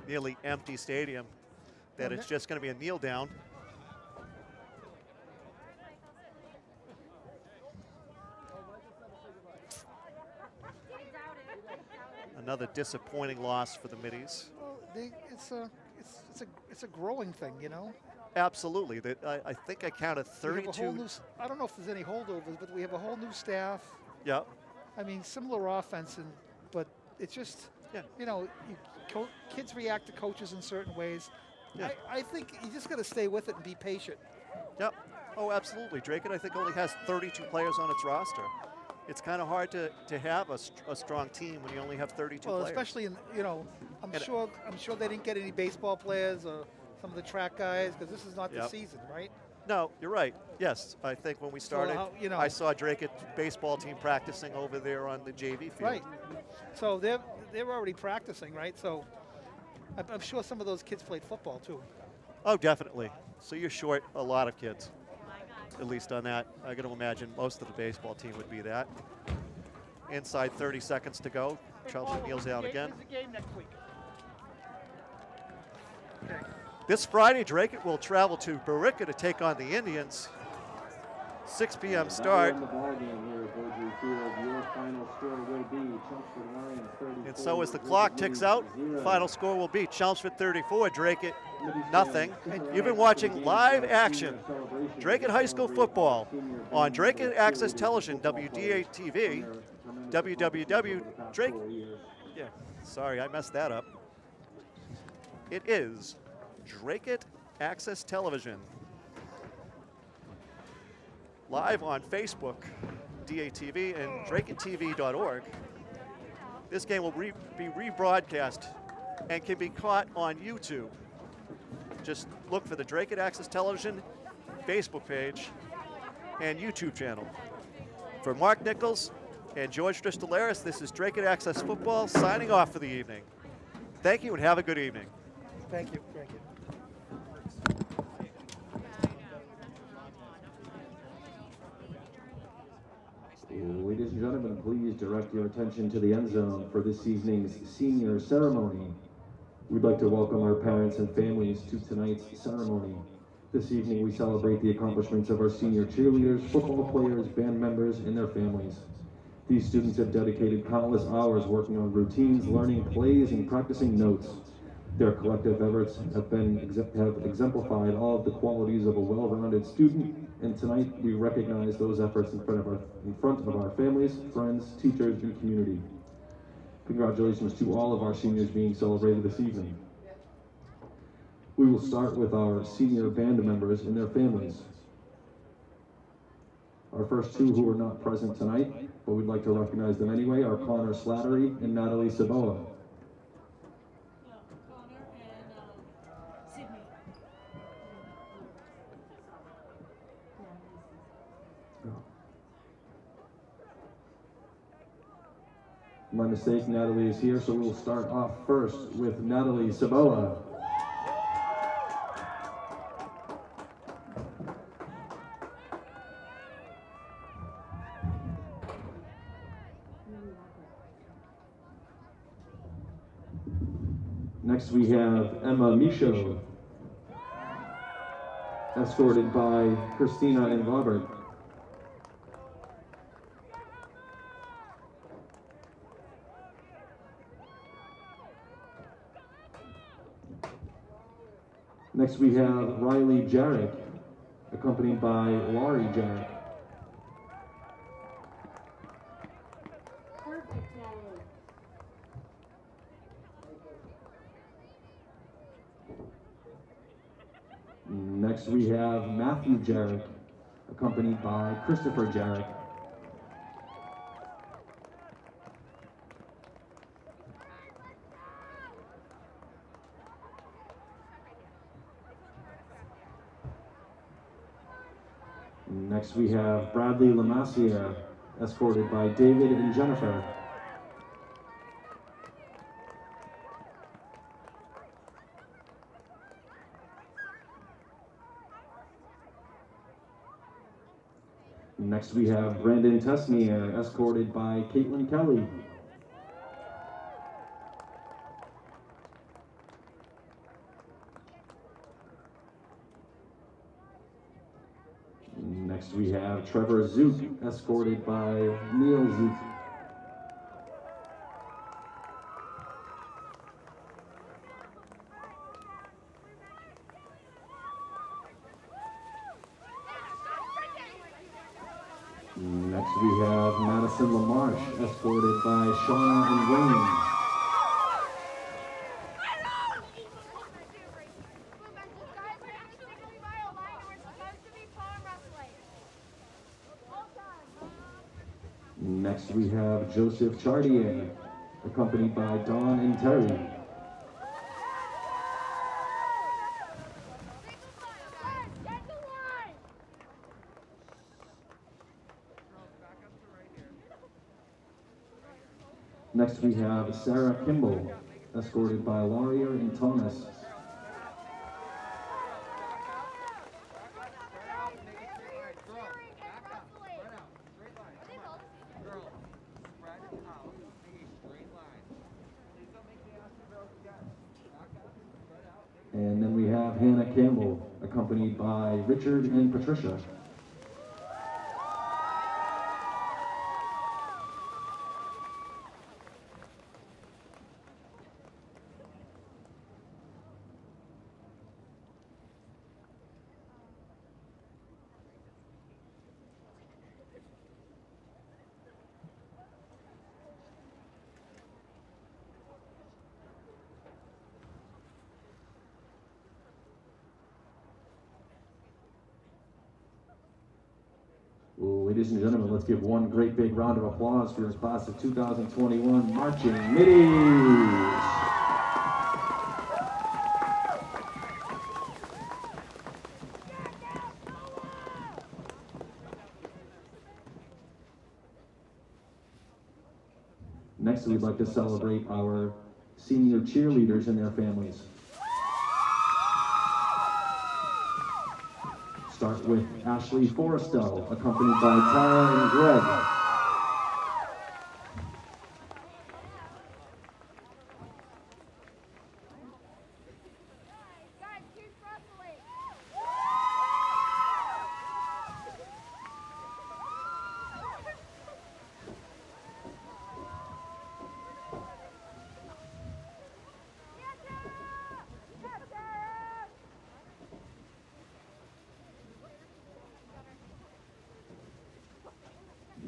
nearly empty stadium that it's just going to be a kneel down. Another disappointing loss for the middies. Well, it's a growing thing, you know. Absolutely. I think I counted We have a 32. whole new, I don't know if there's any holdovers, but we have a whole new staff. Yeah. I mean, similar offense, but it's just, Yeah. you know, kids react to coaches in certain ways. Yeah. I think you just got to stay with it and be patient. Yep. Oh, absolutely. Drake, I think, only has 32 players on its roster. It's kind of hard to have a strong team when you only have 32 Well, players. especially in, you know, I'm And- sure they didn't get any baseball players or some of the track guys because this is not the Yep. season, right? No, you're right. Yes, I think when we started, you know- I saw Drake at baseball team practicing over there on the JV field. Right. So they're already practicing, right? So I'm sure some of those kids played football too. Oh, definitely. So you're short a lot of kids, at least on that. I got to imagine most of the baseball team would be that. Inside 30 seconds to go. Chelmsford kneels out again. When's the game next week? Okay. This Friday, Drake will travel to Barica to take on the Indians. 6 p.m. start. On the ball game here at Beaudry Field, your final score will be Chelmsford Lions 34. And so as the clock ticks out, 0. final score will be Chelmsford 34, Drake nothing. You've been watching live action Drake High School football on Drake Access Television, WDA-TV, www. Drake. Yeah, sorry, I messed that up. It is Drake Access Television. Live on Facebook, DATV, and DrakeItTV.org. This game will be rebroadcast and can be caught on YouTube. Just look for the Drake Access Television Facebook page and YouTube channel. For Mark Nichols and George Dristolaris, this is Drake Access Football signing off for the evening. Thank you and have a good evening. Thank you. Thank you. Ladies and gentlemen, please direct your attention to the end zone for this evening's senior ceremony. We'd like to welcome our parents and families to tonight's ceremony. This evening we celebrate the accomplishments of our senior cheerleaders, football players, band members, and their families. These students have dedicated countless hours working on routines, learning plays, and practicing notes. Their collective efforts have exemplified all of the qualities of a well-rounded student, and tonight we recognize those efforts in front of our families, friends, teachers, and community. Congratulations to all of our seniors being celebrated this evening. We will start with our senior band members and their families. Our first two who are not present tonight, but we'd like to recognize them anyway, are Connor Slattery and Natalie Saboa. My mistake, Natalie is here, so we'll start off first with Natalie Saboa. Next we have Emma Michaud, escorted by Christina and Robert. Next we have Riley Jarrett, accompanied by Laurie Jarrett. Next we have Matthew Jarrett, accompanied by Christopher Jarrett. Next we have Bradley Lamassiere, escorted by David and Jennifer. Next we have Brandon Tesnier, escorted by Caitlin Kelly. Next we have Trevor Zook, escorted by Neil Zook. Next we have Madison LaMarche, escorted by Sean and Wayne. Next we have Joseph Chartier, accompanied by Dawn and Terry. Next we have Sarah Kimball, escorted by Laurier and Thomas. Campbell, accompanied by Richard and Patricia. Ladies and gentlemen, let's give one great big round of applause for your class of 2021 marching middies. Next, we'd like to celebrate our senior cheerleaders and their families. Start with Ashley Forrestel, accompanied by Tara and Greg.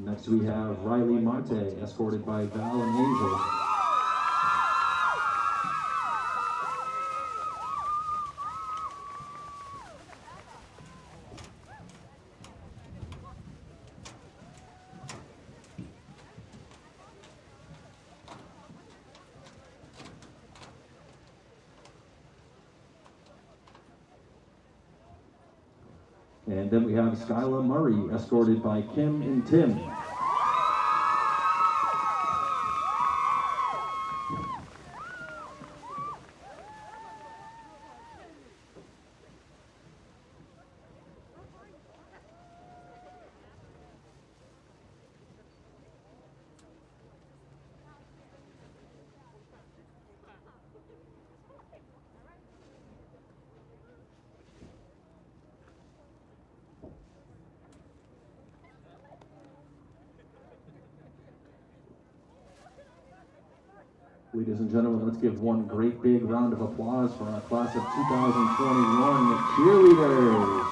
Next we have Riley Marte, escorted by Val and Angel. And then we have Skyla Murray, escorted by Kim and Tim. Ladies and gentlemen, let's give one great big round of applause for our class of 2021 cheerleaders.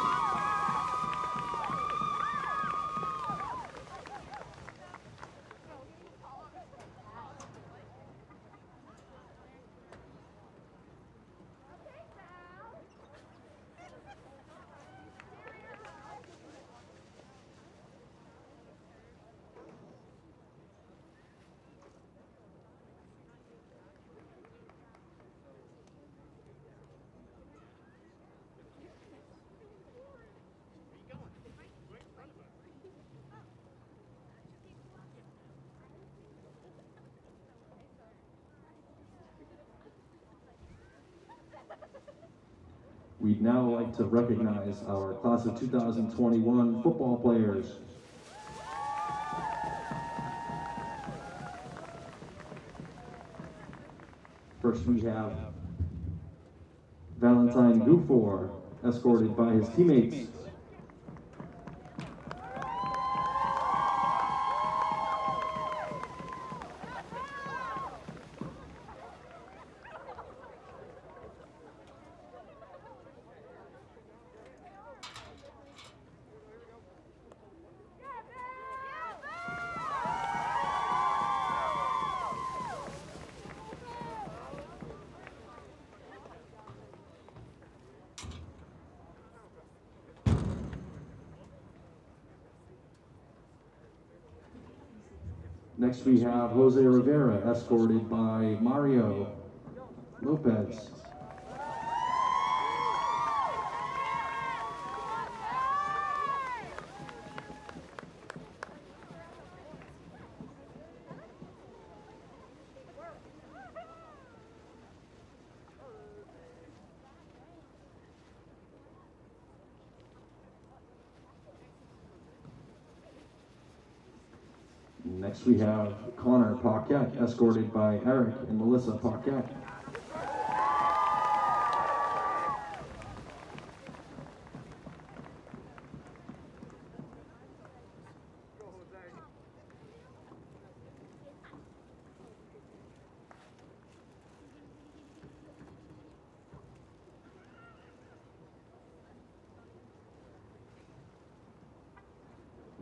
We'd now like to recognize our class of 2021 football players. First we have Valentine Gufor, escorted by his teammates. Next we have Jose Rivera, escorted by Mario Lopez. Next we have Connor Paquette, escorted by Eric and Melissa Paquette.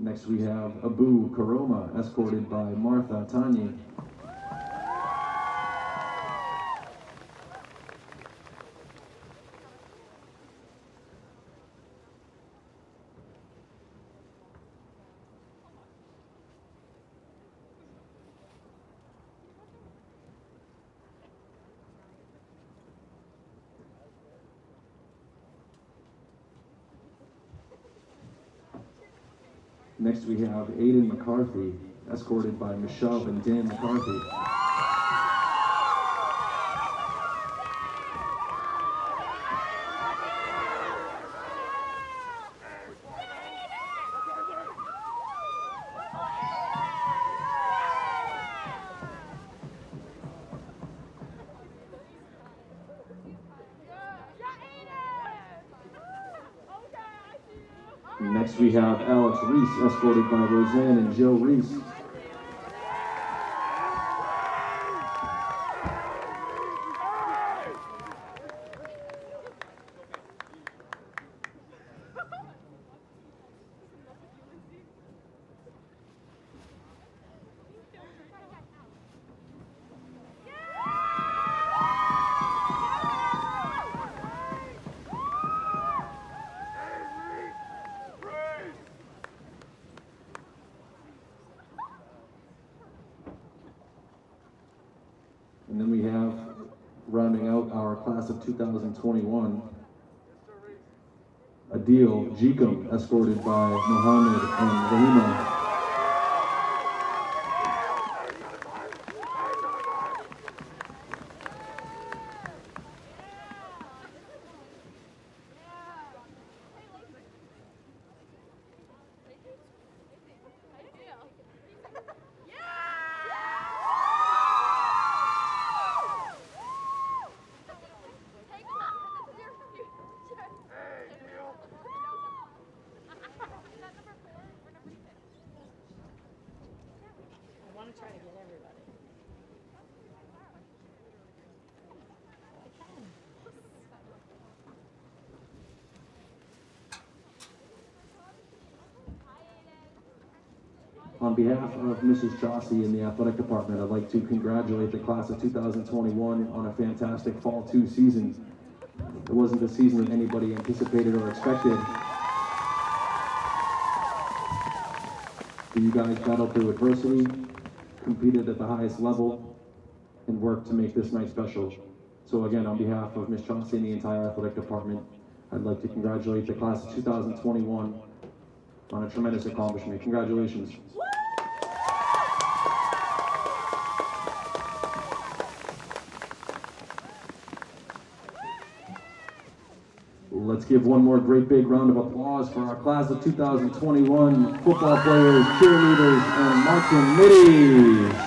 Next we have Abu Karoma, escorted by Martha Tanyi. Next we have Aiden McCarthy, escorted by Michelle and Dan McCarthy. Next we have Alex Reese, escorted by Roseanne and Joe Reese. And then we have, rounding out our class of 2021, Adil Jikum, escorted by Mohammed and Rahima. Try to get everybody. On behalf of Mrs. Chaucy and the athletic department, I'd like to congratulate the class of 2021 on a fantastic Fall 2 season. It wasn't the season that anybody anticipated or expected. But you guys battled through adversity, competed at the highest level, and worked to make this night special. So again, on behalf of Ms. Chauncey and the entire athletic department, I'd like to congratulate the class of 2021 on a tremendous accomplishment. Congratulations. Let's give one more great big round of applause for our class of 2021 football players, cheerleaders, and marching middies.